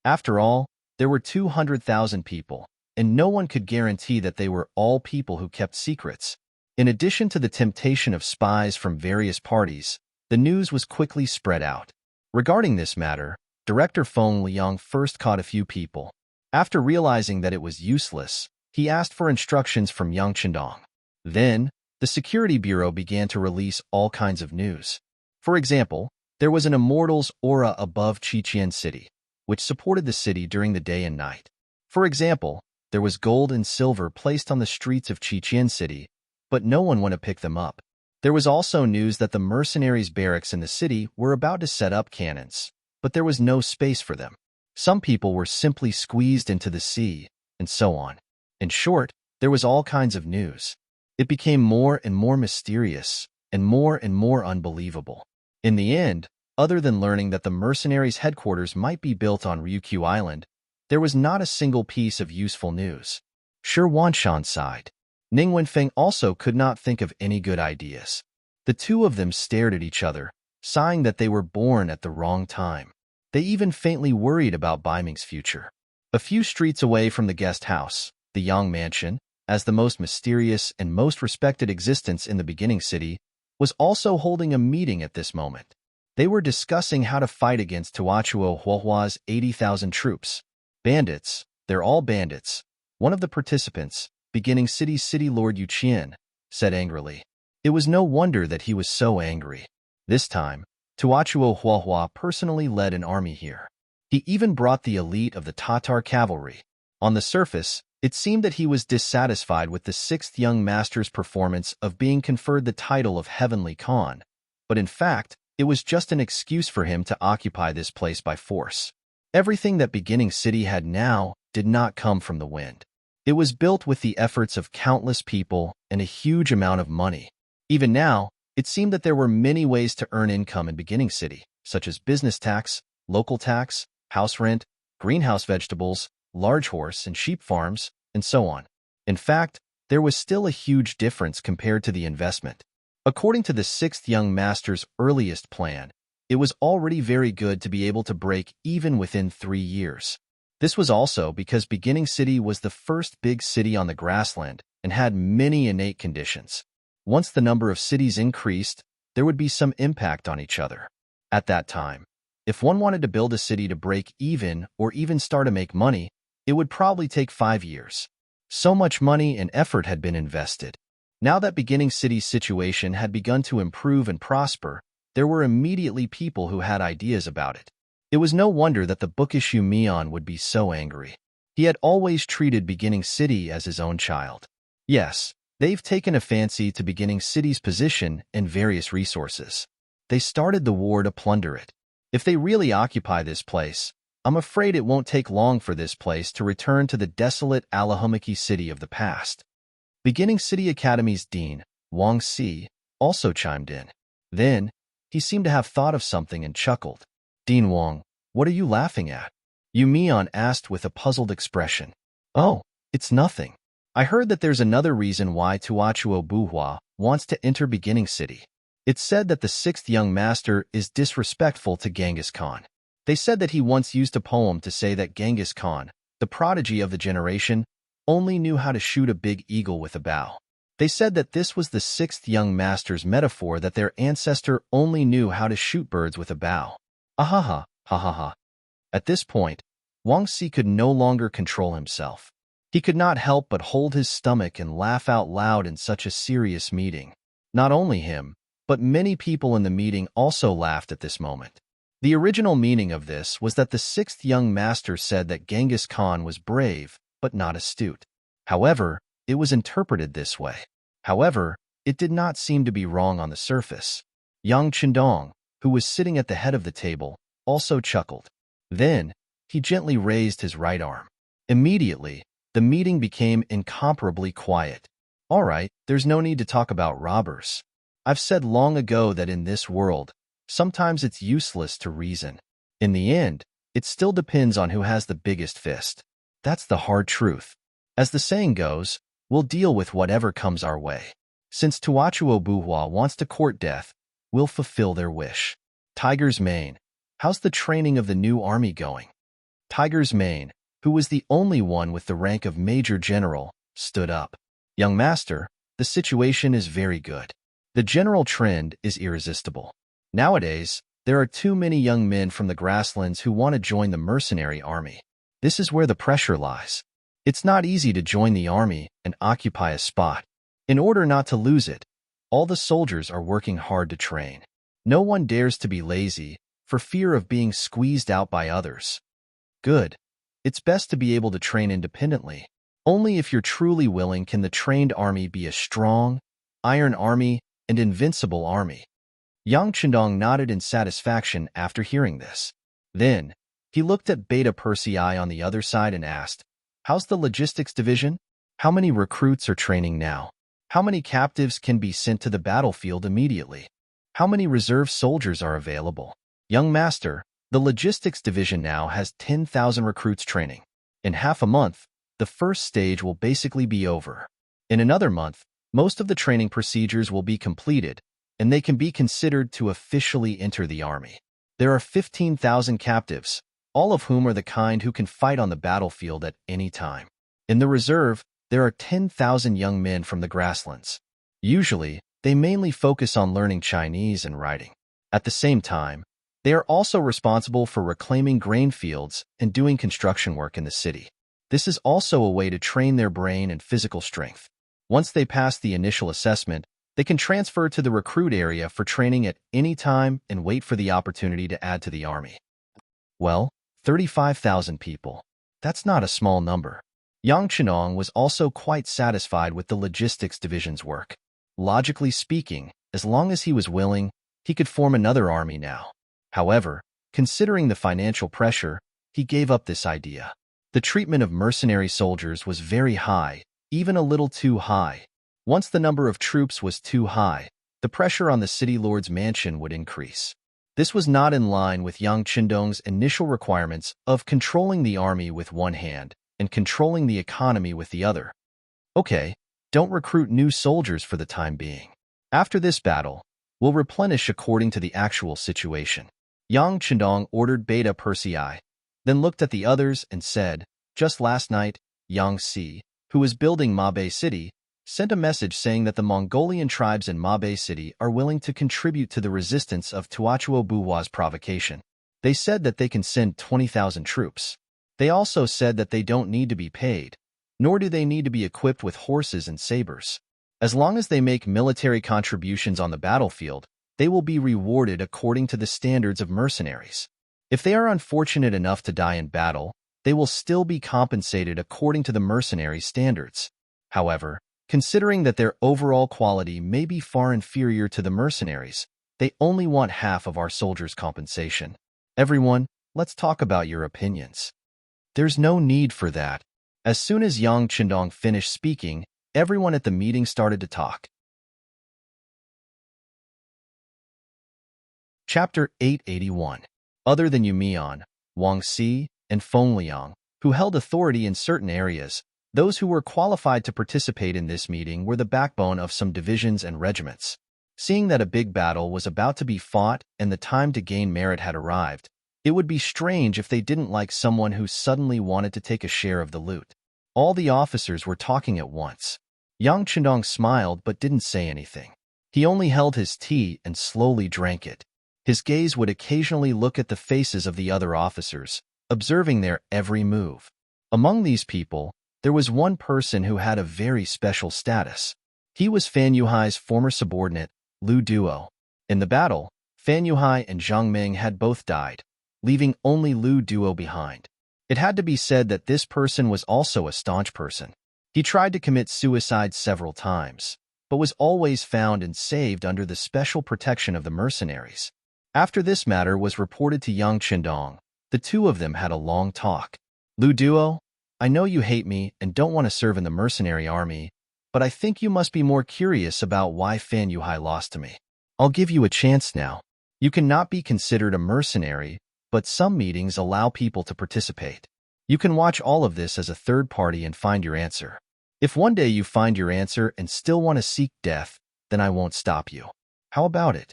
After all, there were 200,000 people, and no one could guarantee that they were all people who kept secrets. In addition to the temptation of spies from various parties, the news was quickly spread out. Regarding this matter, Director Feng Liang first caught a few people. After realizing that it was useless, he asked for instructions from Yang Chendong. Then, the Security Bureau began to release all kinds of news. For example, there was an immortal's aura above Qiqian City, which supported the city during the day and night. For example, there was gold and silver placed on the streets of Qiqian City, but no one went to pick them up. There was also news that the mercenaries' barracks in the city were about to set up cannons, but there was no space for them. Some people were simply squeezed into the sea, and so on. In short, there was all kinds of news. It became more and more mysterious, and more unbelievable. In the end, other than learning that the mercenaries' headquarters might be built on Ryukyu Island, there was not a single piece of useful news. Shi Wanshan sighed. Ning Wenfeng also could not think of any good ideas. The two of them stared at each other, sighing that they were born at the wrong time. They even faintly worried about Bai Ming's future. A few streets away from the guest house, the Yang Mansion, as the most mysterious and most respected existence in the beginning city, was also holding a meeting at this moment. They were discussing how to fight against Tuachuo Huohua's 80,000 troops. Bandits, they're all bandits. One of the participants, beginning City Lord Yuqian, said angrily. It was no wonder that he was so angry. This time, Tuachuo Huohua personally led an army here. He even brought the elite of the Tatar cavalry. On the surface, it seemed that he was dissatisfied with the sixth young master's performance of being conferred the title of Heavenly Khan, but in fact, it was just an excuse for him to occupy this place by force. Everything that beginning city had now did not come from the wind. It was built with the efforts of countless people and a huge amount of money. Even now, it seemed that there were many ways to earn income in beginning city, such as business tax, local tax, house rent, greenhouse vegetables, large horse and sheep farms, and so on. In fact, there was still a huge difference compared to the investment. According to the sixth young master's earliest plan, it was already very good to be able to break even within 3 years. This was also because beginning city was the first big city on the grassland and had many innate conditions. Once the number of cities increased, there would be some impact on each other. At that time, if one wanted to build a city to break even or even start to make money, it would probably take 5 years. So much money and effort had been invested. Now that beginning city's situation had begun to improve and prosper, there were immediately people who had ideas about it. It was no wonder that the bookish Yu Mian would be so angry. He had always treated beginning city as his own child. Yes, they've taken a fancy to beginning city's position and various resources. They started the war to plunder it. If they really occupy this place, I'm afraid it won't take long for this place to return to the desolate Alahumaki city of the past. Beginning City Academy's dean, Wang Si, also chimed in. Then, he seemed to have thought of something and chuckled. Dean Wang, what are you laughing at? Yu Mian asked with a puzzled expression. Oh, it's nothing. I heard that there's another reason why Tuachuo Buhua wants to enter beginning city. It's said that the sixth young master is disrespectful to Genghis Khan. They said that he once used a poem to say that Genghis Khan, the prodigy of the generation, only knew how to shoot a big eagle with a bow. They said that this was the sixth young master's metaphor that their ancestor only knew how to shoot birds with a bow. Ahaha, ha ha ha. At this point, Wang Si could no longer control himself. He could not help but hold his stomach and laugh out loud in such a serious meeting. Not only him, but many people in the meeting also laughed at this moment. The original meaning of this was that the sixth young master said that Genghis Khan was brave, but not astute. However, it was interpreted this way. However, it did not seem to be wrong on the surface. Yang Chendong, who was sitting at the head of the table, also chuckled. Then, he gently raised his right arm. Immediately, the meeting became incomparably quiet. All right, there's no need to talk about robbers. I've said long ago that in this world, sometimes it's useless to reason. In the end, it still depends on who has the biggest fist. That's the hard truth. As the saying goes, we'll deal with whatever comes our way. Since Tuachuo Buhua wants to court death, we'll fulfill their wish. Tiger's mane. How's the training of the new army going? Tiger's mane, who was the only one with the rank of Major General, stood up. Young master, the situation is very good. The general trend is irresistible. Nowadays, there are too many young men from the grasslands who want to join the mercenary army. This is where the pressure lies. It's not easy to join the army and occupy a spot. In order not to lose it, all the soldiers are working hard to train. No one dares to be lazy for fear of being squeezed out by others. Good. It's best to be able to train independently. Only if you're truly willing can the trained army be a strong, iron army and invincible army. Yang Chendong nodded in satisfaction after hearing this. Then, he looked at Beta Persei on the other side and asked, "How's the logistics division? How many recruits are training now? How many captives can be sent to the battlefield immediately? How many reserve soldiers are available?" "Young master, the logistics division now has 10,000 recruits training. In half a month, the first stage will basically be over. In another month, most of the training procedures will be completed, and they can be considered to officially enter the army. There are 15,000 captives, all of whom are the kind who can fight on the battlefield at any time. In the reserve, there are 10,000 young men from the grasslands. Usually, they mainly focus on learning Chinese and writing. At the same time, they are also responsible for reclaiming grain fields and doing construction work in the city. This is also a way to train their brain and physical strength. Once they pass the initial assessment, they can transfer to the recruit area for training at any time and wait for the opportunity to add to the army." Well, 35,000 people. That's not a small number. Yang Chenong was also quite satisfied with the logistics division's work. Logically speaking, as long as he was willing, he could form another army now. However, considering the financial pressure, he gave up this idea. The treatment of mercenary soldiers was very high, even a little too high. Once the number of troops was too high, the pressure on the city lord's mansion would increase. This was not in line with Yang Chendong's initial requirements of controlling the army with one hand and controlling the economy with the other. Okay, don't recruit new soldiers for the time being. After this battle, we'll replenish according to the actual situation. Yang Chendong ordered Beta Persei, then looked at the others and said, "Just last night, Yang Si, who was building Mabe City, sent a message saying that the Mongolian tribes in Mabe City are willing to contribute to the resistance of Tuachuo Buhua's provocation. They said that they can send 20,000 troops. They also said that they don't need to be paid, nor do they need to be equipped with horses and sabers. As long as they make military contributions on the battlefield, they will be rewarded according to the standards of mercenaries. If they are unfortunate enough to die in battle, they will still be compensated according to the mercenary standards. However, considering that their overall quality may be far inferior to the mercenaries, they only want half of our soldiers' compensation. Everyone, let's talk about your opinions." There's no need for that. As soon as Yang Chendong finished speaking, everyone at the meeting started to talk. Chapter 881. Other than Yumian, Wang Si, and Feng Liang, who held authority in certain areas, those who were qualified to participate in this meeting were the backbone of some divisions and regiments. Seeing that a big battle was about to be fought and the time to gain merit had arrived, it would be strange if they didn't like someone who suddenly wanted to take a share of the loot. All the officers were talking at once. Yang Chendong smiled but didn't say anything. He only held his tea and slowly drank it. His gaze would occasionally look at the faces of the other officers, observing their every move. Among these people, there was one person who had a very special status. He was Fan Yuhai's former subordinate, Lu Duo. In the battle, Fan Yuhai and Zhang Ming had both died, leaving only Lu Duo behind. It had to be said that this person was also a staunch person. He tried to commit suicide several times, but was always found and saved under the special protection of the mercenaries. After this matter was reported to Yang Chendong, the two of them had a long talk. "Lu Duo, I know you hate me and don't want to serve in the mercenary army, but I think you must be more curious about why Fan Yuhai lost to me. I'll give you a chance now. You cannot be considered a mercenary, but some meetings allow people to participate. You can watch all of this as a third party and find your answer. If one day you find your answer and still want to seek death, then I won't stop you. How about it?"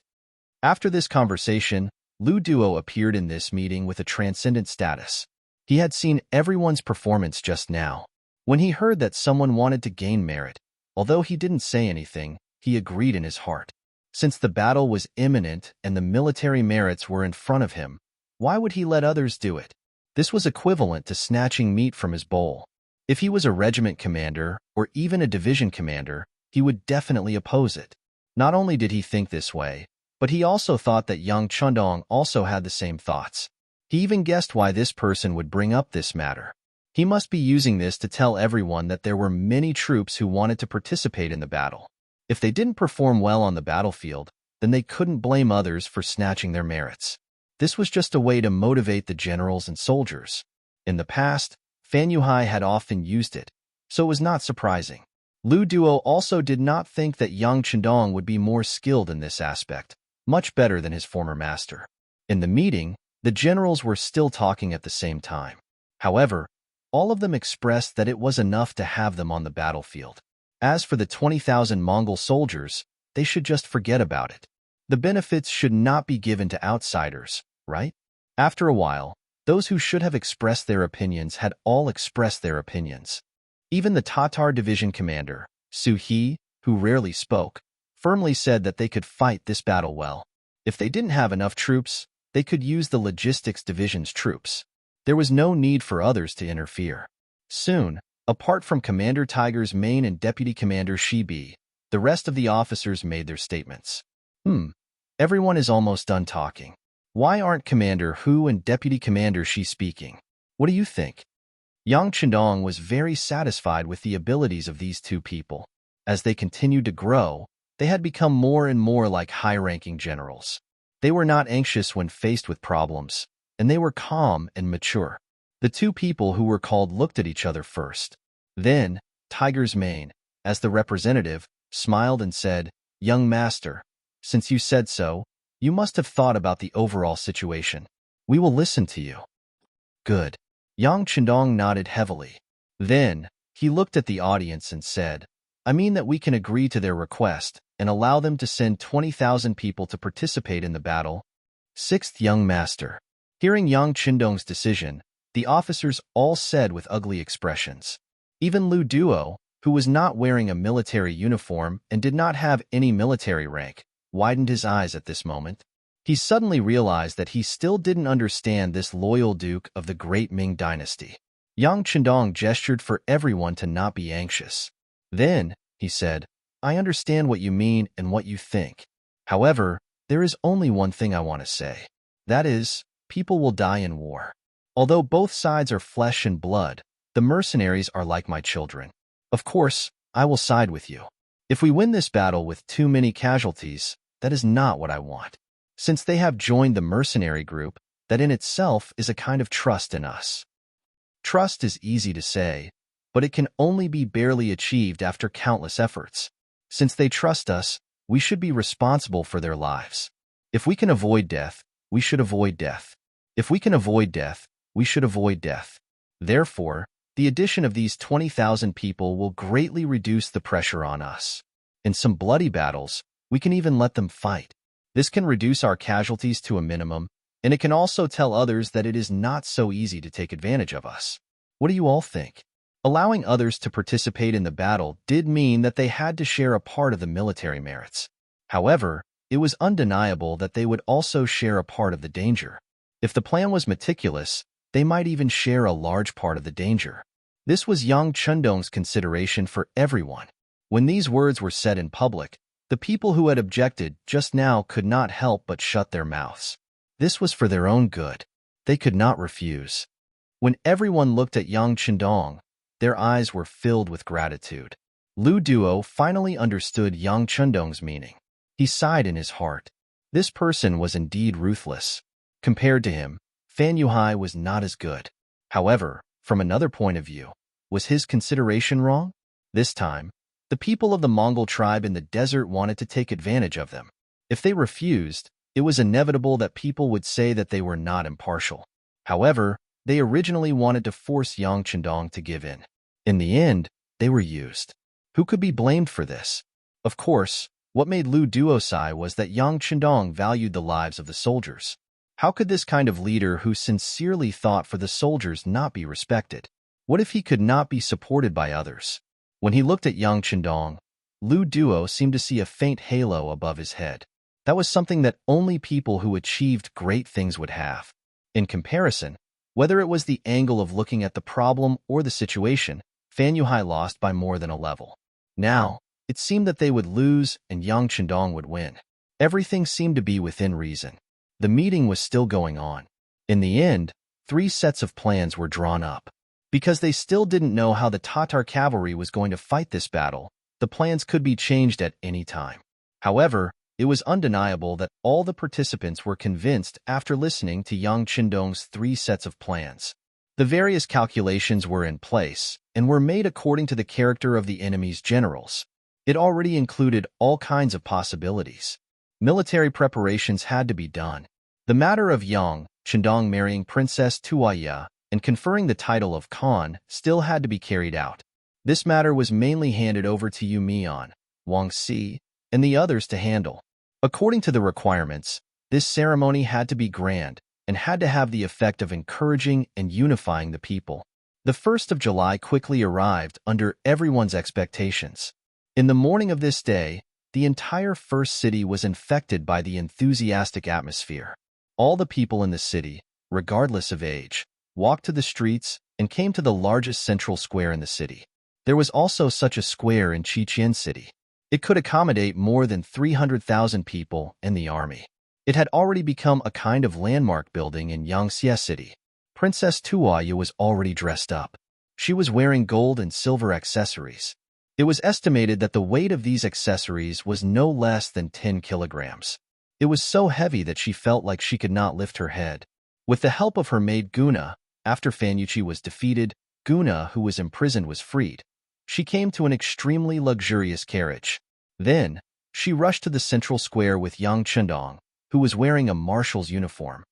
After this conversation, Lu Duo appeared in this meeting with a transcendent status. He had seen everyone's performance just now. When he heard that someone wanted to gain merit, although he didn't say anything, he agreed in his heart. Since the battle was imminent and the military merits were in front of him, why would he let others do it? This was equivalent to snatching meat from his bowl. If he was a regiment commander or even a division commander, he would definitely oppose it. Not only did he think this way, but he also thought that Yang Chundong also had the same thoughts. He even guessed why this person would bring up this matter. He must be using this to tell everyone that there were many troops who wanted to participate in the battle. If they didn't perform well on the battlefield, then they couldn't blame others for snatching their merits. This was just a way to motivate the generals and soldiers. In the past, Fan Yuhai had often used it, so it was not surprising. Lu Duo also did not think that Yang Chundong would be more skilled in this aspect, much better than his former master. In the meeting, the generals were still talking at the same time. However, all of them expressed that it was enough to have them on the battlefield. As for the 20,000 Mongol soldiers, they should just forget about it. The benefits should not be given to outsiders, right? After a while, those who should have expressed their opinions had all expressed their opinions. Even the Tatar division commander, Su He, who rarely spoke, firmly said that they could fight this battle well. If they didn't have enough troops, they could use the logistics division's troops. There was no need for others to interfere. Soon, apart from Commander Tiger's main and Deputy Commander Shibi, the rest of the officers made their statements. Everyone is almost done talking. Why aren't Commander Hu and Deputy Commander Shi speaking? What do you think? Yang Chundong was very satisfied with the abilities of these two people. As they continued to grow, they had become more and more like high-ranking generals. They were not anxious when faced with problems, and they were calm and mature. The two people who were called looked at each other first. Then, Tiger's mane, as the representative, smiled and said, "Young master, since you said so, you must have thought about the overall situation. We will listen to you." Good. Yang Chundong nodded heavily. Then, he looked at the audience and said, "I mean that we can agree to their request and allow them to send 20,000 people to participate in the battle." Sixth young master. Hearing Yang Chundong's decision, the officers all said with ugly expressions. Even Lu Duo, who was not wearing a military uniform and did not have any military rank, widened his eyes at this moment. He suddenly realized that he still didn't understand this loyal duke of the great Ming dynasty. Yang Chundong gestured for everyone to not be anxious. Then, he said, "I understand what you mean and what you think. However, there is only one thing I want to say. That is, people will die in war. Although both sides are flesh and blood, the mercenaries are like my children. Of course, I will side with you. If we win this battle with too many casualties, that is not what I want. Since they have joined the mercenary group, that in itself is a kind of trust in us." Trust is easy to say, but it can only be barely achieved after countless efforts. Since they trust us, we should be responsible for their lives. If we can avoid death, we should avoid death. If we can avoid death, we should avoid death. Therefore, the addition of these 20,000 people will greatly reduce the pressure on us. In some bloody battles, we can even let them fight. This can reduce our casualties to a minimum, and it can also tell others that it is not so easy to take advantage of us. What do you all think? Allowing others to participate in the battle did mean that they had to share a part of the military merits. However, it was undeniable that they would also share a part of the danger. If the plan was meticulous, they might even share a large part of the danger. This was Yang Chundong's consideration for everyone. When these words were said in public, the people who had objected just now could not help but shut their mouths. This was for their own good. They could not refuse. When everyone looked at Yang Chundong, their eyes were filled with gratitude. Lu Duo finally understood Yang Chundong's meaning. He sighed in his heart. This person was indeed ruthless. Compared to him, Fan Yuhai was not as good. However, from another point of view, was his consideration wrong? This time, the people of the Mongol tribe in the desert wanted to take advantage of them. If they refused, it was inevitable that people would say that they were not impartial. However, they originally wanted to force Yang Chundong to give in. In the end, they were used. Who could be blamed for this? Of course, what made Lu Duo sigh was that Yang Chundong valued the lives of the soldiers. How could this kind of leader who sincerely thought for the soldiers not be respected? What if he could not be supported by others? When he looked at young Chendong, Lu Duo seemed to see a faint halo above his head. That was something that only people who achieved great things would have. In comparison, whether it was the angle of looking at the problem or the situation, Fan Yuhai lost by more than a level. Now, it seemed that they would lose and Yang Chendong would win. Everything seemed to be within reason. The meeting was still going on. In the end, 3 sets of plans were drawn up. Because they still didn't know how the Tatar cavalry was going to fight this battle, the plans could be changed at any time. However, it was undeniable that all the participants were convinced after listening to Yang Chendong's 3 sets of plans. The various calculations were in place and were made according to the character of the enemy's generals. It already included all kinds of possibilities. Military preparations had to be done. The matter of Yang Chendong marrying Princess Tuaya and conferring the title of Khan still had to be carried out. This matter was mainly handed over to Yu Mian, Wang Si, and the others to handle. According to the requirements, this ceremony had to be grand and had to have the effect of encouraging and unifying the people. The 1st of July quickly arrived under everyone's expectations. In the morning of this day, the entire first city was infected by the enthusiastic atmosphere. All the people in the city, regardless of age, walked to the streets and came to the largest central square in the city. There was also such a square in Qiqian City. It could accommodate more than 300,000 people and the army. It had already become a kind of landmark building in Yangxie City. Princess Tuaya was already dressed up. She was wearing gold and silver accessories. It was estimated that the weight of these accessories was no less than 10 kilograms. It was so heavy that she felt like she could not lift her head. With the help of her maid Guna, after Fan Yuqi was defeated, Guna, who was imprisoned, was freed. She came to an extremely luxurious carriage. Then, she rushed to the central square with Yang Chendong, who was wearing a marshal's uniform.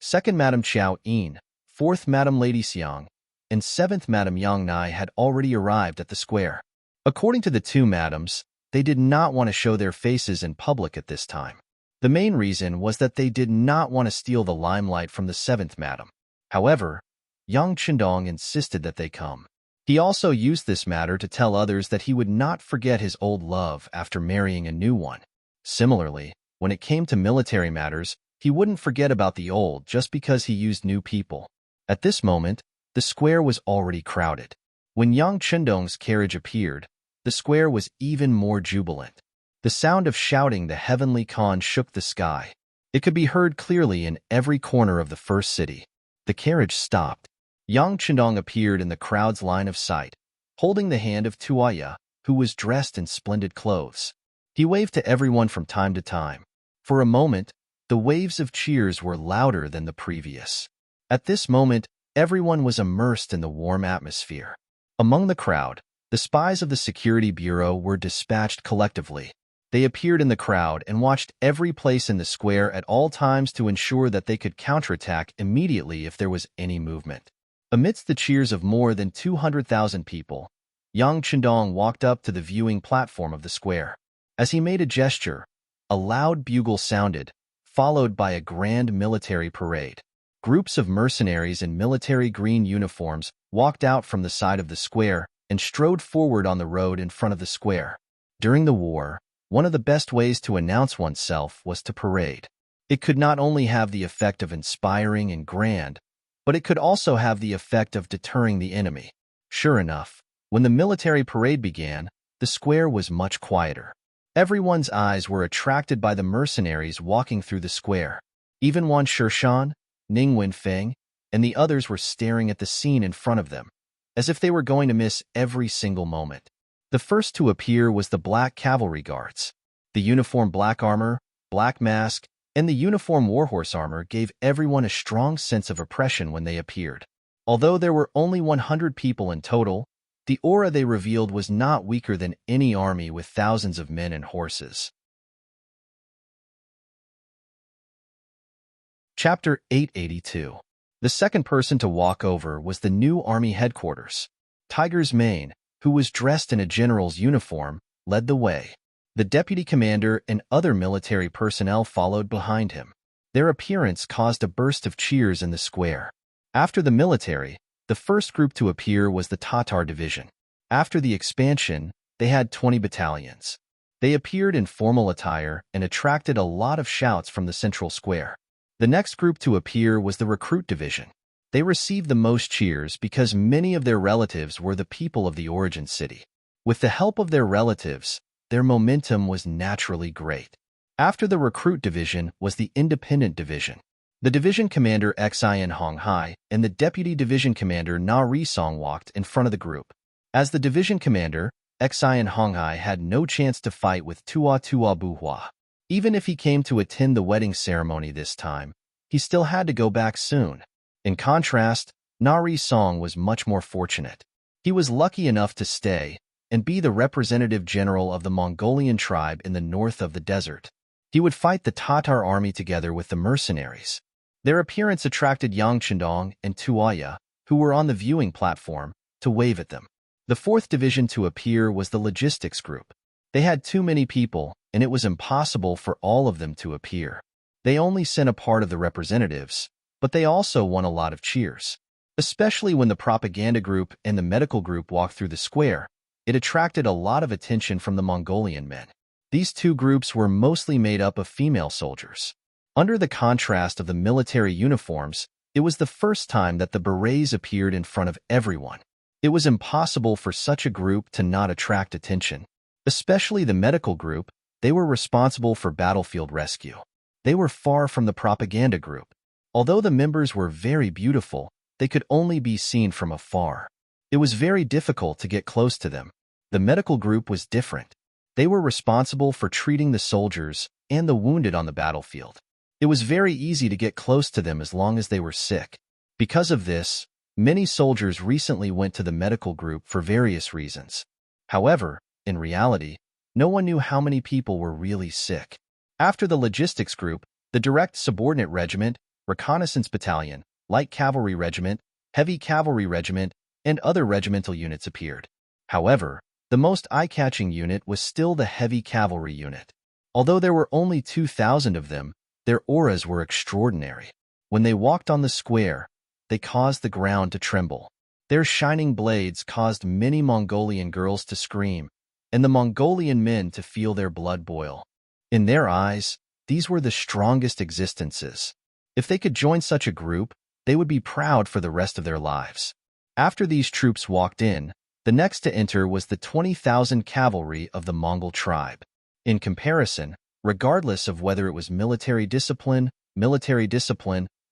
2nd Madame Qiao Yin, 4th Madame Lady Xiang, and 7th Madame Yang Nai had already arrived at the square. According to the 2 madams, they did not want to show their faces in public at this time. The main reason was that they did not want to steal the limelight from the 7th madam. However, Yang Chendong insisted that they come. He also used this matter to tell others that he would not forget his old love after marrying a new one. Similarly, when it came to military matters, he wouldn't forget about the old just because he used new people. At this moment, the square was already crowded. When Yang Chendong's carriage appeared, the square was even more jubilant. The sound of shouting the heavenly Khan shook the sky. It could be heard clearly in every corner of the first city. The carriage stopped. Yang Chendong appeared in the crowd's line of sight, holding the hand of Tuaya, who was dressed in splendid clothes. He waved to everyone from time to time. For a moment, the waves of cheers were louder than the previous. At this moment, everyone was immersed in the warm atmosphere. Among the crowd, the spies of the Security Bureau were dispatched collectively. They appeared in the crowd and watched every place in the square at all times to ensure that they could counterattack immediately if there was any movement. Amidst the cheers of more than 200,000 people, Yang Chendong walked up to the viewing platform of the square. As he made a gesture, a loud bugle sounded, followed by a grand military parade. Groups of mercenaries in military green uniforms walked out from the side of the square and strode forward on the road in front of the square. During the war, one of the best ways to announce oneself was to parade. It could not only have the effect of inspiring and grand, but it could also have the effect of deterring the enemy. Sure enough, when the military parade began, the square was much quieter. Everyone's eyes were attracted by the mercenaries walking through the square. Even Wan Shishan, Ning Wenfeng, and the others were staring at the scene in front of them, as if they were going to miss every single moment. The first to appear was the Black Cavalry Guards. The uniform black armor, black mask, and the uniform warhorse armor gave everyone a strong sense of oppression when they appeared. Although there were only 100 people in total, the aura they revealed was not weaker than any army with thousands of men and horses. Chapter 882. The second person to walk over was the new army headquarters. Tiger's Mane, who was dressed in a general's uniform, led the way. The deputy commander and other military personnel followed behind him. Their appearance caused a burst of cheers in the square. After the military, the first group to appear was the Tatar division. After the expansion, they had 20 battalions. They appeared in formal attire and attracted a lot of shouts from the central square. The next group to appear was the recruit division. They received the most cheers because many of their relatives were the people of the origin city. With the help of their relatives, their momentum was naturally great. After the recruit division was the independent division. The division commander Xin Honghai and the deputy division commander Na Risong walked in front of the group. As the division commander, Xin Honghai had no chance to fight with Tua Buhua. Even if he came to attend the wedding ceremony this time, he still had to go back soon. In contrast, Na Risong was much more fortunate. He was lucky enough to stay and be the representative general of the Mongolian tribe in the north of the desert. He would fight the Tatar army together with the mercenaries. Their appearance attracted Yang Chendong and Tuaya, who were on the viewing platform, to wave at them. The fourth division to appear was the logistics group. They had too many people, and it was impossible for all of them to appear. They only sent a part of the representatives, but they also won a lot of cheers. Especially when the propaganda group and the medical group walked through the square, it attracted a lot of attention from the Mongolian men. These two groups were mostly made up of female soldiers. Under the contrast of the military uniforms, it was the first time that the berets appeared in front of everyone. It was impossible for such a group to not attract attention. Especially the medical group, they were responsible for battlefield rescue. They were far from the propaganda group. Although the members were very beautiful, they could only be seen from afar. It was very difficult to get close to them. The medical group was different. They were responsible for treating the soldiers and the wounded on the battlefield. It was very easy to get close to them as long as they were sick. Because of this, many soldiers recently went to the medical group for various reasons. However, in reality, no one knew how many people were really sick. After the logistics group, the direct subordinate regiment, reconnaissance battalion, light cavalry regiment, heavy cavalry regiment, and other regimental units appeared. However, the most eye-catching unit was still the heavy cavalry unit. Although there were only 2,000 of them, their auras were extraordinary. When they walked on the square, they caused the ground to tremble. Their shining blades caused many Mongolian girls to scream, and the Mongolian men to feel their blood boil. In their eyes, these were the strongest existences. If they could join such a group, they would be proud for the rest of their lives. After these troops walked in, the next to enter was the 20,000 cavalry of the Mongol tribe. In comparison, regardless of whether it was military discipline,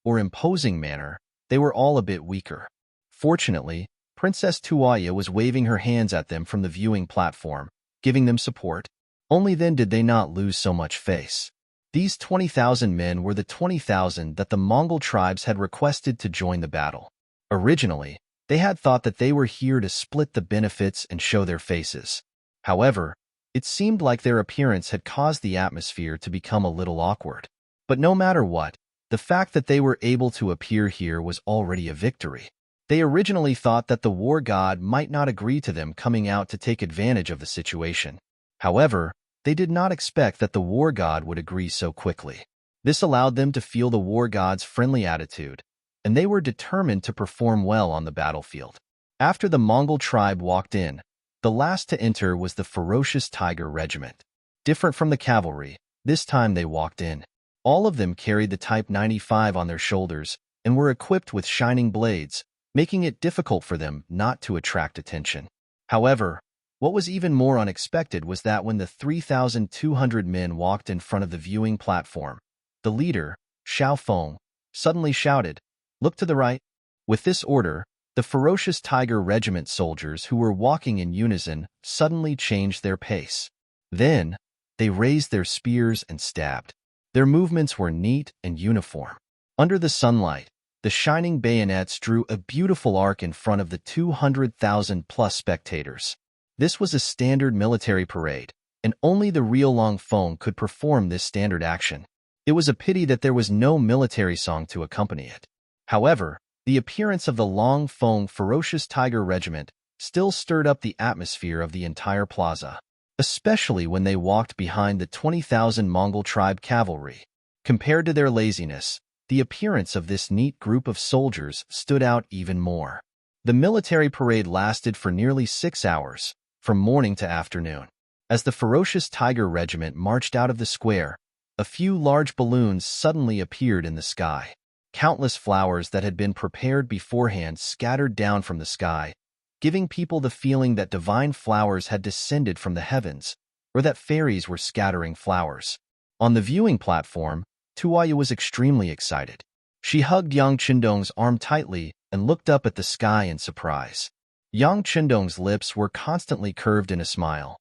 or imposing manner, they were all a bit weaker. Fortunately, Princess Tuaya was waving her hands at them from the viewing platform, giving them support. Only then did they not lose so much face. These 20,000 men were the 20,000 that the Mongol tribes had requested to join the battle. Originally, they had thought that they were here to split the benefits and show their faces. However, it seemed like their appearance had caused the atmosphere to become a little awkward. But no matter what, the fact that they were able to appear here was already a victory. They originally thought that the war god might not agree to them coming out to take advantage of the situation. However, they did not expect that the war god would agree so quickly. This allowed them to feel the war god's friendly attitude, and they were determined to perform well on the battlefield. After the Mongol tribe walked in, the last to enter was the ferocious tiger regiment. Different from the cavalry, this time they walked in. All of them carried the Type 95 on their shoulders and were equipped with shining blades, making it difficult for them not to attract attention. However, what was even more unexpected was that when the 3,200 men walked in front of the viewing platform, the leader, Xiao Feng, suddenly shouted, "Look to the right." With this order, the ferocious tiger regiment soldiers who were walking in unison suddenly changed their pace. Then, they raised their spears and stabbed. Their movements were neat and uniform. Under the sunlight, the shining bayonets drew a beautiful arc in front of the 200,000-plus spectators. This was a standard military parade, and only the real Long Feng could perform this standard action. It was a pity that there was no military song to accompany it. However, the appearance of the Long Feng ferocious tiger regiment still stirred up the atmosphere of the entire plaza, especially when they walked behind the 20,000 Mongol tribe cavalry. Compared to their laziness, the appearance of this neat group of soldiers stood out even more. The military parade lasted for nearly 6 hours, from morning to afternoon. As the ferocious Tiger Regiment marched out of the square, a few large balloons suddenly appeared in the sky. Countless flowers that had been prepared beforehand scattered down from the sky, giving people the feeling that divine flowers had descended from the heavens, or that fairies were scattering flowers. On the viewing platform, Tuaya was extremely excited. She hugged Yang Qindong's arm tightly and looked up at the sky in surprise. Yang Qindong's lips were constantly curved in a smile.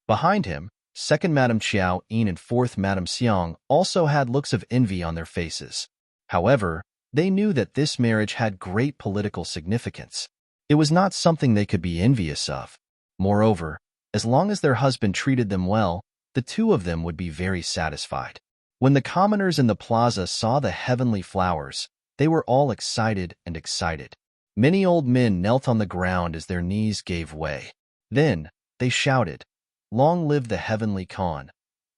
Behind him, second Madame Qiao Yin and fourth Madame Xiang also had looks of envy on their faces. However, they knew that this marriage had great political significance. It was not something they could be envious of. Moreover, as long as their husband treated them well, the two of them would be very satisfied. When the commoners in the plaza saw the heavenly flowers, they were all excited and excited. Many old men knelt on the ground as their knees gave way. Then, they shouted, "Long live the heavenly Khan!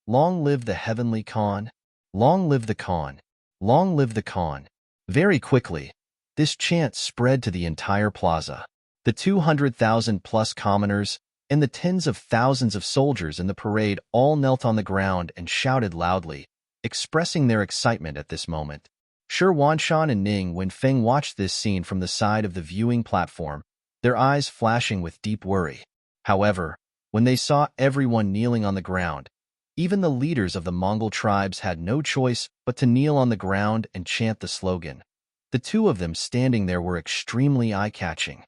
Long live the heavenly Khan! Long live the Khan! Long live the Khan!" Very quickly, this chant spread to the entire plaza. The 200,000-plus commoners and the tens of thousands of soldiers in the parade all knelt on the ground and shouted loudly, expressing their excitement at this moment. Shi Wanshan and Ning Wenfeng watched this scene from the side of the viewing platform, their eyes flashing with deep worry. However, when they saw everyone kneeling on the ground, even the leaders of the Mongol tribes had no choice but to kneel on the ground and chant the slogan. The two of them standing there were extremely eye-catching.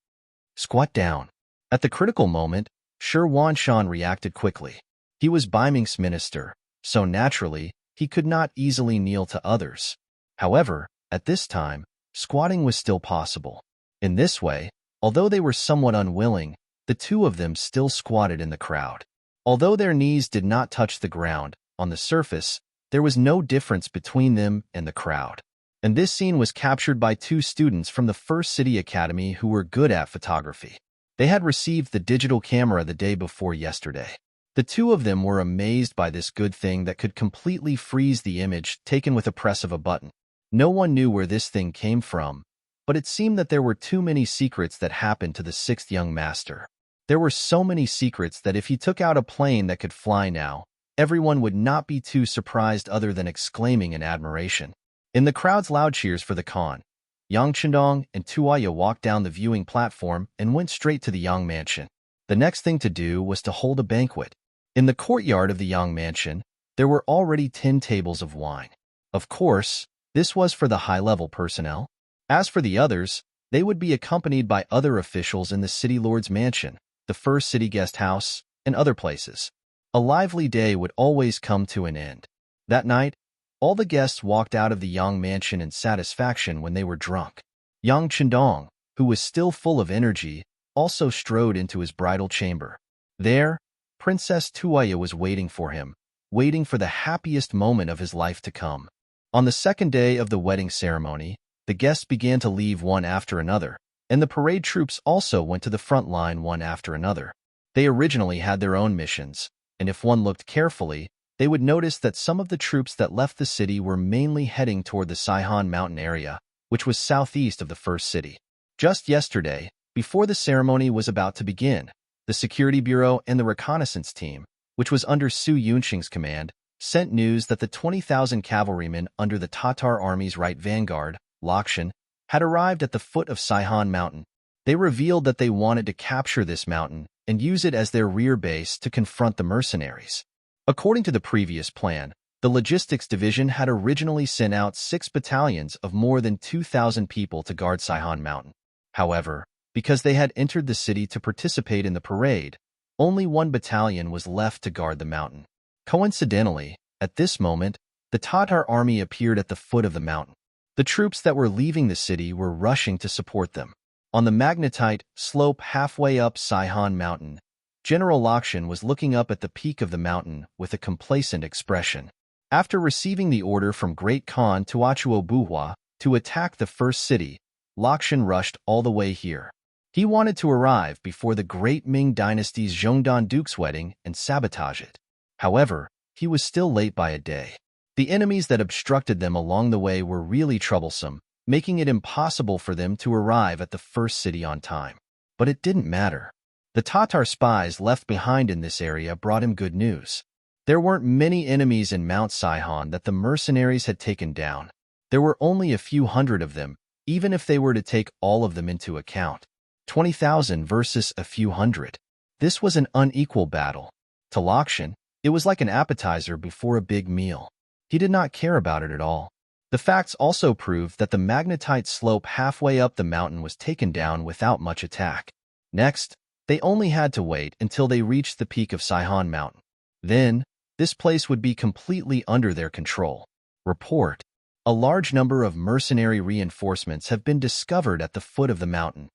Squat down. At the critical moment, Shi Wanshan reacted quickly. He was Ming's minister, so naturally, he could not easily kneel to others. However, at this time, squatting was still possible. In this way, although they were somewhat unwilling, the two of them still squatted in the crowd. Although their knees did not touch the ground, on the surface, there was no difference between them and the crowd. And this scene was captured by two students from the First City Academy who were good at photography. They had received the digital camera the day before yesterday. The two of them were amazed by this good thing that could completely freeze the image taken with a press of a button. No one knew where this thing came from, but it seemed that there were too many secrets that happened to the sixth young master. There were so many secrets that if he took out a plane that could fly now, everyone would not be too surprised other than exclaiming in admiration. In the crowd's loud cheers for the Khan, Yang Qindong and Tuaya walked down the viewing platform and went straight to the Yang mansion. The next thing to do was to hold a banquet. In the courtyard of the Yang mansion, there were already 10 tables of wine. Of course, this was for the high-level personnel. As for the others, they would be accompanied by other officials in the city lord's mansion, the First City Guest House, and other places. A lively day would always come to an end. That night, all the guests walked out of the Yang mansion in satisfaction when they were drunk. Yang Qindong, who was still full of energy, also strode into his bridal chamber. There, Princess Tuaya was waiting for him, waiting for the happiest moment of his life to come. On the second day of the wedding ceremony, the guests began to leave one after another, and the parade troops also went to the front line one after another. They originally had their own missions, and if one looked carefully, they would notice that some of the troops that left the city were mainly heading toward the Saihan Mountain area, which was southeast of the first city. Just yesterday, before the ceremony was about to begin, the Security Bureau and the reconnaissance team, which was under Su Yunqing's command, sent news that the 20,000 cavalrymen under the Tatar army's right vanguard, Lakshan, had arrived at the foot of Saihan Mountain. They revealed that they wanted to capture this mountain and use it as their rear base to confront the mercenaries. According to the previous plan, the logistics division had originally sent out 6 battalions of more than 2,000 people to guard Saihan Mountain. However, because they had entered the city to participate in the parade, only 1 battalion was left to guard the mountain. Coincidentally, at this moment, the Tatar army appeared at the foot of the mountain. The troops that were leaving the city were rushing to support them. On the magnetite slope halfway up Saihan Mountain, General Lakshan was looking up at the peak of the mountain with a complacent expression. After receiving the order from Great Khan Tuachuo Buhua to attack the first city, Lakshan rushed all the way here. He wanted to arrive before the great Ming dynasty's Zhongdan Duke's wedding and sabotage it. However, he was still late by a day. The enemies that obstructed them along the way were really troublesome, making it impossible for them to arrive at the first city on time. But it didn't matter. The Tatar spies left behind in this area brought him good news. There weren't many enemies in Mount Sihon that the mercenaries had taken down. There were only a few hundred of them, even if they were to take all of them into account. 20,000 versus a few hundred. This was an unequal battle. To Lakshan, it was like an appetizer before a big meal. He did not care about it at all. The facts also proved that the magnetite slope halfway up the mountain was taken down without much attack. Next, they only had to wait until they reached the peak of Sihon Mountain. Then, this place would be completely under their control. Report: a large number of mercenary reinforcements have been discovered at the foot of the mountain.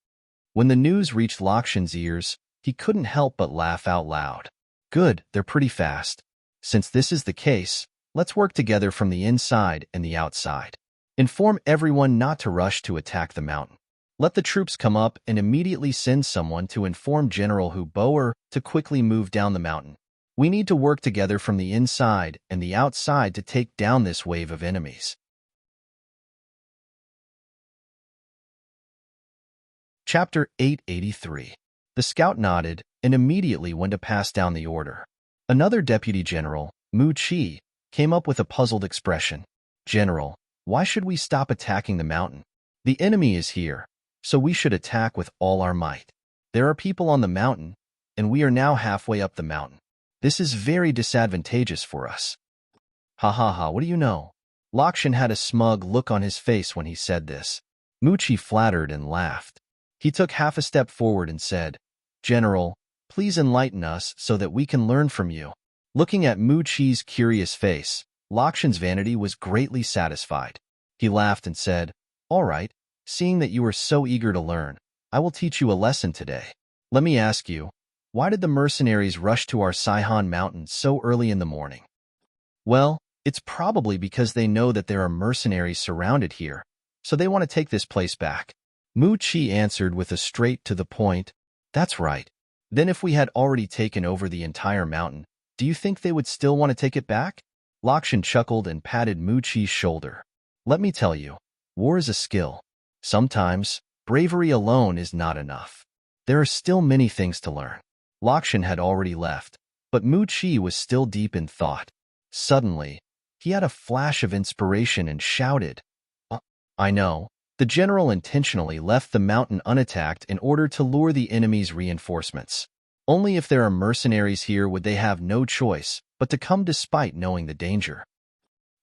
When the news reached Lakshan's ears, he couldn't help but laugh out loud. Good, they're pretty fast. Since this is the case, let's work together from the inside and the outside. Inform everyone not to rush to attack the mountain. Let the troops come up and immediately send someone to inform General Huboer to quickly move down the mountain. We need to work together from the inside and the outside to take down this wave of enemies. Chapter 883. The scout nodded and immediately went to pass down the order. Another deputy general, Mu Chi, came up with a puzzled expression. General, why should we stop attacking the mountain? The enemy is here, so we should attack with all our might. There are people on the mountain, and we are now halfway up the mountain. This is very disadvantageous for us. Ha ha ha, what do you know? Lakshan had a smug look on his face when he said this. Mu Chi flattered and laughed. He took half a step forward and said, General, please enlighten us so that we can learn from you. Looking at Mu Chi's curious face, Lakshan's vanity was greatly satisfied. He laughed and said, All right, seeing that you are so eager to learn, I will teach you a lesson today. Let me ask you, why did the mercenaries rush to our Sihon mountain so early in the morning? Well, it's probably because they know that there are mercenaries surrounded here, so they want to take this place back. Mu Chi answered with a straight-to-the-point, That's right. Then if we had already taken over the entire mountain, do you think they would still want to take it back? Lakshan chuckled and patted Mu Chi's shoulder. Let me tell you, war is a skill. Sometimes, bravery alone is not enough. There are still many things to learn. Lakshan had already left, but Mu Chi was still deep in thought. Suddenly, he had a flash of inspiration and shouted, I know. The general intentionally left the mountain unattacked in order to lure the enemy's reinforcements. Only if there are mercenaries here would they have no choice but to come despite knowing the danger.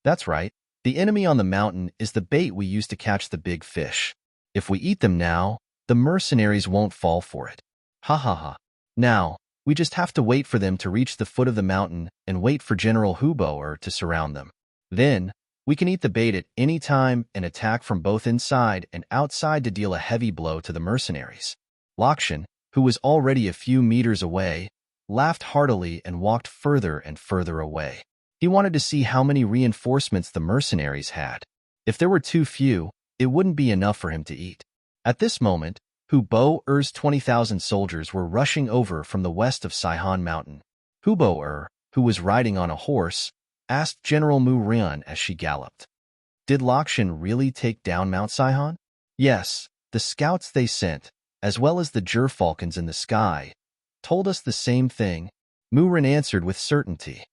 That's right. The enemy on the mountain is the bait we use to catch the big fish. If we eat them now, the mercenaries won't fall for it. Ha ha ha. Now, we just have to wait for them to reach the foot of the mountain and wait for General Huboer to surround them. Then, we can eat the bait at any time and attack from both inside and outside to deal a heavy blow to the mercenaries. Lakshan, who was already a few meters away, laughed heartily and walked further and further away. He wanted to see how many reinforcements the mercenaries had. If there were too few, it wouldn't be enough for him to eat. At this moment, Huboer's 20,000 soldiers were rushing over from the west of Sihon Mountain. Huboer, who was riding on a horse, asked General Mu Rian as she galloped. Did Lakshan really take down Mount Sihon? Yes, the scouts they sent, as well as the gerfalcons in the sky, told us the same thing, Mu Rian answered with certainty.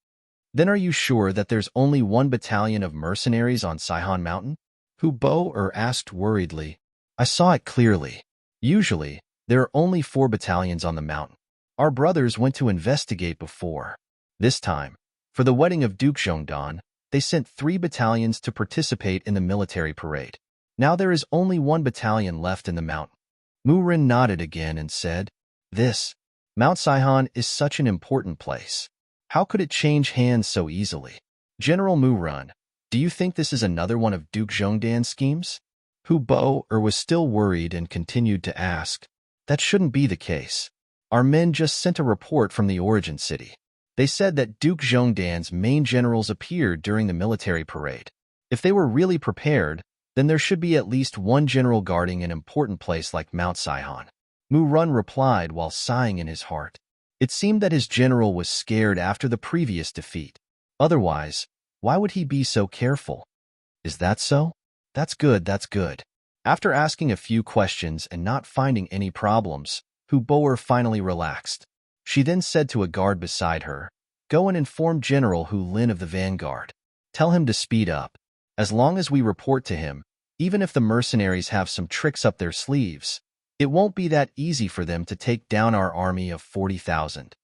Then are you sure that there's only one battalion of mercenaries on Sihon Mountain? Huboer asked worriedly. I saw it clearly. Usually, there are only 4 battalions on the mountain. Our brothers went to investigate before. This time, for the wedding of Duke Zhongdan, they sent 3 battalions to participate in the military parade. Now there is only 1 battalion left in the mountain. Mu Rian nodded again and said, Mount Sihon is such an important place. How could it change hands so easily? General Mu Rian, do you think this is another one of Duke Zhongdan's schemes? Huboer was still worried and continued to ask. That shouldn't be the case. Our men just sent a report from the origin city. They said that Duke Zhongdan's main generals appeared during the military parade. If they were really prepared, then there should be at least 1 general guarding an important place like Mount Sihon. Mu Rian replied while sighing in his heart. It seemed that his general was scared after the previous defeat. Otherwise, Why would he be so careful? Is that so? That's good, that's good. After asking a few questions and not finding any problems, Hu Boer finally relaxed. She then said to a guard beside her, "Go and inform General Hu Lin of the vanguard. Tell him to speed up. As long as we report to him, even if the mercenaries have some tricks up their sleeves, it won't be that easy for them to take down our army of 40,000.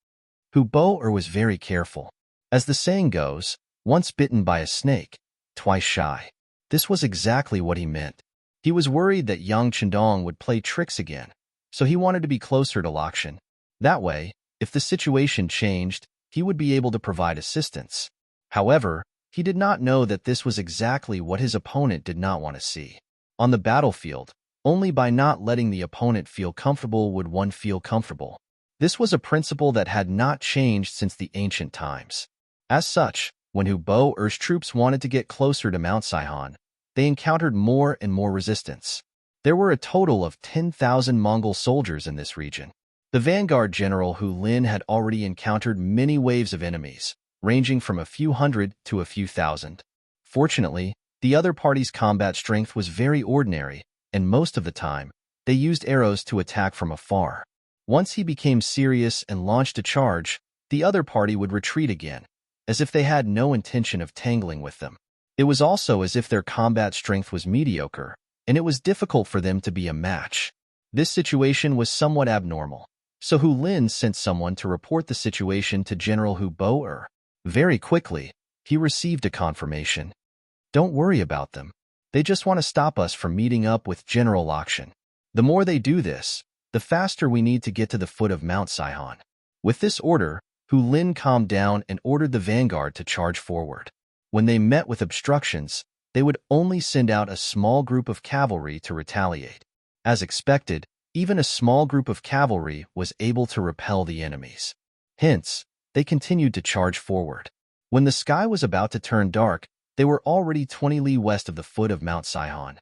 Hu Boer was very careful. As the saying goes, once bitten by a snake, twice shy. This was exactly what he meant. He was worried that Yang Chendong would play tricks again, so he wanted to be closer to Lakshan. That way, if the situation changed, he would be able to provide assistance. However, he did not know that this was exactly what his opponent did not want to see. On the battlefield, only by not letting the opponent feel comfortable would one feel comfortable. This was a principle that had not changed since the ancient times. As such, when Hu Boer's troops wanted to get closer to Mount Saihan, they encountered more and more resistance. There were a total of 10,000 Mongol soldiers in this region. The vanguard general Hu Lin had already encountered many waves of enemies, ranging from a few hundred to a few thousand. Fortunately, the other party's combat strength was very ordinary, and most of the time, they used arrows to attack from afar. Once he became serious and launched a charge, the other party would retreat again, as if they had no intention of tangling with them. It was also as if their combat strength was mediocre, and it was difficult for them to be a match. This situation was somewhat abnormal, so Hu Lin sent someone to report the situation to General Hu Boer. Very quickly, he received a confirmation. Don't worry about them. They just want to stop us from meeting up with General Lakshan. The more they do this, the faster we need to get to the foot of Mount Saihan. With this order, Hu Lin calmed down and ordered the vanguard to charge forward. When they met with obstructions, they would only send out a small group of cavalry to retaliate. As expected, even a small group of cavalry was able to repel the enemies. Hence, they continued to charge forward. When the sky was about to turn dark, they were already 20 li west of the foot of Mount Saihan.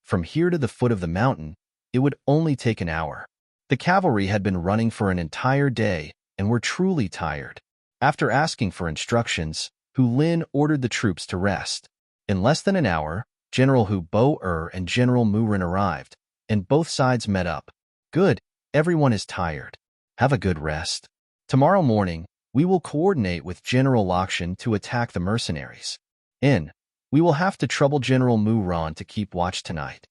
From here to the foot of the mountain, it would only take an hour. The cavalry had been running for an entire day and were truly tired. After asking for instructions, Hu Lin ordered the troops to rest. In less than an hour, General Hu Boer and General Murin arrived, and both sides met up. Good, everyone is tired. Have a good rest. Tomorrow morning, we will coordinate with General Lakshan to attack the mercenaries. We will have to trouble General Muran to keep watch tonight.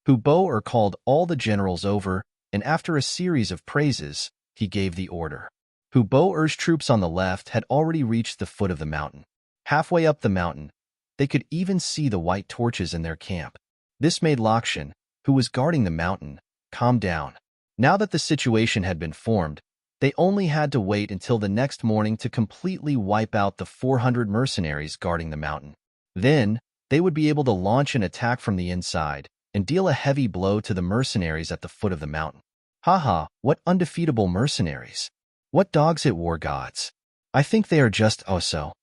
Hu Boer called all the generals over, and after a series of praises, he gave the order. Hu Boer's troops on the left had already reached the foot of the mountain. Halfway up the mountain, they could even see the white torches in their camp. This made Lakshan, who was guarding the mountain, calm down. Now that the situation had been formed, they only had to wait until the next morning to completely wipe out the 400 mercenaries guarding the mountain. Then, they would be able to launch an attack from the inside and deal a heavy blow to the mercenaries at the foot of the mountain. Haha, what undefeatable mercenaries! What dogs at war gods! I think they are just oh-so.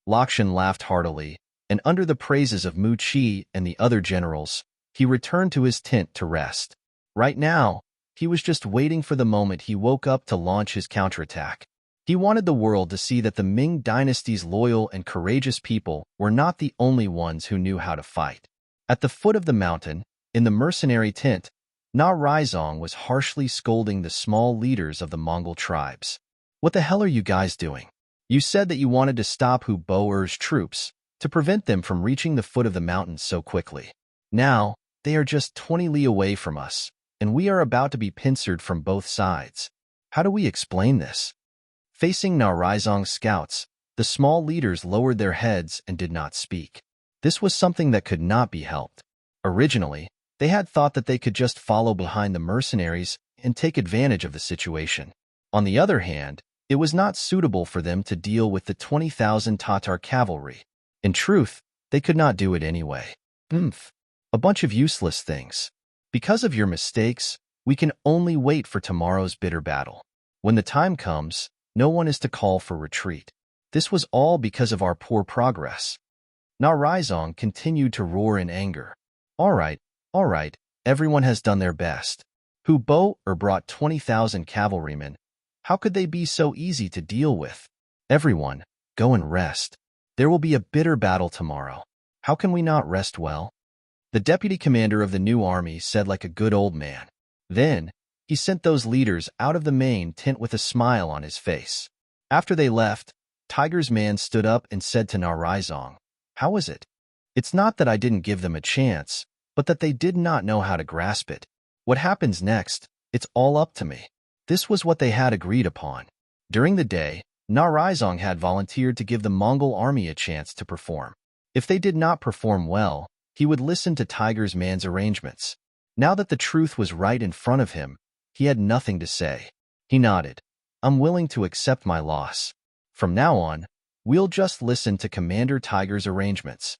Lakshan laughed heartily, and under the praises of Mu Chi and the other generals, he returned to his tent to rest. Right now, he was just waiting for the moment he woke up to launch his counterattack. He wanted the world to see that the Ming dynasty's loyal and courageous people were not the only ones who knew how to fight. At the foot of the mountain, in the mercenary tent, Na Raizong was harshly scolding the small leaders of the Mongol tribes. What the hell are you guys doing? You said that you wanted to stop Hu Boer's troops, to prevent them from reaching the foot of the mountain so quickly. Now, they are just 20 li away from us, and we are about to be pincered from both sides. How do we explain this? Facing Na Raizong's scouts, the small leaders lowered their heads and did not speak. This was something that could not be helped. Originally, they had thought that they could just follow behind the mercenaries and take advantage of the situation. On the other hand, it was not suitable for them to deal with the 20,000 Tatar cavalry. In truth, they could not do it anyway. A bunch of useless things. Because of your mistakes, we can only wait for tomorrow's bitter battle. When the time comes, no one is to call for retreat. This was all because of our poor progress. Na Raizong continued to roar in anger. All right, everyone has done their best. Hu Boer brought 20,000 cavalrymen. How could they be so easy to deal with? Everyone, go and rest. There will be a bitter battle tomorrow. How can we not rest well? The deputy commander of the new army said like a good old man. Then, he sent those leaders out of the main tent with a smile on his face. After they left, Tiger's man stood up and said to Narizong, "How is it? It's not that I didn't give them a chance, but that they did not know how to grasp it. What happens next, it's all up to me." This was what they had agreed upon. During the day, Narizong had volunteered to give the Mongol army a chance to perform. If they did not perform well, he would listen to Tiger's man's arrangements. Now that the truth was right in front of him, he had nothing to say. He nodded. "I'm willing to accept my loss. From now on, we'll just listen to Commander Tiger's arrangements."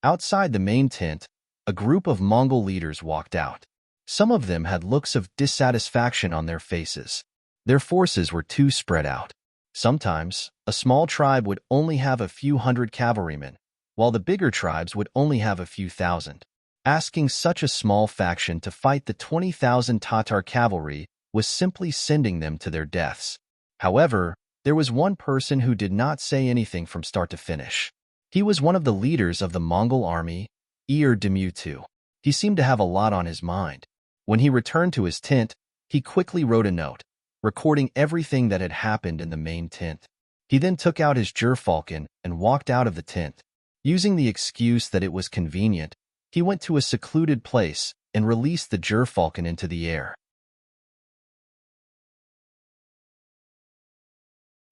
Outside the main tent, a group of Mongol leaders walked out. Some of them had looks of dissatisfaction on their faces. Their forces were too spread out. Sometimes, a small tribe would only have a few hundred cavalrymen, while the bigger tribes would only have a few thousand. Asking such a small faction to fight the 20,000 Tatar cavalry was simply sending them to their deaths. However, there was one person who did not say anything from start to finish. He was one of the leaders of the Mongol army, Demutu. He seemed to have a lot on his mind. When he returned to his tent, he quickly wrote a note, recording everything that had happened in the main tent. He then took out his gerfalcon and walked out of the tent. Using the excuse that it was convenient, he went to a secluded place and released the gerfalcon into the air.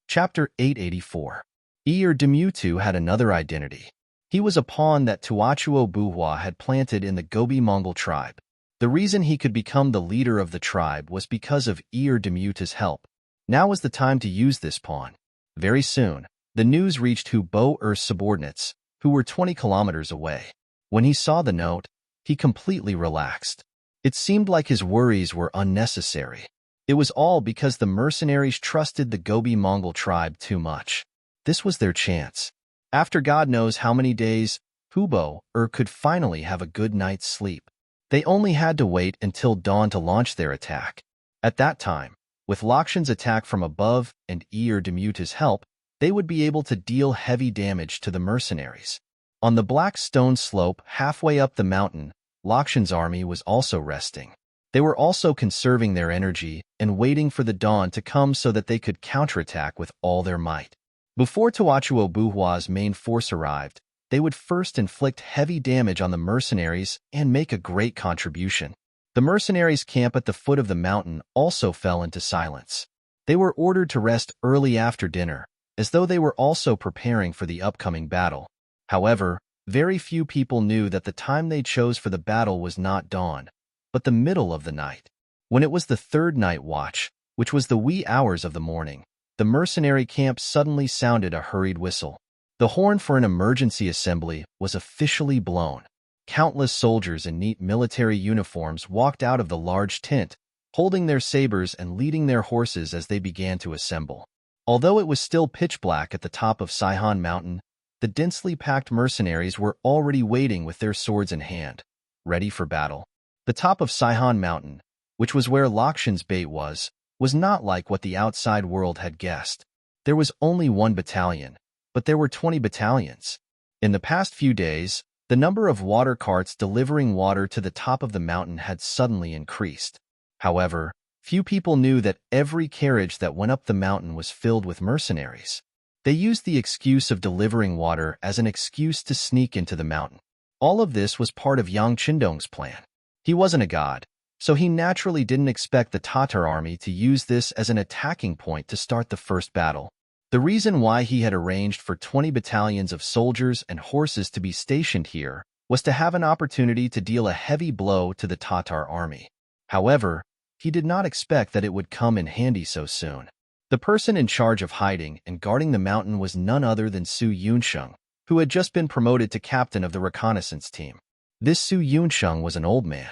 Chapter 884. Demutu had another identity. He was a pawn that Tuachuo Buhua had planted in the Gobi Mongol tribe. The reason he could become the leader of the tribe was because of Demutu's help. Now was the time to use this pawn. Very soon, the news reached Hubo's subordinates, who were 20 kilometers away. When he saw the note, he completely relaxed. It seemed like his worries were unnecessary. It was all because the mercenaries trusted the Gobi Mongol tribe too much. This was their chance. After God knows how many days, Hubo could finally have a good night's sleep. They only had to wait until dawn to launch their attack. At that time, with Lakshan's attack from above and Demutu's help, they would be able to deal heavy damage to the mercenaries. On the black stone slope halfway up the mountain, Lakshan's army was also resting. They were also conserving their energy and waiting for the dawn to come so that they could counterattack with all their might. Before Tuachuo Buhua's main force arrived, they would first inflict heavy damage on the mercenaries and make a great contribution. The mercenaries' camp at the foot of the mountain also fell into silence. They were ordered to rest early after dinner, as though they were also preparing for the upcoming battle. However, very few people knew that the time they chose for the battle was not dawn, but the middle of the night. When it was the third night watch, which was the wee hours of the morning, the mercenary camp suddenly sounded a hurried whistle. The horn for an emergency assembly was officially blown. Countless soldiers in neat military uniforms walked out of the large tent, holding their sabers and leading their horses as they began to assemble. Although it was still pitch black at the top of Saihan Mountain, the densely packed mercenaries were already waiting with their swords in hand, ready for battle. The top of Saihan Mountain, which was where Lakshan's bait was not like what the outside world had guessed. There was only one battalion, but there were 20 battalions. In the past few days, the number of water carts delivering water to the top of the mountain had suddenly increased. However, few people knew that every carriage that went up the mountain was filled with mercenaries. They used the excuse of delivering water as an excuse to sneak into the mountain. All of this was part of Yang Qindong's plan. He wasn't a god, so he naturally didn't expect the Tatar army to use this as an attacking point to start the first battle. The reason why he had arranged for 20 battalions of soldiers and horses to be stationed here was to have an opportunity to deal a heavy blow to the Tatar army. However, he did not expect that it would come in handy so soon. The person in charge of hiding and guarding the mountain was none other than Su Yunsheng, who had just been promoted to captain of the reconnaissance team. This Su Yunsheng was an old man.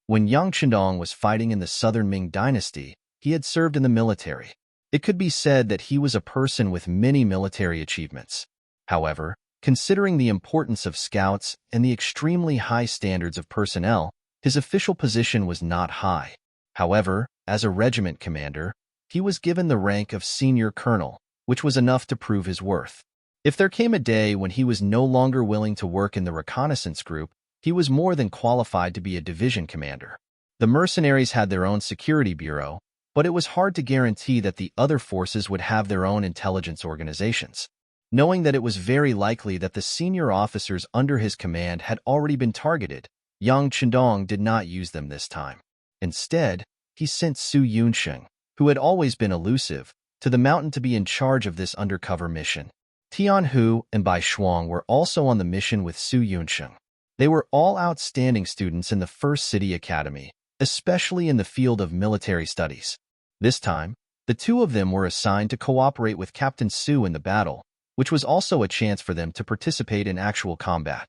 When Yang Qindong was fighting in the southern Ming dynasty, he had served in the military. It could be said that he was a person with many military achievements. However, considering the importance of scouts and the extremely high standards of personnel, his official position was not high. However, as a regiment commander, he was given the rank of senior colonel, which was enough to prove his worth. If there came a day when he was no longer willing to work in the reconnaissance group, he was more than qualified to be a division commander. The mercenaries had their own security bureau, but it was hard to guarantee that the other forces would have their own intelligence organizations. Knowing that it was very likely that the senior officers under his command had already been targeted, Yang Chendong did not use them this time. Instead, he sent Su Yunsheng, who had always been elusive, to the mountain to be in charge of this undercover mission. Tianhu and Bai Shuang were also on the mission with Su Yunsheng. They were all outstanding students in the First City Academy, especially in the field of military studies. This time, the two of them were assigned to cooperate with Captain Su in the battle, which was also a chance for them to participate in actual combat.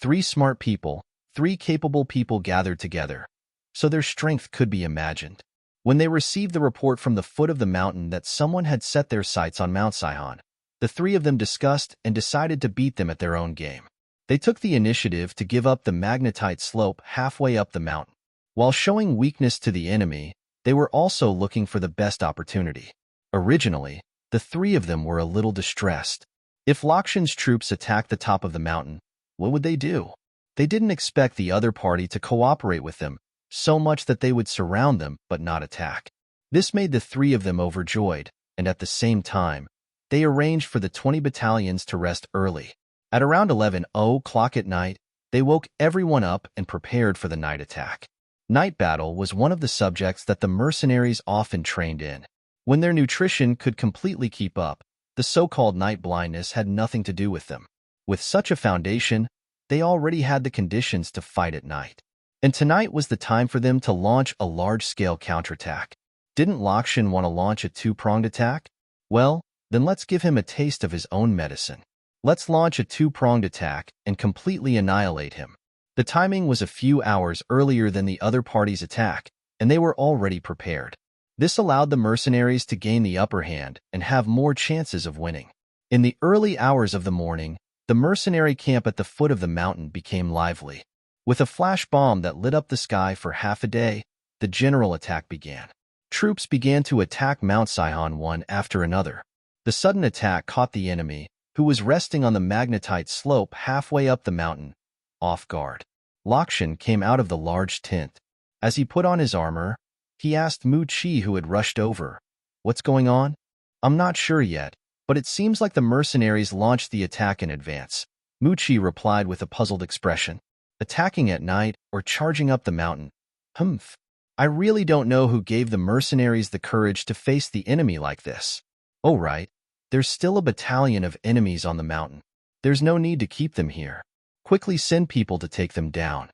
3 smart people, 3 capable people gathered together, so their strength could be imagined. When they received the report from the foot of the mountain that someone had set their sights on Mount Saihan, the 3 of them discussed and decided to beat them at their own game. They took the initiative to give up the magnetite slope halfway up the mountain. While showing weakness to the enemy, they were also looking for the best opportunity. Originally, the 3 of them were a little distressed. If Lakshan's troops attacked the top of the mountain, what would they do? They didn't expect the other party to cooperate with them, so much that they would surround them but not attack. This made the 3 of them overjoyed, and at the same time, they arranged for the 20 battalions to rest early. At around 11 o'clock at night, they woke everyone up and prepared for the night attack. Night battle was one of the subjects that the mercenaries often trained in. When their nutrition could completely keep up, the so-called night blindness had nothing to do with them. With such a foundation, they already had the conditions to fight at night. And tonight was the time for them to launch a large-scale counterattack. Didn't Lakshan want to launch a 2-pronged attack? Well, then let's give him a taste of his own medicine. Let's launch a 2-pronged attack and completely annihilate him. The timing was a few hours earlier than the other party's attack, and they were already prepared. This allowed the mercenaries to gain the upper hand and have more chances of winning. In the early hours of the morning, the mercenary camp at the foot of the mountain became lively. With a flash bomb that lit up the sky for half a day, the general attack began. Troops began to attack Mount Saihan one after another. The sudden attack caught the enemy, who was resting on the magnetite slope halfway up the mountain, off guard. Lakshan came out of the large tent. As he put on his armor, he asked Mu Chi, who had rushed over, "What's going on?" "I'm not sure yet, but it seems like the mercenaries launched the attack in advance." Mu Chi replied with a puzzled expression. "Attacking at night or charging up the mountain? Humph. I really don't know who gave the mercenaries the courage to face the enemy like this." "Oh right, there's still a battalion of enemies on the mountain. There's no need to keep them here. Quickly send people to take them down."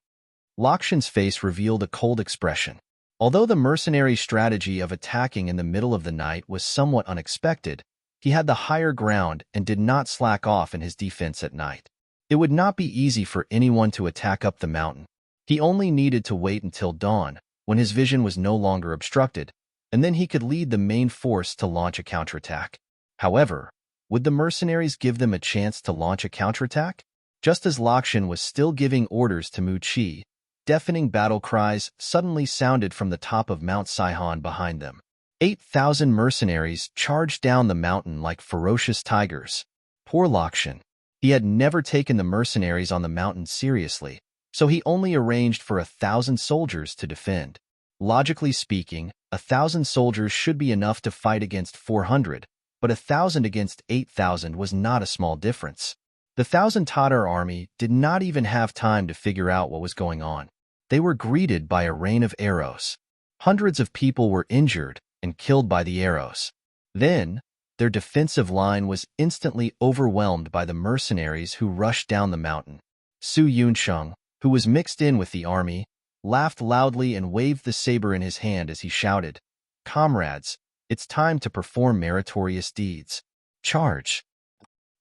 Lakshan's face revealed a cold expression. Although the mercenary strategy of attacking in the middle of the night was somewhat unexpected, he had the higher ground and did not slack off in his defense at night. It would not be easy for anyone to attack up the mountain. He only needed to wait until dawn, when his vision was no longer obstructed, and then he could lead the main force to launch a counterattack. However, would the mercenaries give them a chance to launch a counterattack? Just as Lakshan was still giving orders to Mu Chi, deafening battle cries suddenly sounded from the top of Mount Saihan behind them. 8,000 mercenaries charged down the mountain like ferocious tigers. Poor Lakshan. He had never taken the mercenaries on the mountain seriously, so he only arranged for 1,000 soldiers to defend. Logically speaking, 1,000 soldiers should be enough to fight against 400, but 1,000 against 8,000 was not a small difference. The 1,000 Tatar army did not even have time to figure out what was going on. They were greeted by a rain of arrows. Hundreds of people were injured and killed by the arrows. Then, their defensive line was instantly overwhelmed by the mercenaries who rushed down the mountain. Su Yunsheng, who was mixed in with the army, laughed loudly and waved the saber in his hand as he shouted, "Comrades, it's time to perform meritorious deeds. Charge!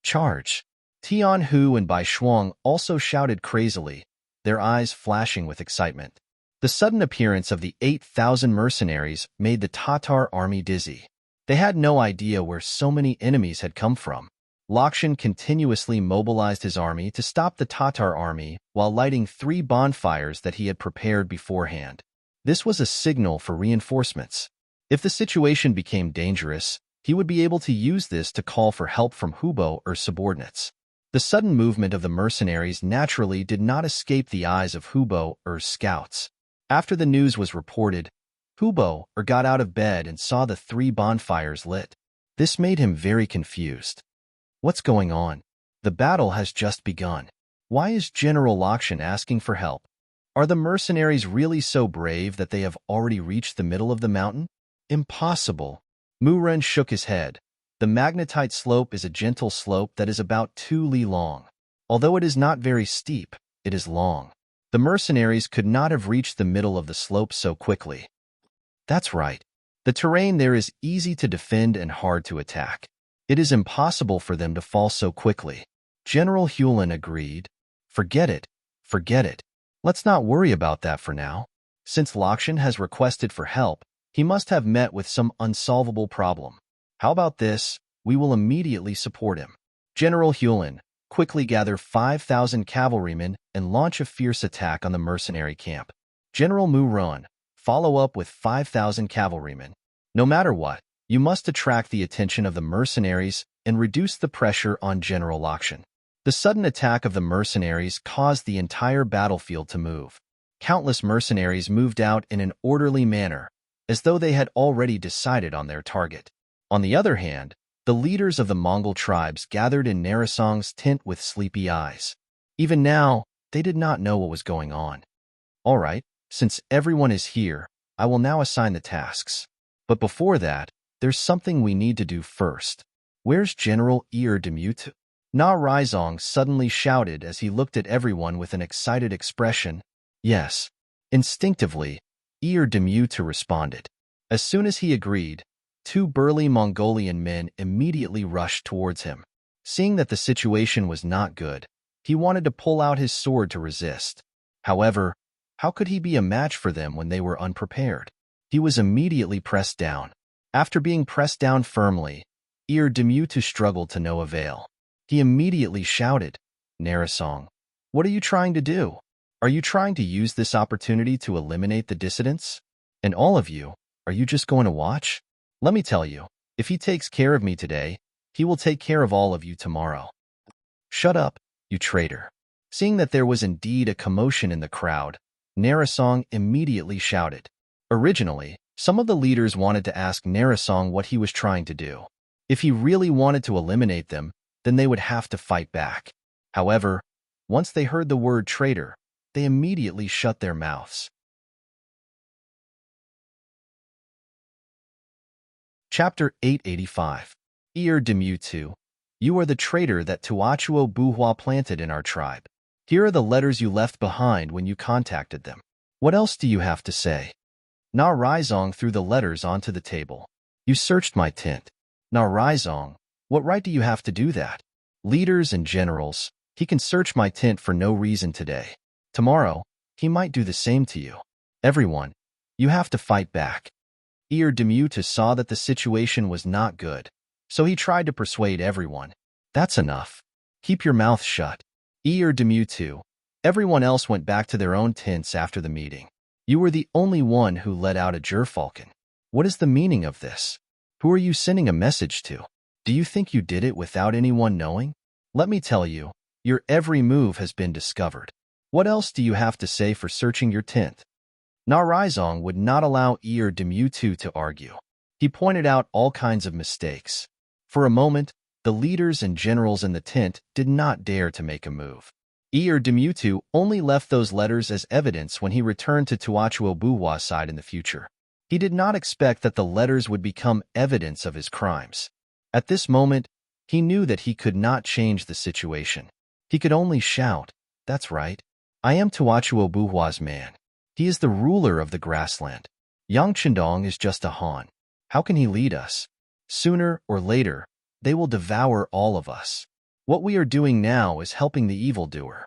Charge!" Tianhu and Bai Shuang also shouted crazily, their eyes flashing with excitement. The sudden appearance of the 8,000 mercenaries made the Tatar army dizzy. They had no idea where so many enemies had come from. Lakshan continuously mobilized his army to stop the Tatar army while lighting 3 bonfires that he had prepared beforehand. This was a signal for reinforcements. If the situation became dangerous, He would be able to use this to call for help from Hubo or subordinates. The sudden movement of the mercenaries naturally did not escape the eyes of Hubo or scouts. After the news was reported, Hubo or got out of bed and saw the 3 bonfires lit. This made him very confused. What's going on? The battle has just begun. Why is General Lakshan asking for help? Are the mercenaries really so brave that they have already reached the middle of the mountain? Impossible. Muren shook his head. The magnetite slope is a gentle slope that is about 2 li long. Although it is not very steep, it is long. The mercenaries could not have reached the middle of the slope so quickly. That's right. The terrain there is easy to defend and hard to attack. It is impossible for them to fall so quickly. General Hulin agreed. Forget it. Forget it. Let's not worry about that for now. Since Lakshan has requested for help, he must have met with some unsolvable problem. How about this? We will immediately support him. General Hulin, quickly gather 5,000 cavalrymen and launch a fierce attack on the mercenary camp. General Muron, follow up with 5,000 cavalrymen. No matter what, you must attract the attention of the mercenaries and reduce the pressure on General Lakshan. The sudden attack of the mercenaries caused the entire battlefield to move. Countless mercenaries moved out in an orderly manner, as though they had already decided on their target. On the other hand, the leaders of the Mongol tribes gathered in Narasong's tent with sleepy eyes. Even now, they did not know what was going on. All right, since everyone is here, I will now assign the tasks. But before that, there's something we need to do first. Where's General Demutu? Na Raizong suddenly shouted as he looked at everyone with an excited expression. Yes. Instinctively, Demutu responded. As soon as he agreed, 2 burly Mongolian men immediately rushed towards him. Seeing that the situation was not good, he wanted to pull out his sword to resist. However, how could he be a match for them when they were unprepared? He was immediately pressed down. After being pressed down firmly, Demutu struggled to no avail. He immediately shouted, Narasong, what are you trying to do? Are you trying to use this opportunity to eliminate the dissidents? And all of you, are you just going to watch? Let me tell you, if he takes care of me today, he will take care of all of you tomorrow. Shut up, you traitor. Seeing that there was indeed a commotion in the crowd, Narasong immediately shouted. Originally, some of the leaders wanted to ask Narasong what he was trying to do. If he really wanted to eliminate them, then they would have to fight back. However, once they heard the word traitor, they immediately shut their mouths. Chapter 885. Demutu, you are the traitor that Tuachuo Buhua planted in our tribe. Here are the letters you left behind when you contacted them. What else do you have to say? Na Raizong threw the letters onto the table. You searched my tent. Na Raizong, what right do you have to do that? Leaders and generals, he can search my tent for no reason today. Tomorrow, he might do the same to you. Everyone, you have to fight back. Demutu saw that the situation was not good, so he tried to persuade everyone. That's enough. Keep your mouth shut. Demutu, everyone else went back to their own tents after the meeting. You were the only one who let out a gerfalcon. What is the meaning of this? Who are you sending a message to? Do you think you did it without anyone knowing? Let me tell you, your every move has been discovered. What else do you have to say for searching your tent? Na Raizong would not allow Demutu to argue. He pointed out all kinds of mistakes. For a moment, the leaders and generals in the tent did not dare to make a move. Demutu only left those letters as evidence when he returned to Tuachuo Buhua's side in the future. He did not expect that the letters would become evidence of his crimes. At this moment, he knew that he could not change the situation. He could only shout, that's right. I am Tuachuo Buhua's man. He is the ruler of the grassland. Yang Chendong is just a Han. How can he lead us? Sooner or later, they will devour all of us. What we are doing now is helping the evildoer.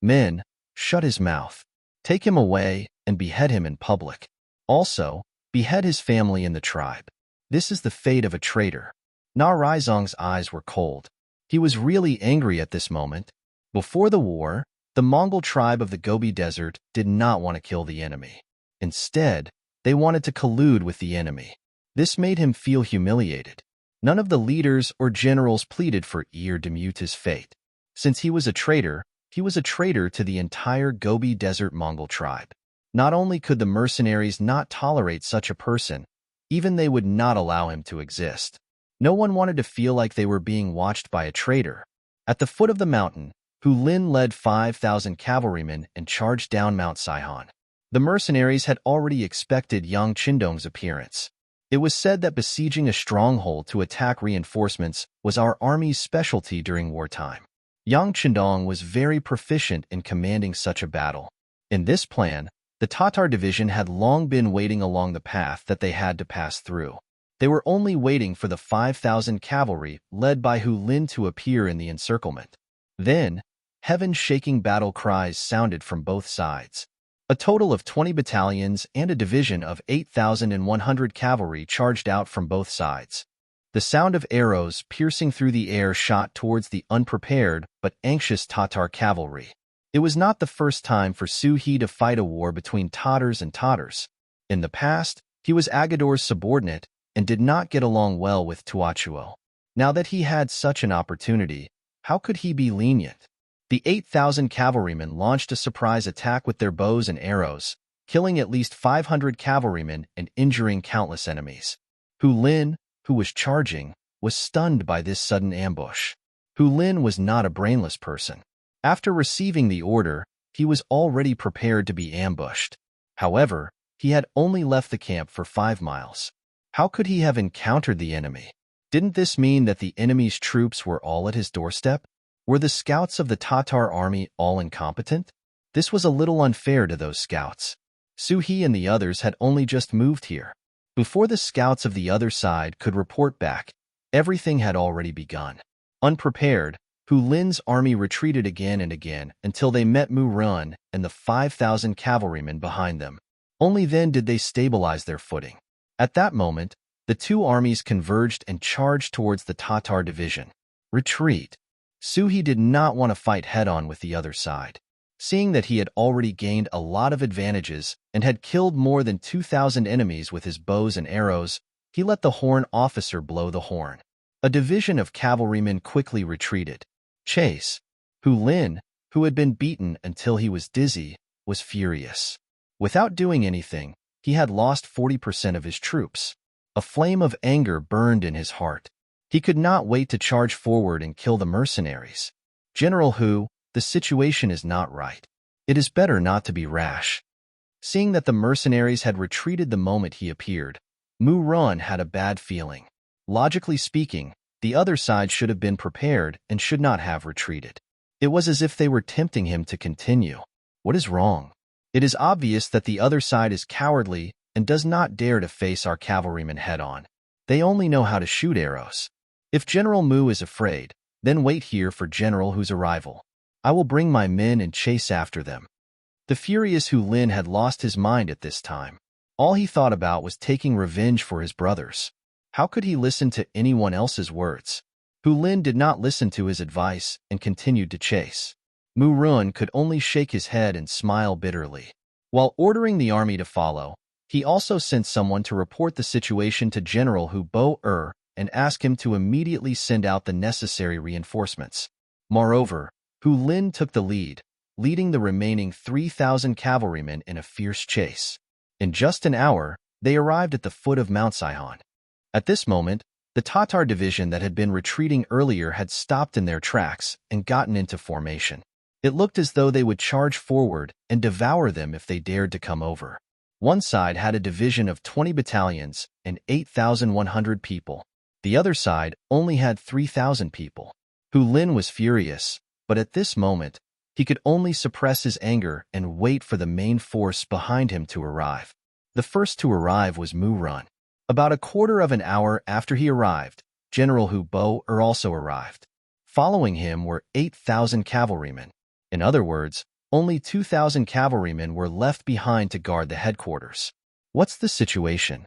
Men, shut his mouth. Take him away and behead him in public. Also, behead his family in the tribe. This is the fate of a traitor. Na Raizong's eyes were cold. He was really angry at this moment. Before the war, the Mongol tribe of the Gobi Desert did not want to kill the enemy. Instead, they wanted to collude with the enemy. This made him feel humiliated. None of the leaders or generals pleaded for ear to mute his fate. Since he was a traitor to the entire Gobi Desert Mongol tribe. Not only could the mercenaries not tolerate such a person, even they would not allow him to exist. No one wanted to feel like they were being watched by a traitor. At the foot of the mountain, Hu Lin led 5,000 cavalrymen and charged down Mount Saihan. The mercenaries had already expected Yang Qindong's appearance. It was said that besieging a stronghold to attack reinforcements was our army's specialty during wartime. Yang Qindong was very proficient in commanding such a battle. In this plan, the Tatar division had long been waiting along the path that they had to pass through. They were only waiting for the 5,000 cavalry led by Hu Lin to appear in the encirclement. Then, heaven-shaking battle cries sounded from both sides. A total of 20 battalions and a division of 8,100 cavalry charged out from both sides. The sound of arrows piercing through the air shot towards the unprepared but anxious Tatar cavalry. It was not the first time for Su He to fight a war between Tatars and Tatars. In the past, he was Agador's subordinate and did not get along well with Tuachuo. Now that he had such an opportunity, how could he be lenient? The 8,000 cavalrymen launched a surprise attack with their bows and arrows, killing at least 500 cavalrymen and injuring countless enemies. Hu Lin, who was charging, was stunned by this sudden ambush. Hu Lin was not a brainless person. After receiving the order, he was already prepared to be ambushed. However, he had only left the camp for 5 miles. How could he have encountered the enemy? Didn't this mean that the enemy's troops were all at his doorstep? Were the scouts of the Tatar army all incompetent? This was a little unfair to those scouts. Su He and the others had only just moved here. Before the scouts of the other side could report back, everything had already begun. Unprepared, Hu Lin's army retreated again and again until they met Mu Run and the 5,000 cavalrymen behind them. Only then did they stabilize their footing. At that moment, the two armies converged and charged towards the Tatar division. Retreat. Su He did not want to fight head-on with the other side. Seeing that he had already gained a lot of advantages and had killed more than 2,000 enemies with his bows and arrows, he let the horn officer blow the horn. A division of cavalrymen quickly retreated. Chase. Hu Lin, who had been beaten until he was dizzy, was furious. Without doing anything, he had lost 40% of his troops. A flame of anger burned in his heart. He could not wait to charge forward and kill the mercenaries. General Hu, the situation is not right. It is better not to be rash. Seeing that the mercenaries had retreated the moment he appeared, Mu Run had a bad feeling. Logically speaking, the other side should have been prepared and should not have retreated. It was as if they were tempting him to continue. What is wrong? It is obvious that the other side is cowardly and does not dare to face our cavalrymen head-on. They only know how to shoot arrows. If General Mu is afraid, then wait here for General Hu's arrival. I will bring my men and chase after them. The furious Hu Lin had lost his mind at this time. All he thought about was taking revenge for his brothers. How could he listen to anyone else's words? Hu Lin did not listen to his advice and continued to chase. Mu Run could only shake his head and smile bitterly. While ordering the army to follow, he also sent someone to report the situation to General Hu Bo and ask him to immediately send out the necessary reinforcements. Moreover, Hu Lin took the lead, leading the remaining 3,000 cavalrymen in a fierce chase. In just an hour, they arrived at the foot of Mount Saihan. At this moment, the Tatar division that had been retreating earlier had stopped in their tracks and gotten into formation. It looked as though they would charge forward and devour them if they dared to come over. One side had a division of 20 battalions and 8,100 people. The other side only had 3,000 people. Hu Lin was furious, but at this moment, he could only suppress his anger and wait for the main force behind him to arrive. The first to arrive was Mu Run. About a quarter of an hour after he arrived, General Hu Bo also arrived. Following him were 8,000 cavalrymen. In other words, only 2,000 cavalrymen were left behind to guard the headquarters. What's the situation?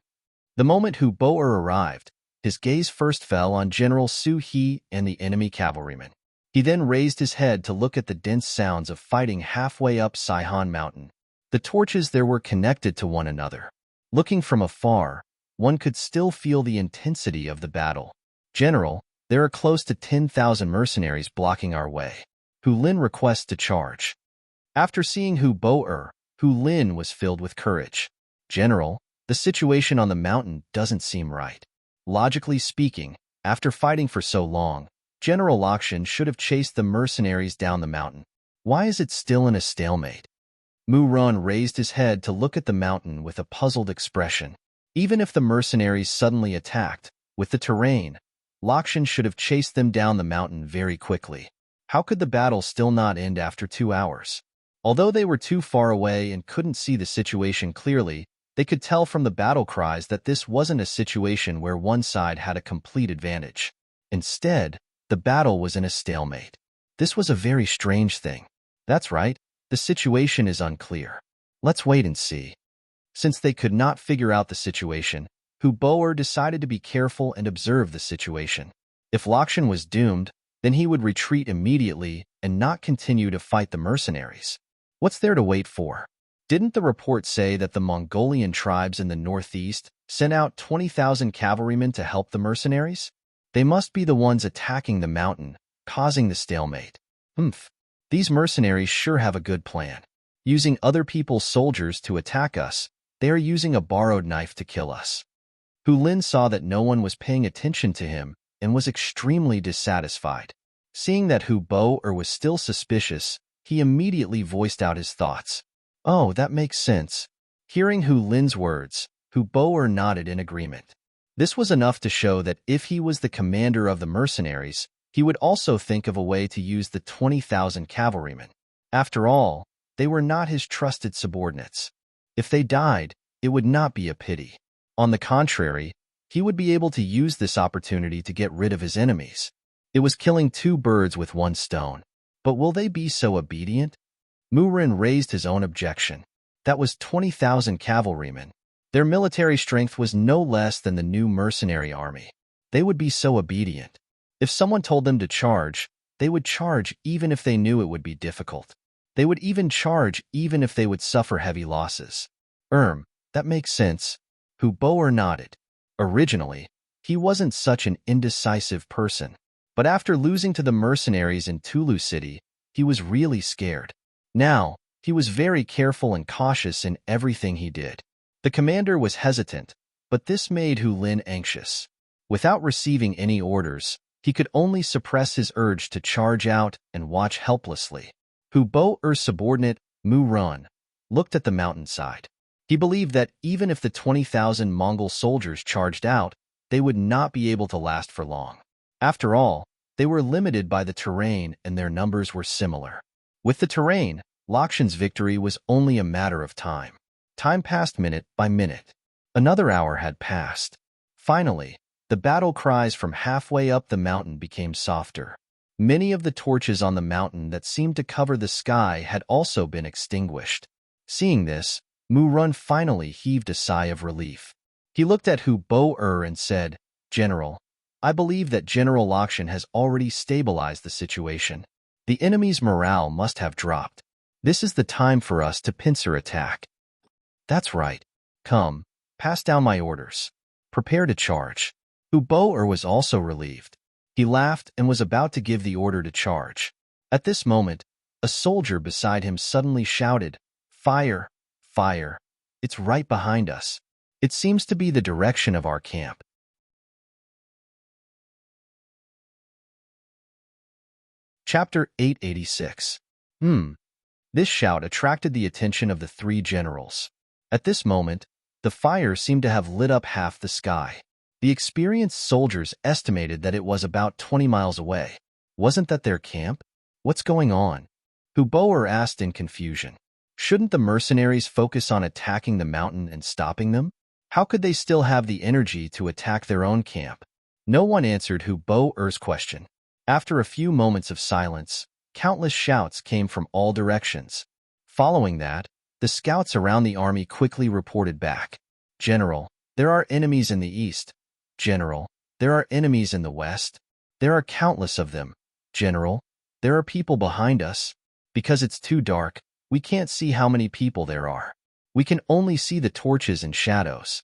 The moment Hu Bo arrived, his gaze first fell on General Su He and the enemy cavalrymen. He then raised his head to look at the dense sounds of fighting halfway up Saihan Mountain. The torches there were connected to one another. Looking from afar, one could still feel the intensity of the battle. General, there are close to 10,000 mercenaries blocking our way. Hu Lin requests to charge. After seeing Hu Lin was filled with courage. General, the situation on the mountain doesn't seem right. Logically speaking, after fighting for so long, General Lakshan should have chased the mercenaries down the mountain. Why is it still in a stalemate? Mu Run raised his head to look at the mountain with a puzzled expression. Even if the mercenaries suddenly attacked, with the terrain, Lakshan should have chased them down the mountain very quickly. How could the battle still not end after 2 hours? Although they were too far away and couldn't see the situation clearly, they could tell from the battle cries that this wasn't a situation where one side had a complete advantage. Instead, the battle was in a stalemate. This was a very strange thing. That's right, the situation is unclear. Let's wait and see. Since they could not figure out the situation, Hu Boer decided to be careful and observe the situation. If Lakshan was doomed, then he would retreat immediately and not continue to fight the mercenaries. What's there to wait for? Didn't the report say that the Mongolian tribes in the northeast sent out 20,000 cavalrymen to help the mercenaries? They must be the ones attacking the mountain, causing the stalemate. These mercenaries sure have a good plan. Using other people's soldiers to attack us, they are using a borrowed knife to kill us. Hu Lin saw that no one was paying attention to him and was extremely dissatisfied. Seeing that Hu Boer was still suspicious, he immediately voiced out his thoughts. Oh, that makes sense. Hearing Hu Lin's words, Hu Boer nodded in agreement. This was enough to show that if he was the commander of the mercenaries, he would also think of a way to use the 20,000 cavalrymen. After all, they were not his trusted subordinates. If they died, it would not be a pity. On the contrary, he would be able to use this opportunity to get rid of his enemies. It was killing 2 birds with 1 stone. But will they be so obedient? Murin raised his own objection. That was 20,000 cavalrymen. Their military strength was no less than the new mercenary army. They would be so obedient. If someone told them to charge, they would charge even if they knew it would be difficult. They would even charge even if they would suffer heavy losses. That makes sense. Hu Boer nodded. Originally, he wasn't such an indecisive person. But after losing to the mercenaries in Tulu City, he was really scared. Now, he was very careful and cautious in everything he did. The commander was hesitant, but this made Hu Lin anxious. Without receiving any orders, he could only suppress his urge to charge out and watch helplessly. Hu Boer's subordinate, Mu Run, looked at the mountainside. He believed that even if the 20,000 Mongol soldiers charged out, they would not be able to last for long. After all, they were limited by the terrain and their numbers were similar. With the terrain, Lakshan's victory was only a matter of time. Time passed minute by minute. Another hour had passed. Finally, the battle cries from halfway up the mountain became softer. Many of the torches on the mountain that seemed to cover the sky had also been extinguished. Seeing this, Mu Run finally heaved a sigh of relief. He looked at Hu Boer and said, "General, I believe that General Lakshan has already stabilized the situation. The enemy's morale must have dropped. This is the time for us to pincer attack." "That's right. Come, pass down my orders. Prepare to charge." Hu Boer was also relieved. He laughed and was about to give the order to charge. At this moment, a soldier beside him suddenly shouted, "Fire! Fire! It's right behind us. It seems to be the direction of our camp." Chapter 886. This shout attracted the attention of the 3 generals. At this moment, the fire seemed to have lit up half the sky. The experienced soldiers estimated that it was about 20 miles away. Wasn't that their camp? What's going on? Hu Boer asked in confusion. Shouldn't the mercenaries focus on attacking the mountain and stopping them? How could they still have the energy to attack their own camp? No one answered Hu Boer's question. After a few moments of silence, countless shouts came from all directions. Following that, the scouts around the army quickly reported back. "General, there are enemies in the east. General, there are enemies in the west. There are countless of them. General, there are people behind us. Because it's too dark, we can't see how many people there are. We can only see the torches and shadows."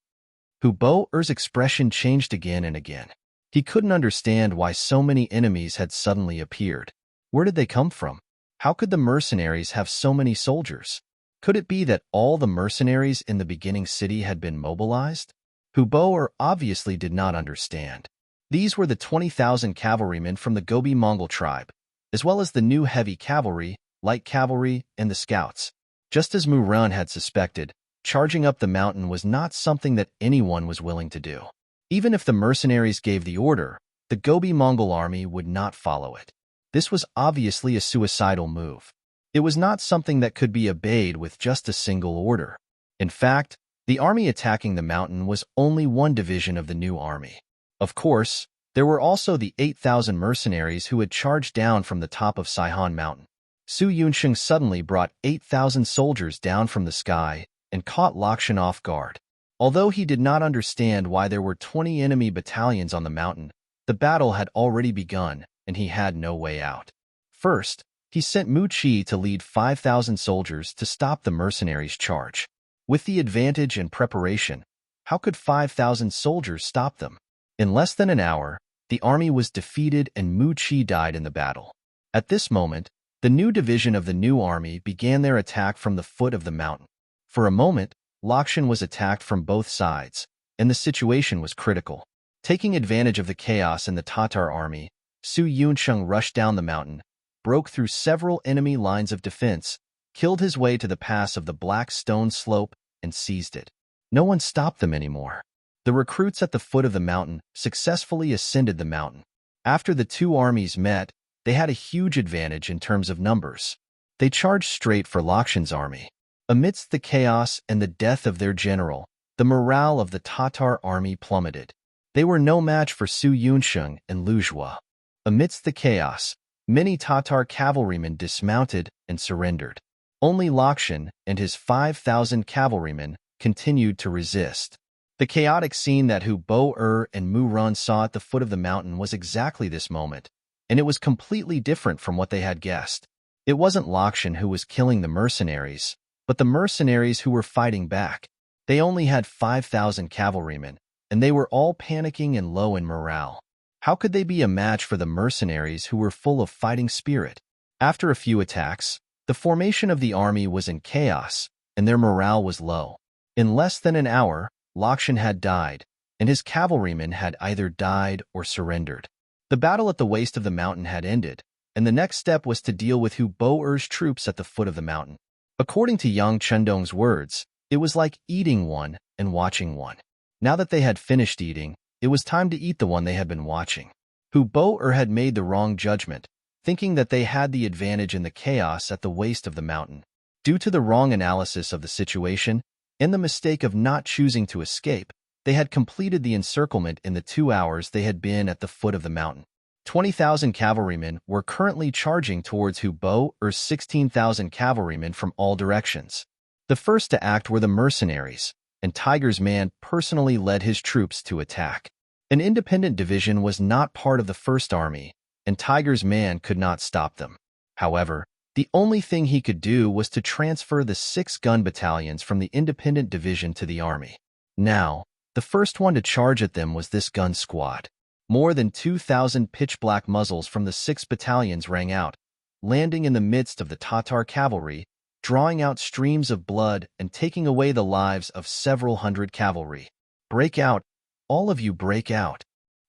Hubo'er's expression changed again and again. He couldn't understand why so many enemies had suddenly appeared. Where did they come from? How could the mercenaries have so many soldiers? Could it be that all the mercenaries in the beginning city had been mobilized? Hubo'er obviously did not understand. These were the 20,000 cavalrymen from the Gobi Mongol tribe, as well as the new heavy cavalry, light cavalry, and the scouts. Just as Murun had suspected, charging up the mountain was not something that anyone was willing to do. Even if the mercenaries gave the order, the Gobi Mongol army would not follow it. This was obviously a suicidal move. It was not something that could be obeyed with just a single order. In fact, the army attacking the mountain was only one division of the new army. Of course, there were also the 8,000 mercenaries who had charged down from the top of Saihan Mountain. Su Yunsheng suddenly brought 8,000 soldiers down from the sky and caught Lakshan off guard. Although he did not understand why there were 20 enemy battalions on the mountain, the battle had already begun and he had no way out. First, he sent Mu Qi to lead 5,000 soldiers to stop the mercenaries' charge. With the advantage and preparation, how could 5,000 soldiers stop them? In less than an hour, the army was defeated and Mu Qi died in the battle. At this moment, the new division of the new army began their attack from the foot of the mountain. For a moment, Lakshan was attacked from both sides, and the situation was critical. Taking advantage of the chaos in the Tatar army, Su Yunsheng rushed down the mountain, broke through several enemy lines of defense, killed his way to the pass of the Black Stone Slope, and seized it. No one stopped them anymore. The recruits at the foot of the mountain successfully ascended the mountain. After the two armies met, they had a huge advantage in terms of numbers. They charged straight for Lakshan's army. Amidst the chaos and the death of their general, the morale of the Tatar army plummeted. They were no match for Su Yunsheng and Lu Zhua. Amidst the chaos, many Tatar cavalrymen dismounted and surrendered. Only Lakshan and his 5,000 cavalrymen continued to resist. The chaotic scene that Hubo'er and Murun saw at the foot of the mountain was exactly this moment, and it was completely different from what they had guessed. It wasn't Lakshan who was killing the mercenaries, but the mercenaries who were fighting back. They only had 5,000 cavalrymen, and they were all panicking and low in morale. How could they be a match for the mercenaries who were full of fighting spirit? After a few attacks, the formation of the army was in chaos, and their morale was low. In less than an hour, Lakshan had died, and his cavalrymen had either died or surrendered. The battle at the waist of the mountain had ended, and the next step was to deal with Hubo'er's troops at the foot of the mountain. According to Yang Chendong's words, it was like eating one and watching one. Now that they had finished eating, it was time to eat the one they had been watching. Hubo'er had made the wrong judgment, thinking that they had the advantage in the chaos at the waist of the mountain. Due to the wrong analysis of the situation and the mistake of not choosing to escape, they had completed the encirclement in the 2 hours they had been at the foot of the mountain. 20,000 cavalrymen were currently charging towards Hubo'er's 16,000 cavalrymen from all directions. The first to act were the mercenaries, and Tiger's Man personally led his troops to attack. An independent division was not part of the First Army, and Tiger's Man could not stop them. However, the only thing he could do was to transfer the 6 gun battalions from the independent division to the army. Now, the first one to charge at them was this gun squad. More than 2,000 pitch-black muzzles from the 6 battalions rang out, landing in the midst of the Tatar cavalry, drawing out streams of blood and taking away the lives of several hundred cavalry. Break out, all of you break out.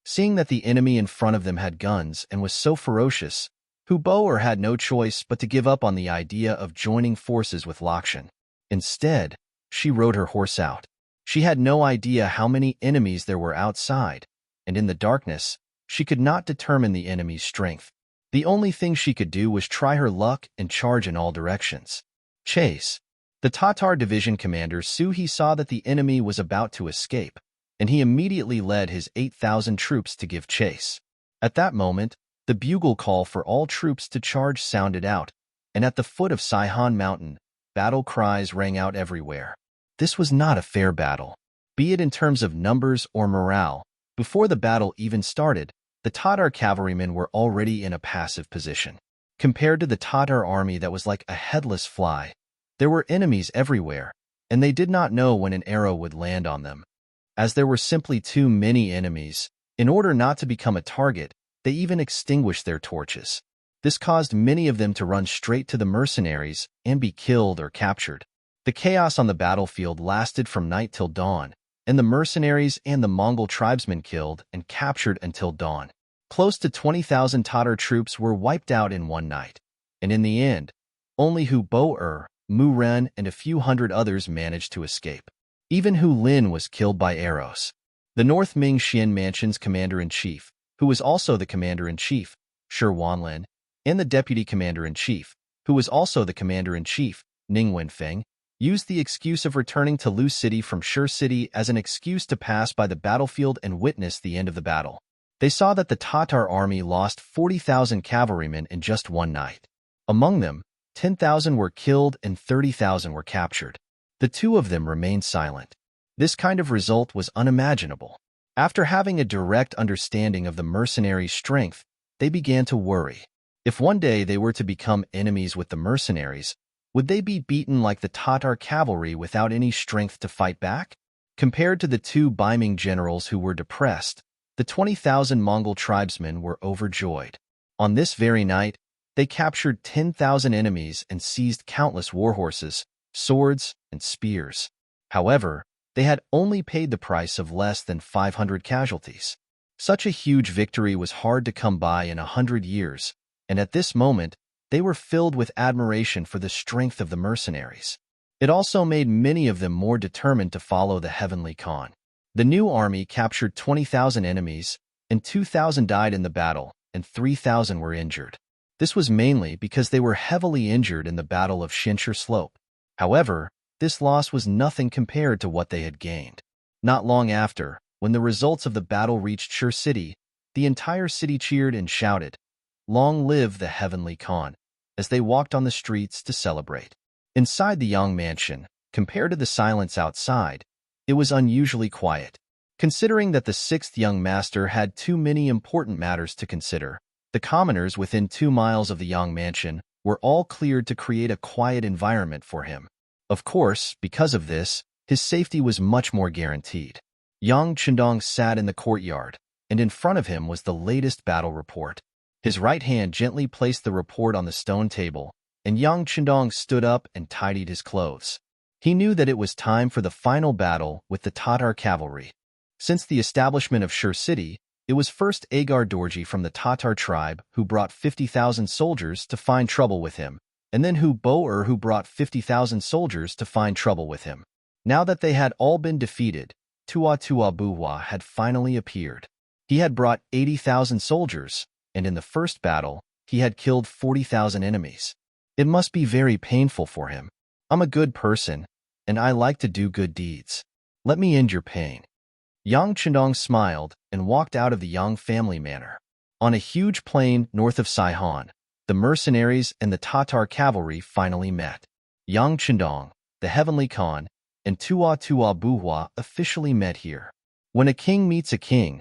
Seeing that the enemy in front of them had guns and was so ferocious, Hubo'er had no choice but to give up on the idea of joining forces with Lakshan. Instead, she rode her horse out. She had no idea how many enemies there were outside, and in the darkness, she could not determine the enemy's strength. The only thing she could do was try her luck and charge in all directions. Chase. The Tatar division commander Suhi saw that the enemy was about to escape, and he immediately led his 8,000 troops to give chase. At that moment, the bugle call for all troops to charge sounded out, and at the foot of Saihan Mountain, battle cries rang out everywhere. This was not a fair battle, be it in terms of numbers or morale. Before the battle even started, the Tatar cavalrymen were already in a passive position. Compared to the Tatar army that was like a headless fly, there were enemies everywhere, and they did not know when an arrow would land on them. As there were simply too many enemies, in order not to become a target, they even extinguished their torches. This caused many of them to run straight to the mercenaries and be killed or captured. The chaos on the battlefield lasted from night till dawn, and the mercenaries and the Mongol tribesmen killed and captured until dawn. Close to 20,000 Tatar troops were wiped out in one night, and in the end, only Hu Bo-er, Mu Ren, and a few hundred others managed to escape. Even Hu Lin was killed by arrows. The North Ming Xian Mansion's commander-in-chief, who was also the commander-in-chief, Shi Wanlin, and the deputy commander-in-chief, who was also the commander-in-chief, Ning Wenfeng, used the excuse of returning to Lu City from Shi City as an excuse to pass by the battlefield and witness the end of the battle. They saw that the Tatar army lost 40,000 cavalrymen in just one night. Among them, 10,000 were killed and 30,000 were captured. The two of them remained silent. This kind of result was unimaginable. After having a direct understanding of the mercenaries' strength, they began to worry. If one day they were to become enemies with the mercenaries, would they be beaten like the Tatar cavalry without any strength to fight back? Compared to the two Ming generals who were depressed, the 20,000 Mongol tribesmen were overjoyed. On this very night, they captured 10,000 enemies and seized countless warhorses, swords, and spears. However, they had only paid the price of less than 500 casualties. Such a huge victory was hard to come by in 100 years, and at this moment, they were filled with admiration for the strength of the mercenaries. It also made many of them more determined to follow the Heavenly Khan. The new army captured 20,000 enemies, and 2,000 died in the battle, and 3,000 were injured. This was mainly because they were heavily injured in the Battle of Shinshir Slope. However, this loss was nothing compared to what they had gained. Not long after, when the results of the battle reached Shi City, the entire city cheered and shouted, "Long live the Heavenly Khan," as they walked on the streets to celebrate. Inside the Yang mansion, compared to the silence outside, it was unusually quiet. Considering that the sixth young master had too many important matters to consider, the commoners within 2 miles of the Yang mansion were all cleared to create a quiet environment for him. Of course, because of this, his safety was much more guaranteed. Yang Chendong sat in the courtyard, and in front of him was the latest battle report. His right hand gently placed the report on the stone table, and Yang Chendong stood up and tidied his clothes. He knew that it was time for the final battle with the Tatar cavalry. Since the establishment of Shi City, it was first Agar Dorji from the Tatar tribe who brought 50,000 soldiers to find trouble with him, and then Hu Bo-er who brought 50,000 soldiers to find trouble with him. Now that they had all been defeated, Tua Buhua had finally appeared. He had brought 80,000 soldiers, and in the first battle, he had killed 40,000 enemies. It must be very painful for him. I'm a good person, and I like to do good deeds. Let me end your pain. Yang Chendong smiled and walked out of the Yang family manor. On a huge plain north of Saihan, the mercenaries and the Tatar cavalry finally met. Yang Chendong, the Heavenly Khan, and Tua Buhua officially met here. When a king meets a king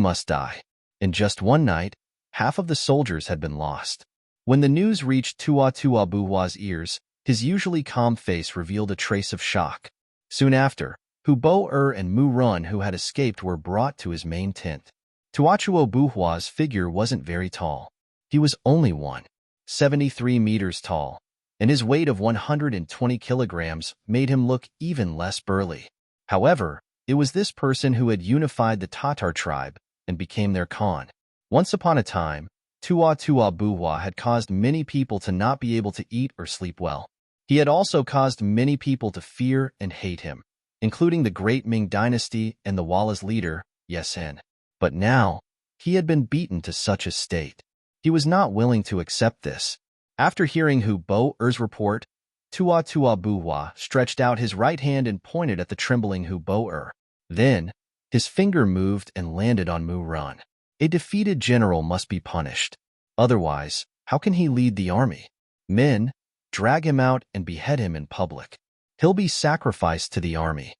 must die. In just one night, half of the soldiers had been lost. When the news reached Tua Buhua's ears, his usually calm face revealed a trace of shock. Soon after, Hu Bo-er and Mu Ren who had escaped were brought to his main tent. Tuachuo Buhua's figure wasn't very tall. He was only 173 meters tall, and his weight of 120 kilograms made him look even less burly. However, it was this person who had unified the Tatar tribe and became their Khan. Once upon a time, Tua Buhua had caused many people to not be able to eat or sleep well. He had also caused many people to fear and hate him, including the great Ming dynasty and the Walla's leader, Yesen. But now, he had been beaten to such a state. He was not willing to accept this. After hearing Hu Bo-er's report, Tua Buhua stretched out his right hand and pointed at the trembling Hu Bo-er. Then, his finger moved and landed on Mu Ren. A defeated general must be punished. Otherwise, how can he lead the army? Men, drag him out and behead him in public. He'll be sacrificed to the army.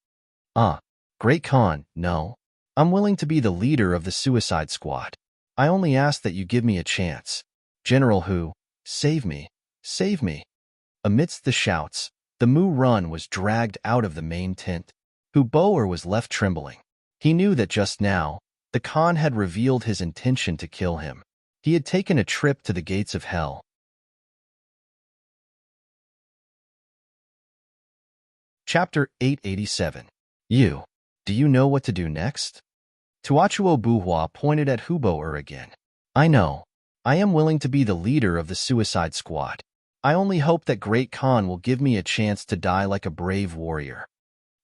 Great Khan, no. I'm willing to be the leader of the suicide squad. I only ask that you give me a chance. General Hu, save me, save me. Amidst the shouts, the Mu Ren was dragged out of the main tent. Huboer was left trembling. He knew that just now, the Khan had revealed his intention to kill him. He had taken a trip to the gates of hell. Chapter 887. Do you know what to do next? Tuachuo Buhua pointed at Huboer again. I know. I am willing to be the leader of the suicide squad. I only hope that Great Khan will give me a chance to die like a brave warrior.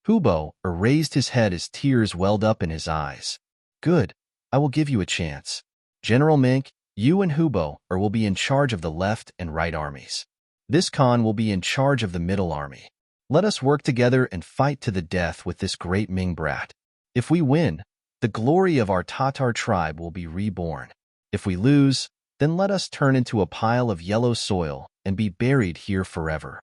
Huboer raised his head as tears welled up in his eyes. Good. I will give you a chance. General Ming, you and Huboer will be in charge of the left and right armies. This Khan will be in charge of the middle army. Let us work together and fight to the death with this great Ming brat. If we win, the glory of our Tatar tribe will be reborn. If we lose, then let us turn into a pile of yellow soil and be buried here forever.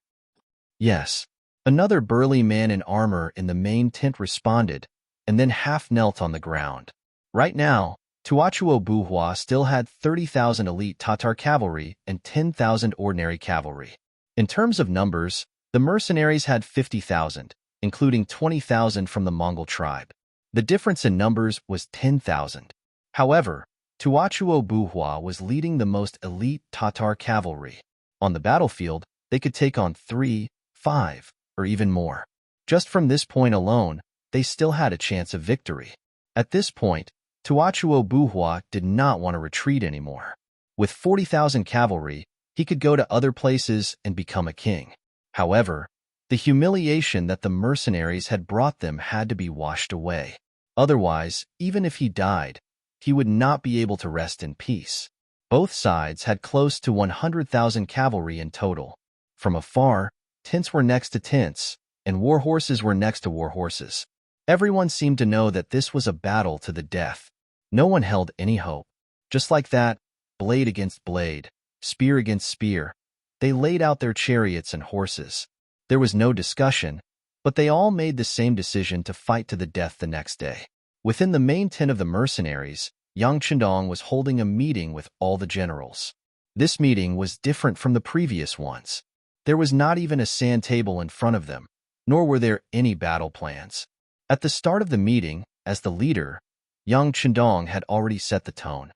Yes. Another burly man in armor in the main tent responded, and then half knelt on the ground. Right now, Tuachuo Buhua still had 30,000 elite Tatar cavalry and 10,000 ordinary cavalry. In terms of numbers, the mercenaries had 50,000, including 20,000 from the Mongol tribe. The difference in numbers was 10,000. However, Tuachuo Buhua was leading the most elite Tatar cavalry. On the battlefield, they could take on 3, 5, or even more. Just from this point alone, they still had a chance of victory. At this point, Tuachuo Buhua did not want to retreat anymore. With 40,000 cavalry, he could go to other places and become a king. However, the humiliation that the mercenaries had brought them had to be washed away. Otherwise, even if he died, he would not be able to rest in peace. Both sides had close to 100,000 cavalry in total. From afar, tents were next to tents, and war horses were next to war horses. Everyone seemed to know that this was a battle to the death. No one held any hope. Just like that, blade against blade, spear against spear, they laid out their chariots and horses. There was no discussion, but they all made the same decision to fight to the death the next day. Within the main tent of the mercenaries, Yang Chendong was holding a meeting with all the generals. This meeting was different from the previous ones. There was not even a sand table in front of them, nor were there any battle plans. At the start of the meeting, as the leader, Yang Chendong had already set the tone.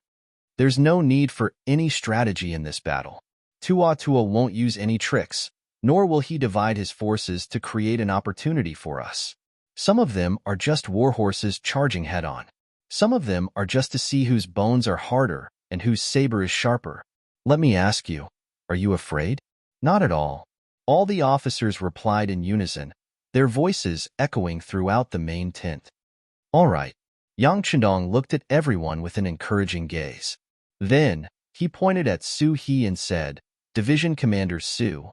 There's no need for any strategy in this battle. Tua won't use any tricks, nor will he divide his forces to create an opportunity for us. Some of them are just war horses charging head-on. Some of them are just to see whose bones are harder and whose saber is sharper. Let me ask you, are you afraid? Not at all. All the officers replied in unison, their voices echoing throughout the main tent. All right. Yang Chendong looked at everyone with an encouraging gaze. Then, he pointed at Su He and said, Division Commander Su,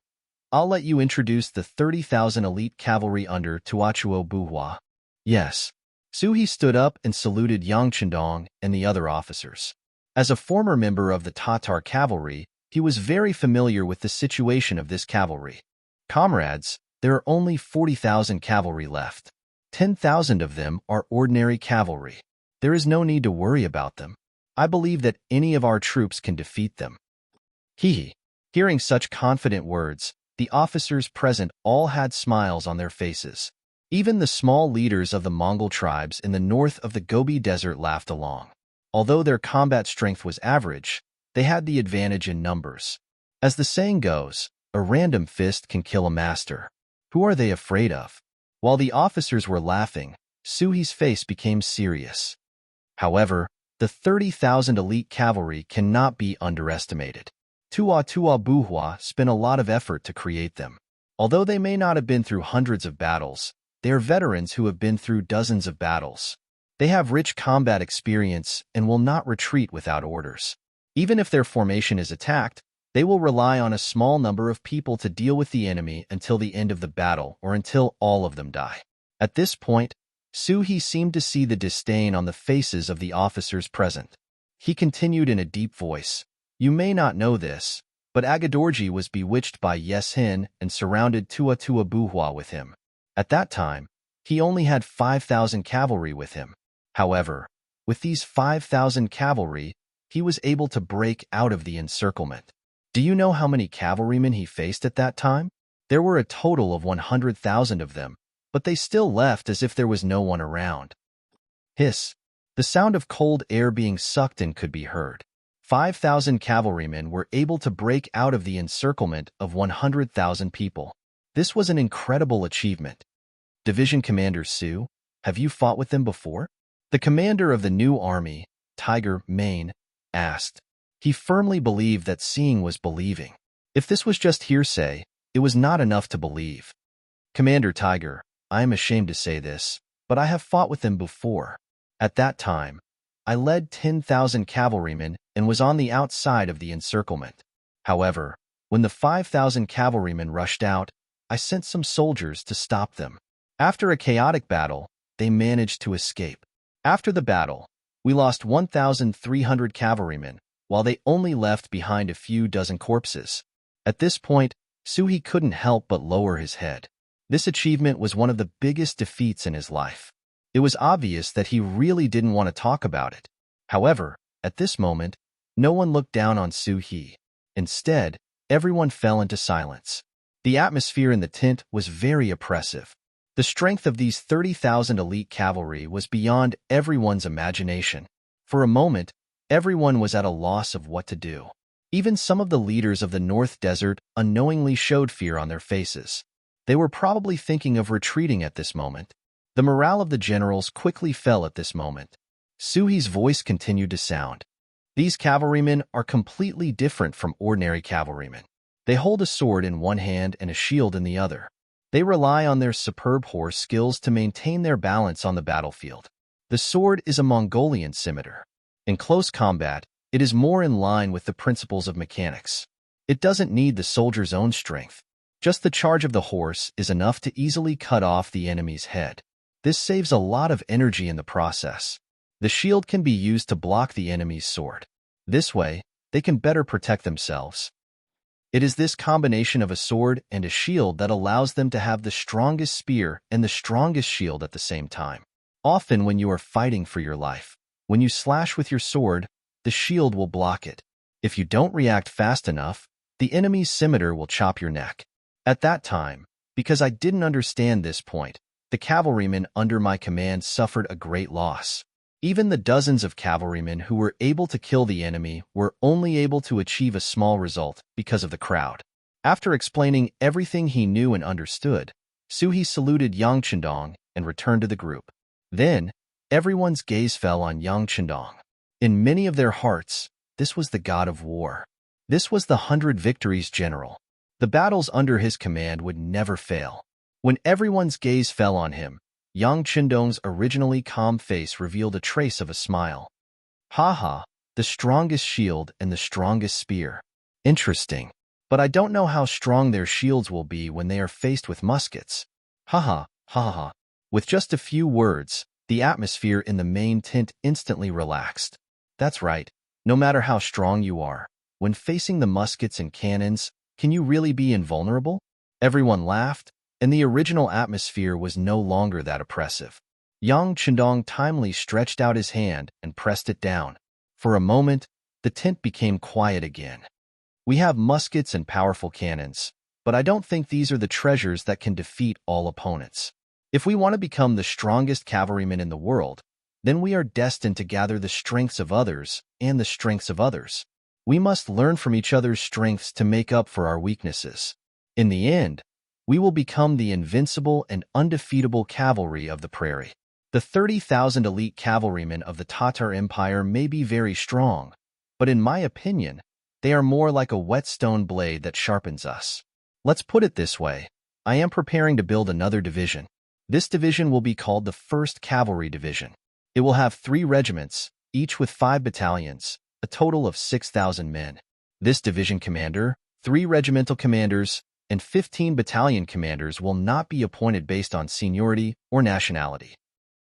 I'll let you introduce the 30,000 elite cavalry under Tuachuo Buhua. Yes. Su He stood up and saluted Yang Chendong and the other officers. As a former member of the Tatar cavalry, he was very familiar with the situation of this cavalry. Comrades, there are only 40,000 cavalry left. 10,000 of them are ordinary cavalry. There is no need to worry about them. I believe that any of our troops can defeat them. Hearing such confident words, the officers present all had smiles on their faces. Even the small leaders of the Mongol tribes in the north of the Gobi Desert laughed along. Although their combat strength was average, they had the advantage in numbers. As the saying goes, a random fist can kill a master. Who are they afraid of? While the officers were laughing, Su He's face became serious. However, the 30,000 elite cavalry cannot be underestimated. Tuachuo Buhua spent a lot of effort to create them. Although they may not have been through hundreds of battles, they are veterans who have been through dozens of battles. They have rich combat experience and will not retreat without orders. Even if their formation is attacked, they will rely on a small number of people to deal with the enemy until the end of the battle or until all of them die. At this point, Su He seemed to see the disdain on the faces of the officers present. He continued in a deep voice, You may not know this, but Agadorji was bewitched by Yes Hin and surrounded Tuachuo Buhua with him. At that time, he only had 5,000 cavalry with him. However, with these 5,000 cavalry, he was able to break out of the encirclement. Do you know how many cavalrymen he faced at that time? There were a total of 100,000 of them, but they still left as if there was no one around. Hiss. The sound of cold air being sucked in could be heard. 5,000 cavalrymen were able to break out of the encirclement of 100,000 people. This was an incredible achievement. Division Commander Su, have you fought with them before? The commander of the new army, Tiger Ming, asked. He firmly believed that seeing was believing. If this was just hearsay, it was not enough to believe. Commander Tiger, I am ashamed to say this, but I have fought with them before. At that time, I led 10,000 cavalrymen and was on the outside of the encirclement. However, when the 5,000 cavalrymen rushed out, I sent some soldiers to stop them. After a chaotic battle, they managed to escape. After the battle, we lost 1,300 cavalrymen, while they only left behind a few dozen corpses. At this point, Suhi couldn't help but lower his head. This achievement was one of the biggest defeats in his life. It was obvious that he really didn't want to talk about it. However, at this moment, no one looked down on Suhi. Instead, everyone fell into silence. The atmosphere in the tent was very oppressive. The strength of these 30,000 elite cavalry was beyond everyone's imagination. For a moment, everyone was at a loss of what to do. Even some of the leaders of the North Desert unknowingly showed fear on their faces. They were probably thinking of retreating at this moment. The morale of the generals quickly fell at this moment. Suhi's voice continued to sound. These cavalrymen are completely different from ordinary cavalrymen. They hold a sword in one hand and a shield in the other. They rely on their superb horse skills to maintain their balance on the battlefield. The sword is a Mongolian scimitar. In close combat, it is more in line with the principles of mechanics. It doesn't need the soldier's own strength. Just the charge of the horse is enough to easily cut off the enemy's head. This saves a lot of energy in the process. The shield can be used to block the enemy's sword. This way, they can better protect themselves. It is this combination of a sword and a shield that allows them to have the strongest spear and the strongest shield at the same time. Often when you are fighting for your life, when you slash with your sword, the shield will block it. If you don't react fast enough, the enemy's scimitar will chop your neck. At that time, because I didn't understand this point, the cavalrymen under my command suffered a great loss. Even the dozens of cavalrymen who were able to kill the enemy were only able to achieve a small result because of the crowd. After explaining everything he knew and understood, Suhi saluted Yang Chendong and returned to the group. Then, everyone's gaze fell on Yang Chendong. In many of their hearts, this was the god of war. This was the 100 Victories general. The battles under his command would never fail. When everyone's gaze fell on him, Yang Chendong's originally calm face revealed a trace of a smile. Haha, the strongest shield and the strongest spear. Interesting. But I don't know how strong their shields will be when they are faced with muskets. Haha, haha. With just a few words, the atmosphere in the main tent instantly relaxed. That's right. No matter how strong you are, when facing the muskets and cannons, can you really be invulnerable? Everyone laughed, and the original atmosphere was no longer that oppressive. Yang Chendong timely stretched out his hand and pressed it down. For a moment, the tent became quiet again. We have muskets and powerful cannons, but I don't think these are the treasures that can defeat all opponents. If we want to become the strongest cavalrymen in the world, then we are destined to gather the strengths of others and the strengths of others. We must learn from each other's strengths to make up for our weaknesses. In the end, we will become the invincible and undefeatable cavalry of the prairie. The 30,000 elite cavalrymen of the Tatar Empire may be very strong, but in my opinion, they are more like a whetstone blade that sharpens us. Let's put it this way. I am preparing to build another division. This division will be called the 1st Cavalry Division. It will have 3 regiments, each with 5 battalions, a total of 6,000 men. This division commander, 3 regimental commanders, and 15 battalion commanders will not be appointed based on seniority or nationality.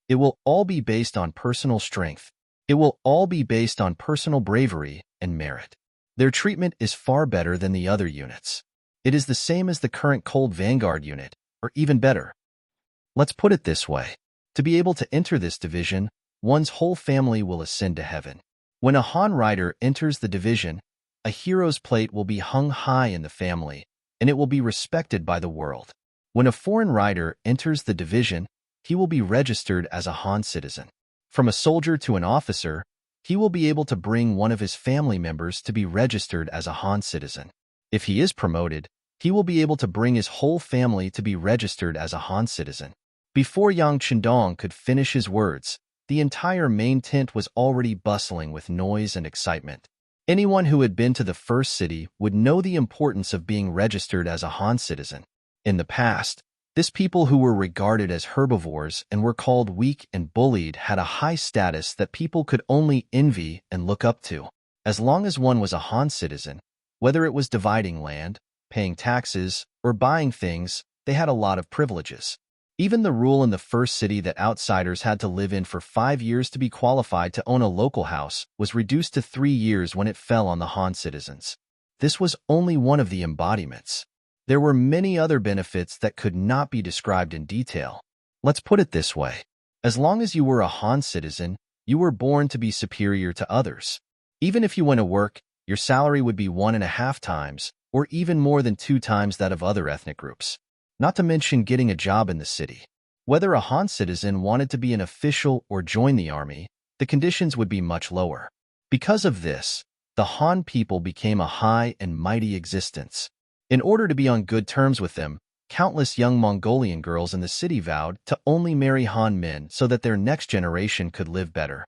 It will all be based on personal strength. It will all be based on personal bravery and merit. Their treatment is far better than the other units. It is the same as the current Cold Vanguard unit, or even better. Let's put it this way. To be able to enter this division, one's whole family will ascend to heaven. When a Han rider enters the division, a hero's plate will be hung high in the family, and it will be respected by the world. When a foreign rider enters the division, he will be registered as a Han citizen. From a soldier to an officer, he will be able to bring one of his family members to be registered as a Han citizen. If he is promoted, he will be able to bring his whole family to be registered as a Han citizen. Before Yang Chendong could finish his words, the entire main tent was already bustling with noise and excitement. Anyone who had been to the first city would know the importance of being registered as a Han citizen. In the past, this people who were regarded as herbivores and were called weak and bullied had a high status that people could only envy and look up to. As long as one was a Han citizen, whether it was dividing land, paying taxes, or buying things, they had a lot of privileges. Even the rule in the first city that outsiders had to live in for 5 years to be qualified to own a local house was reduced to 3 years when it fell on the Han citizens. This was only one of the embodiments. There were many other benefits that could not be described in detail. Let's put it this way. As long as you were a Han citizen, you were born to be superior to others. Even if you went to work, your salary would be 1.5 times, or even more than 2 times that of other ethnic groups. Not to mention getting a job in the city. Whether a Han citizen wanted to be an official or join the army, the conditions would be much lower. Because of this, the Han people became a high and mighty existence. In order to be on good terms with them, countless young Mongolian girls in the city vowed to only marry Han men so that their next generation could live better.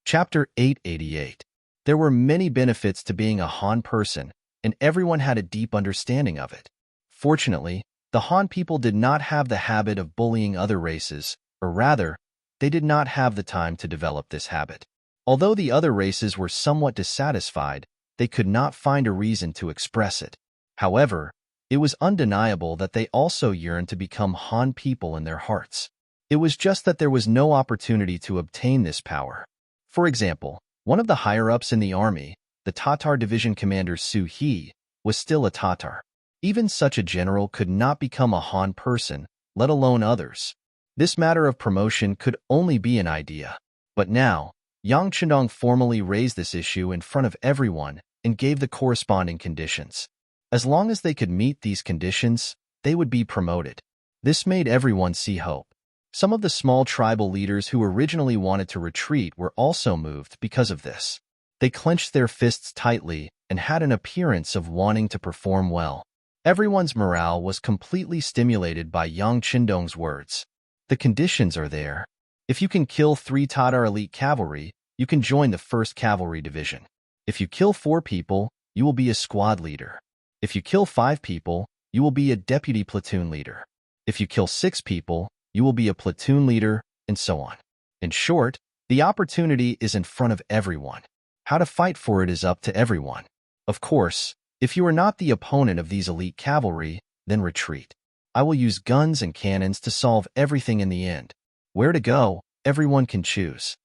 Chapter 888. There were many benefits to being a Han person, and everyone had a deep understanding of it. Fortunately, the Han people did not have the habit of bullying other races, or rather, they did not have the time to develop this habit. Although the other races were somewhat dissatisfied, they could not find a reason to express it. However, it was undeniable that they also yearned to become Han people in their hearts. It was just that there was no opportunity to obtain this power. For example, one of the higher-ups in the army, the Tatar division commander Su He, was still a Tatar. Even such a general could not become a Han person, let alone others. This matter of promotion could only be an idea. But now, Yang Chendong formally raised this issue in front of everyone and gave the corresponding conditions. As long as they could meet these conditions, they would be promoted. This made everyone see hope. Some of the small tribal leaders who originally wanted to retreat were also moved because of this. They clenched their fists tightly and had an appearance of wanting to perform well. Everyone's morale was completely stimulated by Yang Chendong's words. The conditions are there. If you can kill 3 Tatar elite cavalry, you can join the 1st Cavalry Division. If you kill 4 people, you will be a squad leader. If you kill 5 people, you will be a deputy platoon leader. If you kill 6 people, you will be a platoon leader, and so on. In short, the opportunity is in front of everyone. How to fight for it is up to everyone. Of course, if you are not the opponent of these elite cavalry, then retreat. I will use guns and cannons to solve everything in the end. Where to go, everyone can choose.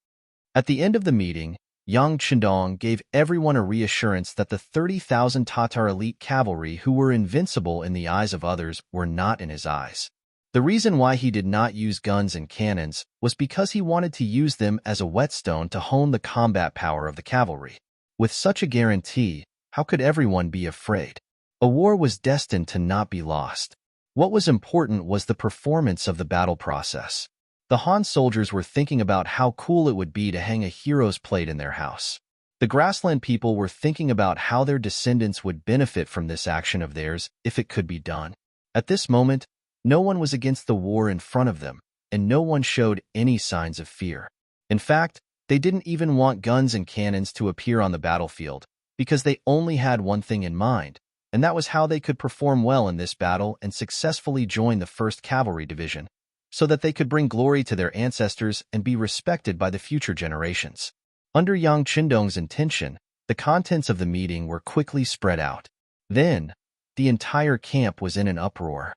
At the end of the meeting, Yang Chendong gave everyone a reassurance that the 30,000 Tatar elite cavalry who were invincible in the eyes of others were not in his eyes. The reason why he did not use guns and cannons was because he wanted to use them as a whetstone to hone the combat power of the cavalry. With such a guarantee, how could everyone be afraid? A war was destined to not be lost. What was important was the performance of the battle process. The Han soldiers were thinking about how cool it would be to hang a hero's plate in their house. The grassland people were thinking about how their descendants would benefit from this action of theirs if it could be done. At this moment, no one was against the war in front of them, and no one showed any signs of fear. In fact, they didn't even want guns and cannons to appear on the battlefield, because they only had one thing in mind, and that was how they could perform well in this battle and successfully join the 1st Cavalry Division, so that they could bring glory to their ancestors and be respected by the future generations. Under Yang Chendong's intention, the contents of the meeting were quickly spread out. Then, the entire camp was in an uproar.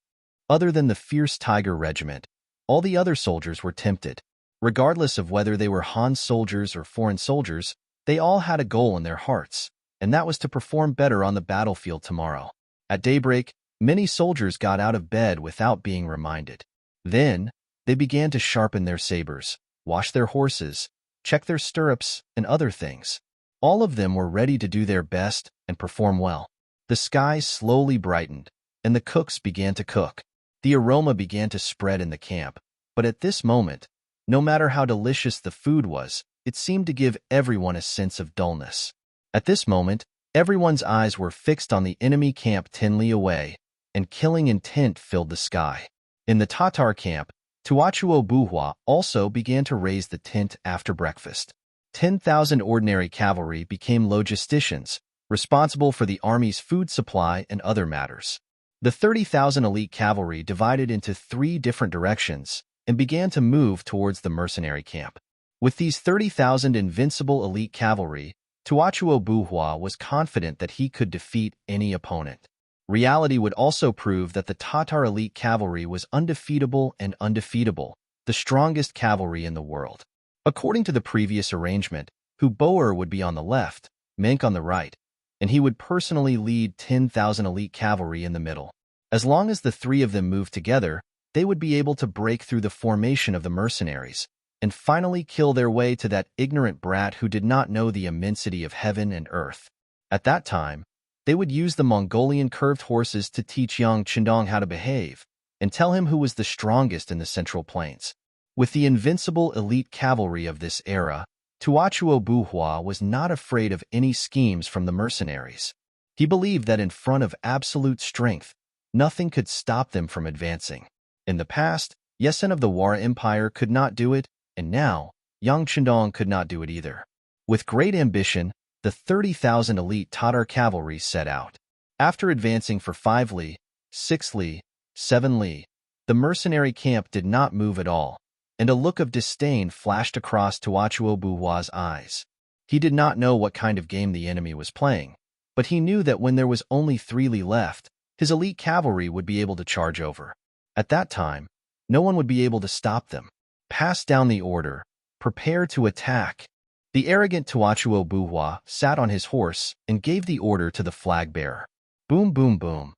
Other than the fierce Tiger Regiment, all the other soldiers were tempted. Regardless of whether they were Han soldiers or foreign soldiers, they all had a goal in their hearts, and that was to perform better on the battlefield tomorrow. At daybreak, many soldiers got out of bed without being reminded. Then, they began to sharpen their sabers, wash their horses, check their stirrups, and other things. All of them were ready to do their best and perform well. The sky slowly brightened, and the cooks began to cook. The aroma began to spread in the camp, but at this moment, no matter how delicious the food was, it seemed to give everyone a sense of dullness. At this moment, everyone's eyes were fixed on the enemy camp 10 li away, and killing intent filled the sky. In the Tatar camp, Tuachuo Buhua also began to raise the tent after breakfast. 10,000 ordinary cavalry became logisticians, responsible for the army's food supply and other matters. The 30,000 elite cavalry divided into 3 different directions and began to move towards the mercenary camp. With these 30,000 invincible elite cavalry, Tuachuo Buhua was confident that he could defeat any opponent. Reality would also prove that the Tatar elite cavalry was undefeatable and undefeatable, the strongest cavalry in the world. According to the previous arrangement, Boer would be on the left, Ming on the right, and he would personally lead 10,000 elite cavalry in the middle. As long as the 3 of them moved together, they would be able to break through the formation of the mercenaries and finally kill their way to that ignorant brat who did not know the immensity of heaven and earth. At that time, they would use the Mongolian curved horses to teach young Chendong how to behave and tell him who was the strongest in the Central Plains. With the invincible elite cavalry of this era, Tuachuo Buhua was not afraid of any schemes from the mercenaries. He believed that in front of absolute strength, nothing could stop them from advancing. In the past, Yesen of the Wara Empire could not do it, and now, Yang Chendong could not do it either. With great ambition, the 30,000 elite Tatar cavalry set out. After advancing for 5 li, 6 li, 7 li, the mercenary camp did not move at all, and a look of disdain flashed across Tuachuo Buhua's eyes. He did not know what kind of game the enemy was playing, but he knew that when there was only 3 li left, his elite cavalry would be able to charge over. At that time, no one would be able to stop them. Pass down the order. Prepare to attack. The arrogant Tuachuo Buhua sat on his horse and gave the order to the flag bearer. Boom, boom, boom.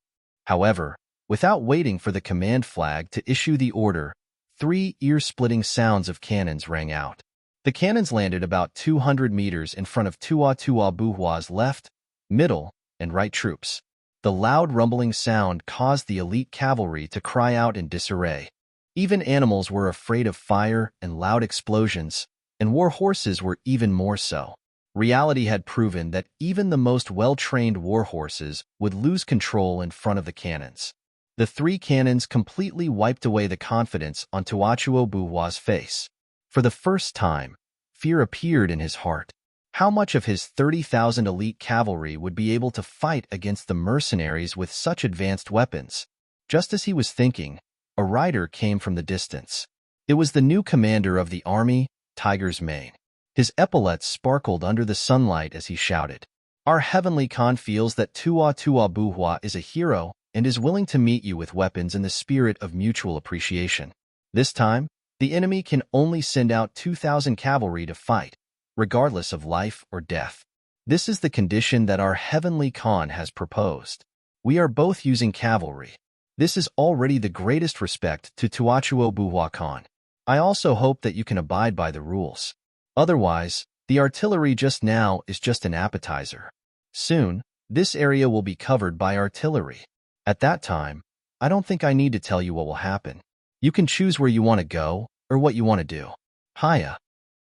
However, without waiting for the command flag to issue the order, 3 ear-splitting sounds of cannons rang out. The cannons landed about 200 meters in front of Tuachuo Buhua's left, middle, and right troops. The loud rumbling sound caused the elite cavalry to cry out in disarray. Even animals were afraid of fire and loud explosions, and war horses were even more so. Reality had proven that even the most well-trained war horses would lose control in front of the cannons. The 3 cannons completely wiped away the confidence on Tuachuo Buhua's face. For the first time, fear appeared in his heart. How much of his 30,000 elite cavalry would be able to fight against the mercenaries with such advanced weapons? Just as he was thinking, a rider came from the distance. It was the new commander of the army, Tiger's Mane. His epaulets sparkled under the sunlight as he shouted, "Our heavenly Khan feels that Tuachuo Buhua is a hero and is willing to meet you with weapons in the spirit of mutual appreciation. This time, the enemy can only send out 2,000 cavalry to fight, regardless of life or death. This is the condition that our heavenly Khan has proposed. We are both using cavalry. This is already the greatest respect to Tuachuo Buhua Khan. I also hope that you can abide by the rules. Otherwise, the artillery just now is just an appetizer. Soon, this area will be covered by artillery. At that time, I don't think I need to tell you what will happen. You can choose where you want to go or what you want to do." Hiya.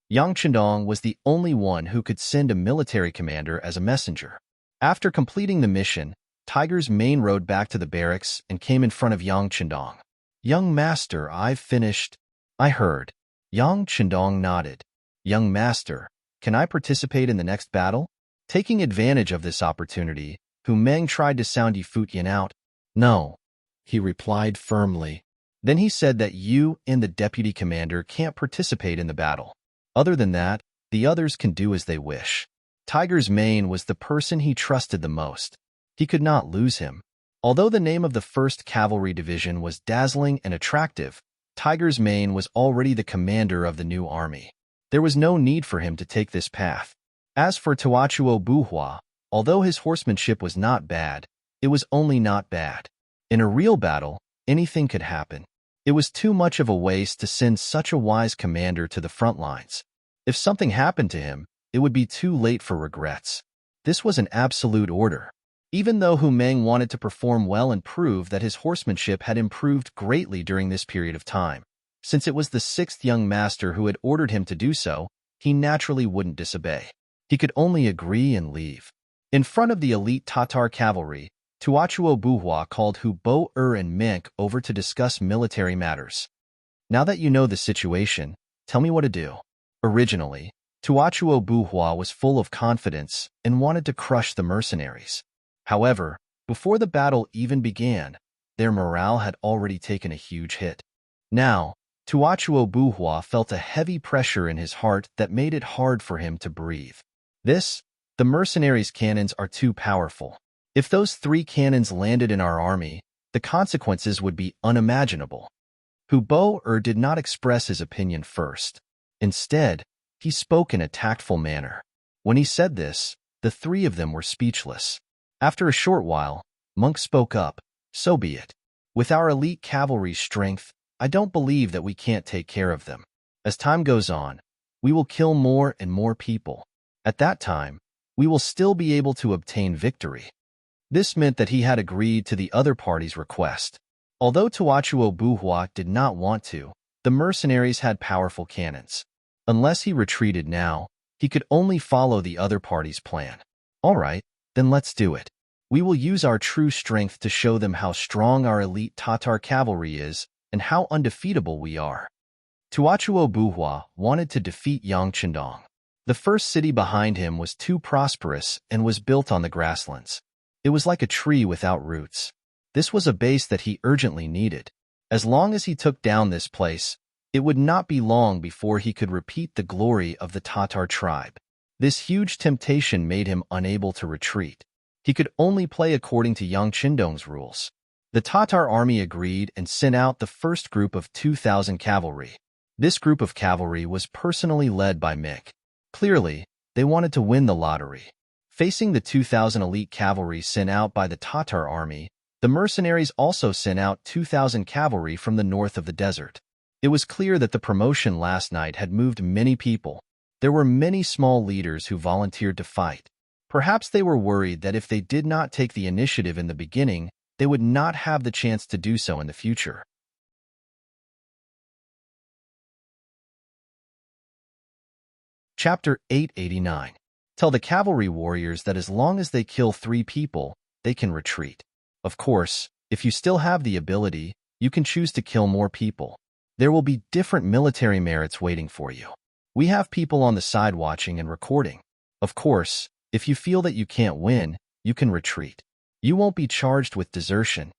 Yang Chendong was the only one who could send a military commander as a messenger. After completing the mission, Tiger's Mane rode back to the barracks and came in front of Yang Chendong. "Young master, I've finished." "I heard." Yang Chendong nodded. "Young master, can I participate in the next battle?" Taking advantage of this opportunity, Meng tried to sound Yifutian out. "No," he replied firmly. Then he said that you and the deputy commander can't participate in the battle. Other than that, the others can do as they wish. Tiger's Mane was the person he trusted the most. He could not lose him. Although the name of the 1st Cavalry Division was dazzling and attractive, Tiger's Mane was already the commander of the new army. There was no need for him to take this path. As for Tuachuo Buhua, although his horsemanship was not bad, it was only not bad. In a real battle, anything could happen. It was too much of a waste to send such a wise commander to the front lines. If something happened to him, it would be too late for regrets. This was an absolute order. Even though Ming wanted to perform well and prove that his horsemanship had improved greatly during this period of time, since it was the sixth young master who had ordered him to do so, he naturally wouldn't disobey. He could only agree and leave. In front of the elite Tatar cavalry, Tuachuo Buhua called Hubo and Ming over to discuss military matters. Now that you know the situation, tell me what to do. Originally, Tuachuo Buhua was full of confidence and wanted to crush the mercenaries. However, before the battle even began, their morale had already taken a huge hit. Now, Tuachuo Buhua felt a heavy pressure in his heart that made it hard for him to breathe. The mercenaries' cannons are too powerful. If those 3 cannons landed in our army, the consequences would be unimaginable. Hubo did not express his opinion first. Instead, he spoke in a tactful manner. When he said this, the 3 of them were speechless. After a short while, Monk spoke up, "So be it. With our elite cavalry strength, I don't believe that we can't take care of them. As time goes on, we will kill more and more people. At that time, we will still be able to obtain victory." This meant that he had agreed to the other party's request. Although Tuachuo Buhua did not want to, the mercenaries had powerful cannons. Unless he retreated now, he could only follow the other party's plan. All right, then let's do it. We will use our true strength to show them how strong our elite Tatar cavalry is and how undefeatable we are. Tuachuo Buhua wanted to defeat Yangchendong. The first city behind him was too prosperous and was built on the grasslands. It was like a tree without roots. This was a base that he urgently needed. As long as he took down this place, it would not be long before he could repeat the glory of the Tatar tribe. This huge temptation made him unable to retreat. He could only play according to Yangchendong's rules. The Tatar army agreed and sent out the first group of 2,000 cavalry. This group of cavalry was personally led by Ming. Clearly, they wanted to win the lottery. Facing the 2,000 elite cavalry sent out by the Tatar army, the mercenaries also sent out 2,000 cavalry from the north of the desert. It was clear that the promotion last night had moved many people. There were many small leaders who volunteered to fight. Perhaps they were worried that if they did not take the initiative in the beginning, they would not have the chance to do so in the future. Chapter 889. Tell the cavalry warriors that as long as they kill 3 people, they can retreat. Of course, if you still have the ability, you can choose to kill more people. There will be different military merits waiting for you. We have people on the side watching and recording. Of course, if you feel that you can't win, you can retreat. You won't be charged with desertion.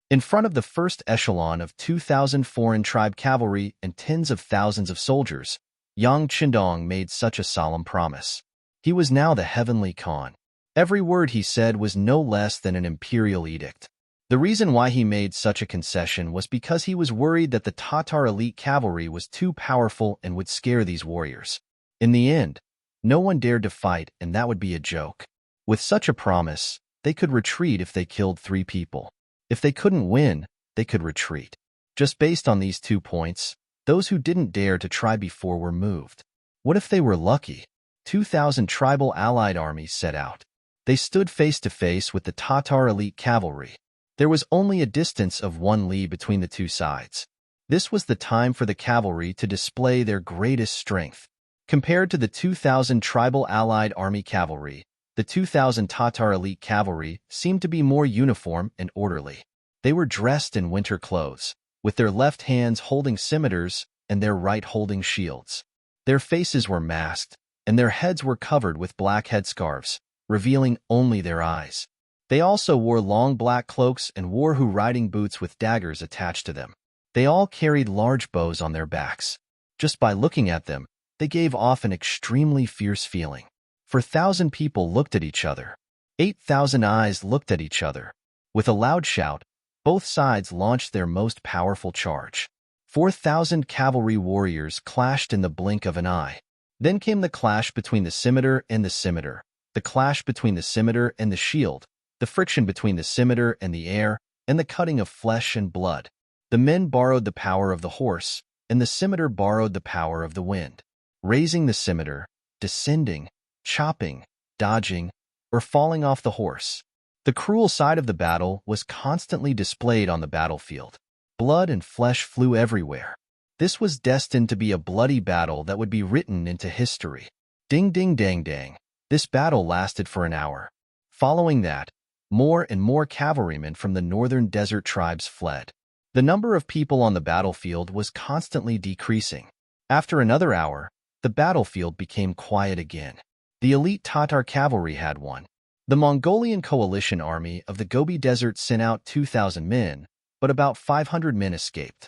In front of the first echelon of 2,000 foreign tribe cavalry and tens of thousands of soldiers, Yangchendong made such a solemn promise. He was now the heavenly Khan. Every word he said was no less than an imperial edict. The reason why he made such a concession was because he was worried that the Tatar elite cavalry was too powerful and would scare these warriors. In the end, no one dared to fight, and that would be a joke. With such a promise, they could retreat if they killed 3 people. If they couldn't win, they could retreat. Just based on these 2 points, those who didn't dare to try before were moved. What if they were lucky? 2,000 tribal allied armies set out. They stood face to face with the Tatar elite cavalry. There was only a distance of 1 li between the 2 sides. This was the time for the cavalry to display their greatest strength. Compared to the 2,000 tribal allied army cavalry, the 2,000 Tatar elite cavalry seemed to be more uniform and orderly. They were dressed in winter clothes, with their left hands holding scimitars and their right holding shields. Their faces were masked, and their heads were covered with black headscarves, revealing only their eyes. They also wore long black cloaks and wore riding boots with daggers attached to them. They all carried large bows on their backs. Just by looking at them, they gave off an extremely fierce feeling. 4,000 people looked at each other. 8,000 eyes looked at each other. With a loud shout, both sides launched their most powerful charge. 4,000 cavalry warriors clashed in the blink of an eye. Then came the clash between the scimitar and the scimitar, the clash between the scimitar and the shield, the friction between the scimitar and the air, and the cutting of flesh and blood. The men borrowed the power of the horse, and the scimitar borrowed the power of the wind. Raising the scimitar, descending, chopping, dodging, or falling off the horse. The cruel side of the battle was constantly displayed on the battlefield. Blood and flesh flew everywhere. This was destined to be a bloody battle that would be written into history. Ding ding dang dang. This battle lasted for an hour. Following that, more and more cavalrymen from the northern desert tribes fled. The number of people on the battlefield was constantly decreasing. After another hour, the battlefield became quiet again. The elite Tatar cavalry had won. The Mongolian coalition army of the Gobi Desert sent out 2,000 men, but about 500 men escaped.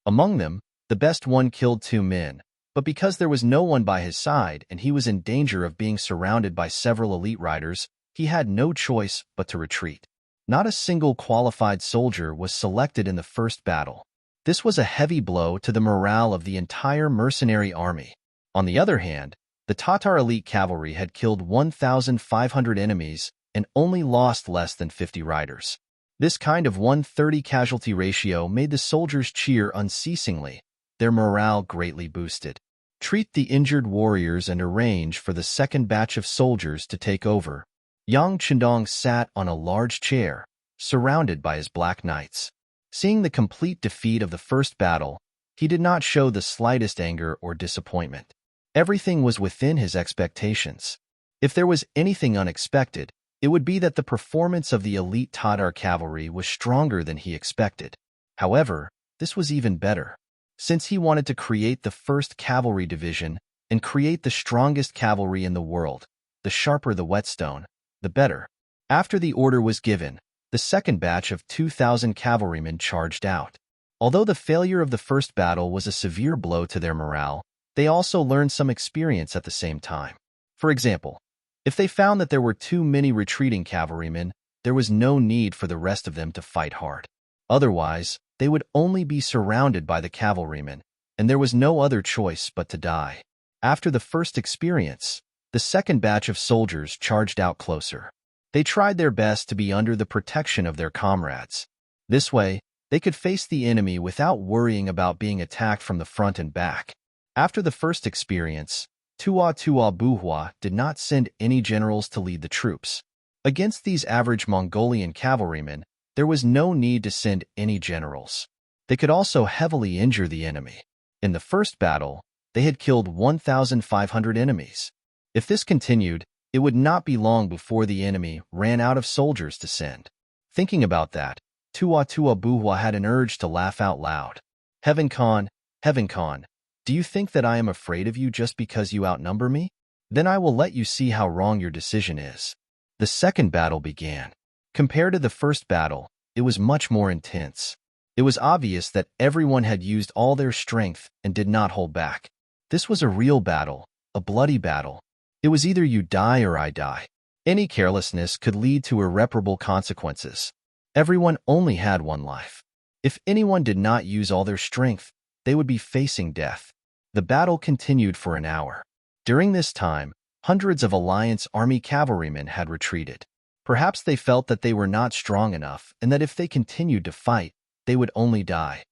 Among them, the best one killed 2 men, but because there was no one by his side and he was in danger of being surrounded by several elite riders, he had no choice but to retreat. Not a single qualified soldier was selected in the first battle. This was a heavy blow to the morale of the entire mercenary army. On the other hand, the Tatar elite cavalry had killed 1,500 enemies and only lost less than 50 riders. This kind of 1:30 casualty ratio made the soldiers cheer unceasingly, their morale greatly boosted. Treat the injured warriors and arrange for the second batch of soldiers to take over. Yang Chendong sat on a large chair, surrounded by his black knights. Seeing the complete defeat of the first battle, he did not show the slightest anger or disappointment. Everything was within his expectations. If there was anything unexpected, it would be that the performance of the elite Tatar cavalry was stronger than he expected. However, this was even better. Since he wanted to create the first cavalry division and create the strongest cavalry in the world, the sharper the whetstone, the better. After the order was given, the second batch of 2,000 cavalrymen charged out. Although the failure of the first battle was a severe blow to their morale, they also learned some experience at the same time. For example, if they found that there were too many retreating cavalrymen, there was no need for the rest of them to fight hard. Otherwise, they would only be surrounded by the cavalrymen, and there was no other choice but to die. After the first experience, the second batch of soldiers charged out closer. They tried their best to be under the protection of their comrades. This way, they could face the enemy without worrying about being attacked from the front and back. After the first experience, Tua Buhua did not send any generals to lead the troops. Against these average Mongolian cavalrymen, there was no need to send any generals. They could also heavily injure the enemy. In the first battle, they had killed 1,500 enemies. If this continued, it would not be long before the enemy ran out of soldiers to send. Thinking about that, Tua Buhua had an urge to laugh out loud. Heaven Khan, do you think that I am afraid of you just because you outnumber me? Then I will let you see how wrong your decision is. The second battle began. Compared to the first battle, it was much more intense. It was obvious that everyone had used all their strength and did not hold back. This was a real battle, a bloody battle. It was either you die or I die. Any carelessness could lead to irreparable consequences. Everyone only had one life. If anyone did not use all their strength, they would be facing death. The battle continued for an hour. During this time, hundreds of Alliance Army cavalrymen had retreated. Perhaps they felt that they were not strong enough and that if they continued to fight, they would only die.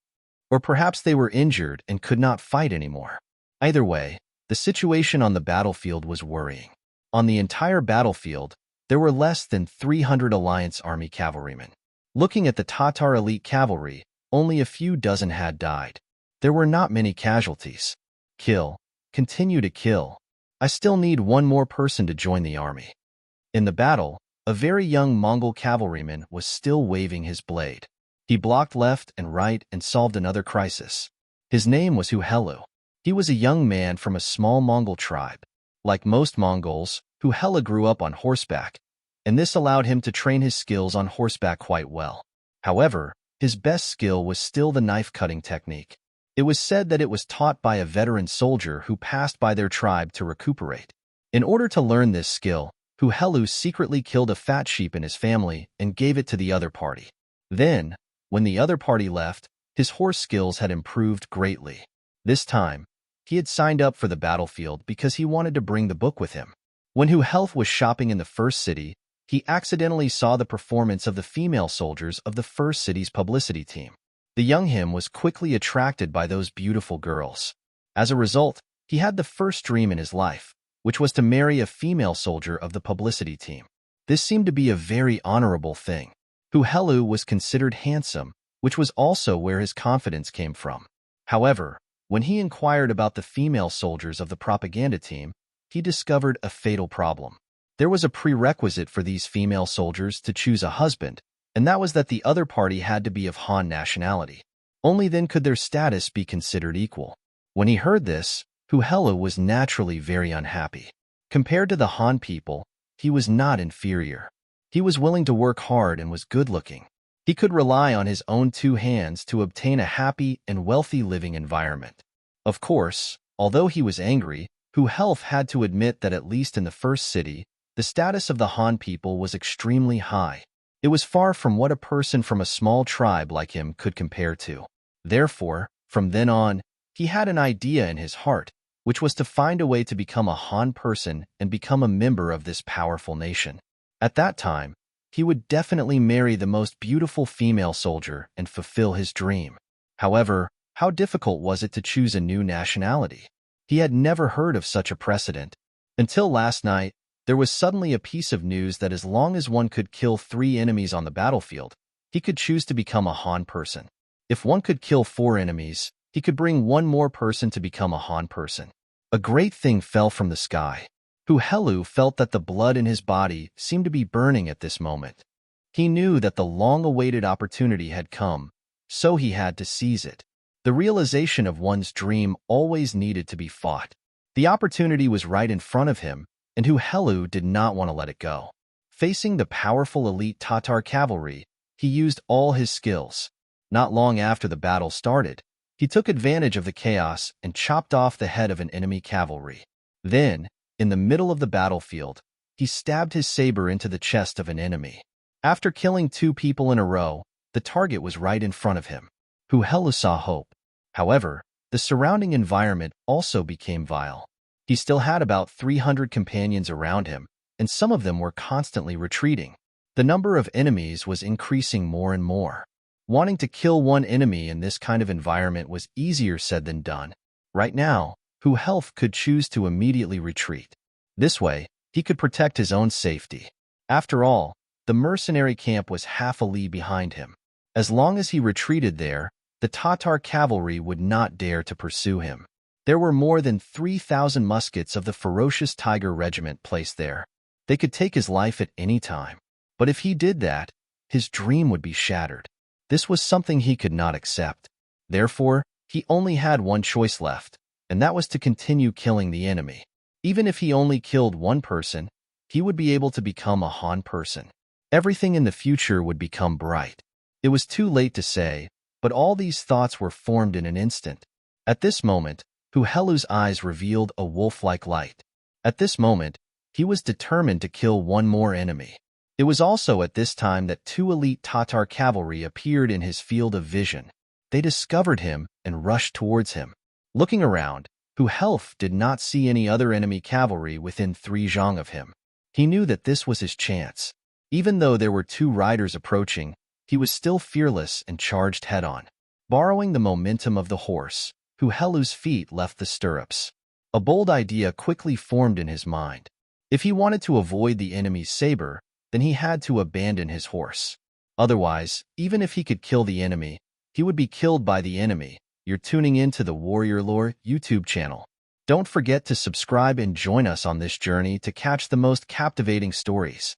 Or perhaps they were injured and could not fight anymore. Either way, the situation on the battlefield was worrying. On the entire battlefield, there were less than 300 Alliance Army cavalrymen. Looking at the Tatar elite cavalry, only a few dozen had died. There were not many casualties. Kill. Continue to kill. I still need one more person to join the army. In the battle, a very young Mongol cavalryman was still waving his blade. He blocked left and right and solved another crisis. His name was Huhelu. He was a young man from a small Mongol tribe. Like most Mongols, Huhelu grew up on horseback, and this allowed him to train his skills on horseback quite well. However, his best skill was still the knife-cutting technique. It was said that it was taught by a veteran soldier who passed by their tribe to recuperate. In order to learn this skill, Huhelu secretly killed a fat sheep in his family and gave it to the other party. Then, when the other party left, his horse skills had improved greatly. This time, he had signed up for the battlefield because he wanted to bring the book with him. When Huhelu was shopping in the first city, he accidentally saw the performance of the female soldiers of the first city's publicity team. The young him was quickly attracted by those beautiful girls. As a result, he had the first dream in his life, which was to marry a female soldier of the publicity team. This seemed to be a very honorable thing. Helu was considered handsome, which was also where his confidence came from. However, when he inquired about the female soldiers of the propaganda team, he discovered a fatal problem. There was a prerequisite for these female soldiers to choose a husband, and that was that the other party had to be of Han nationality. Only then could their status be considered equal. When he heard this, Helu was naturally very unhappy. Compared to the Han people, he was not inferior. He was willing to work hard and was good-looking. He could rely on his own 2 hands to obtain a happy and wealthy living environment. Of course, although he was angry, Helu had to admit that at least in the first city, the status of the Han people was extremely high. It was far from what a person from a small tribe like him could compare to. Therefore, from then on, he had an idea in his heart, which was to find a way to become a Han person and become a member of this powerful nation. At that time, he would definitely marry the most beautiful female soldier and fulfill his dream. However, how difficult was it to choose a new nationality? He had never heard of such a precedent. Until last night, there was suddenly a piece of news that as long as one could kill 3 enemies on the battlefield, he could choose to become a Han person. If one could kill 4 enemies, he could bring 1 more person to become a Han person. A great thing fell from the sky. Helu felt that the blood in his body seemed to be burning at this moment. He knew that the long-awaited opportunity had come, so he had to seize it. The realization of one's dream always needed to be fought. The opportunity was right in front of him, and Helu did not want to let it go. Facing the powerful elite Tatar cavalry, he used all his skills. Not long after the battle started, he took advantage of the chaos and chopped off the head of an enemy cavalry. Then, in the middle of the battlefield, he stabbed his saber into the chest of an enemy. After killing 2 people in a row, the target was right in front of him. Helu saw hope. However, the surrounding environment also became vile. He still had about 300 companions around him, and some of them were constantly retreating. The number of enemies was increasing more and more. Wanting to kill 1 enemy in this kind of environment was easier said than done. Right now, Helu could choose to immediately retreat. This way, he could protect his own safety. After all, the mercenary camp was half a li behind him. As long as he retreated there, the Tatar cavalry would not dare to pursue him. There were more than 3,000 muskets of the ferocious Tiger Regiment placed there. They could take his life at any time. But if he did that, his dream would be shattered. This was something he could not accept. Therefore, he only had one choice left, and that was to continue killing the enemy. Even if he only killed 1 person, he would be able to become a Han person. Everything in the future would become bright. It was too late to say, but all these thoughts were formed in an instant. At this moment, Helu's eyes revealed a wolf-like light. At this moment, he was determined to kill 1 more enemy. It was also at this time that 2 elite Tatar cavalry appeared in his field of vision. They discovered him and rushed towards him. Looking around, Helu did not see any other enemy cavalry within 3 zhang of him. He knew that this was his chance. Even though there were 2 riders approaching, he was still fearless and charged head-on. Borrowing the momentum of the horse, Helu's feet left the stirrups. A bold idea quickly formed in his mind. If he wanted to avoid the enemy's saber, then he had to abandon his horse. Otherwise, even if he could kill the enemy, he would be killed by the enemy. You're tuning in to the Warrior Lore YouTube channel. Don't forget to subscribe and join us on this journey to catch the most captivating stories.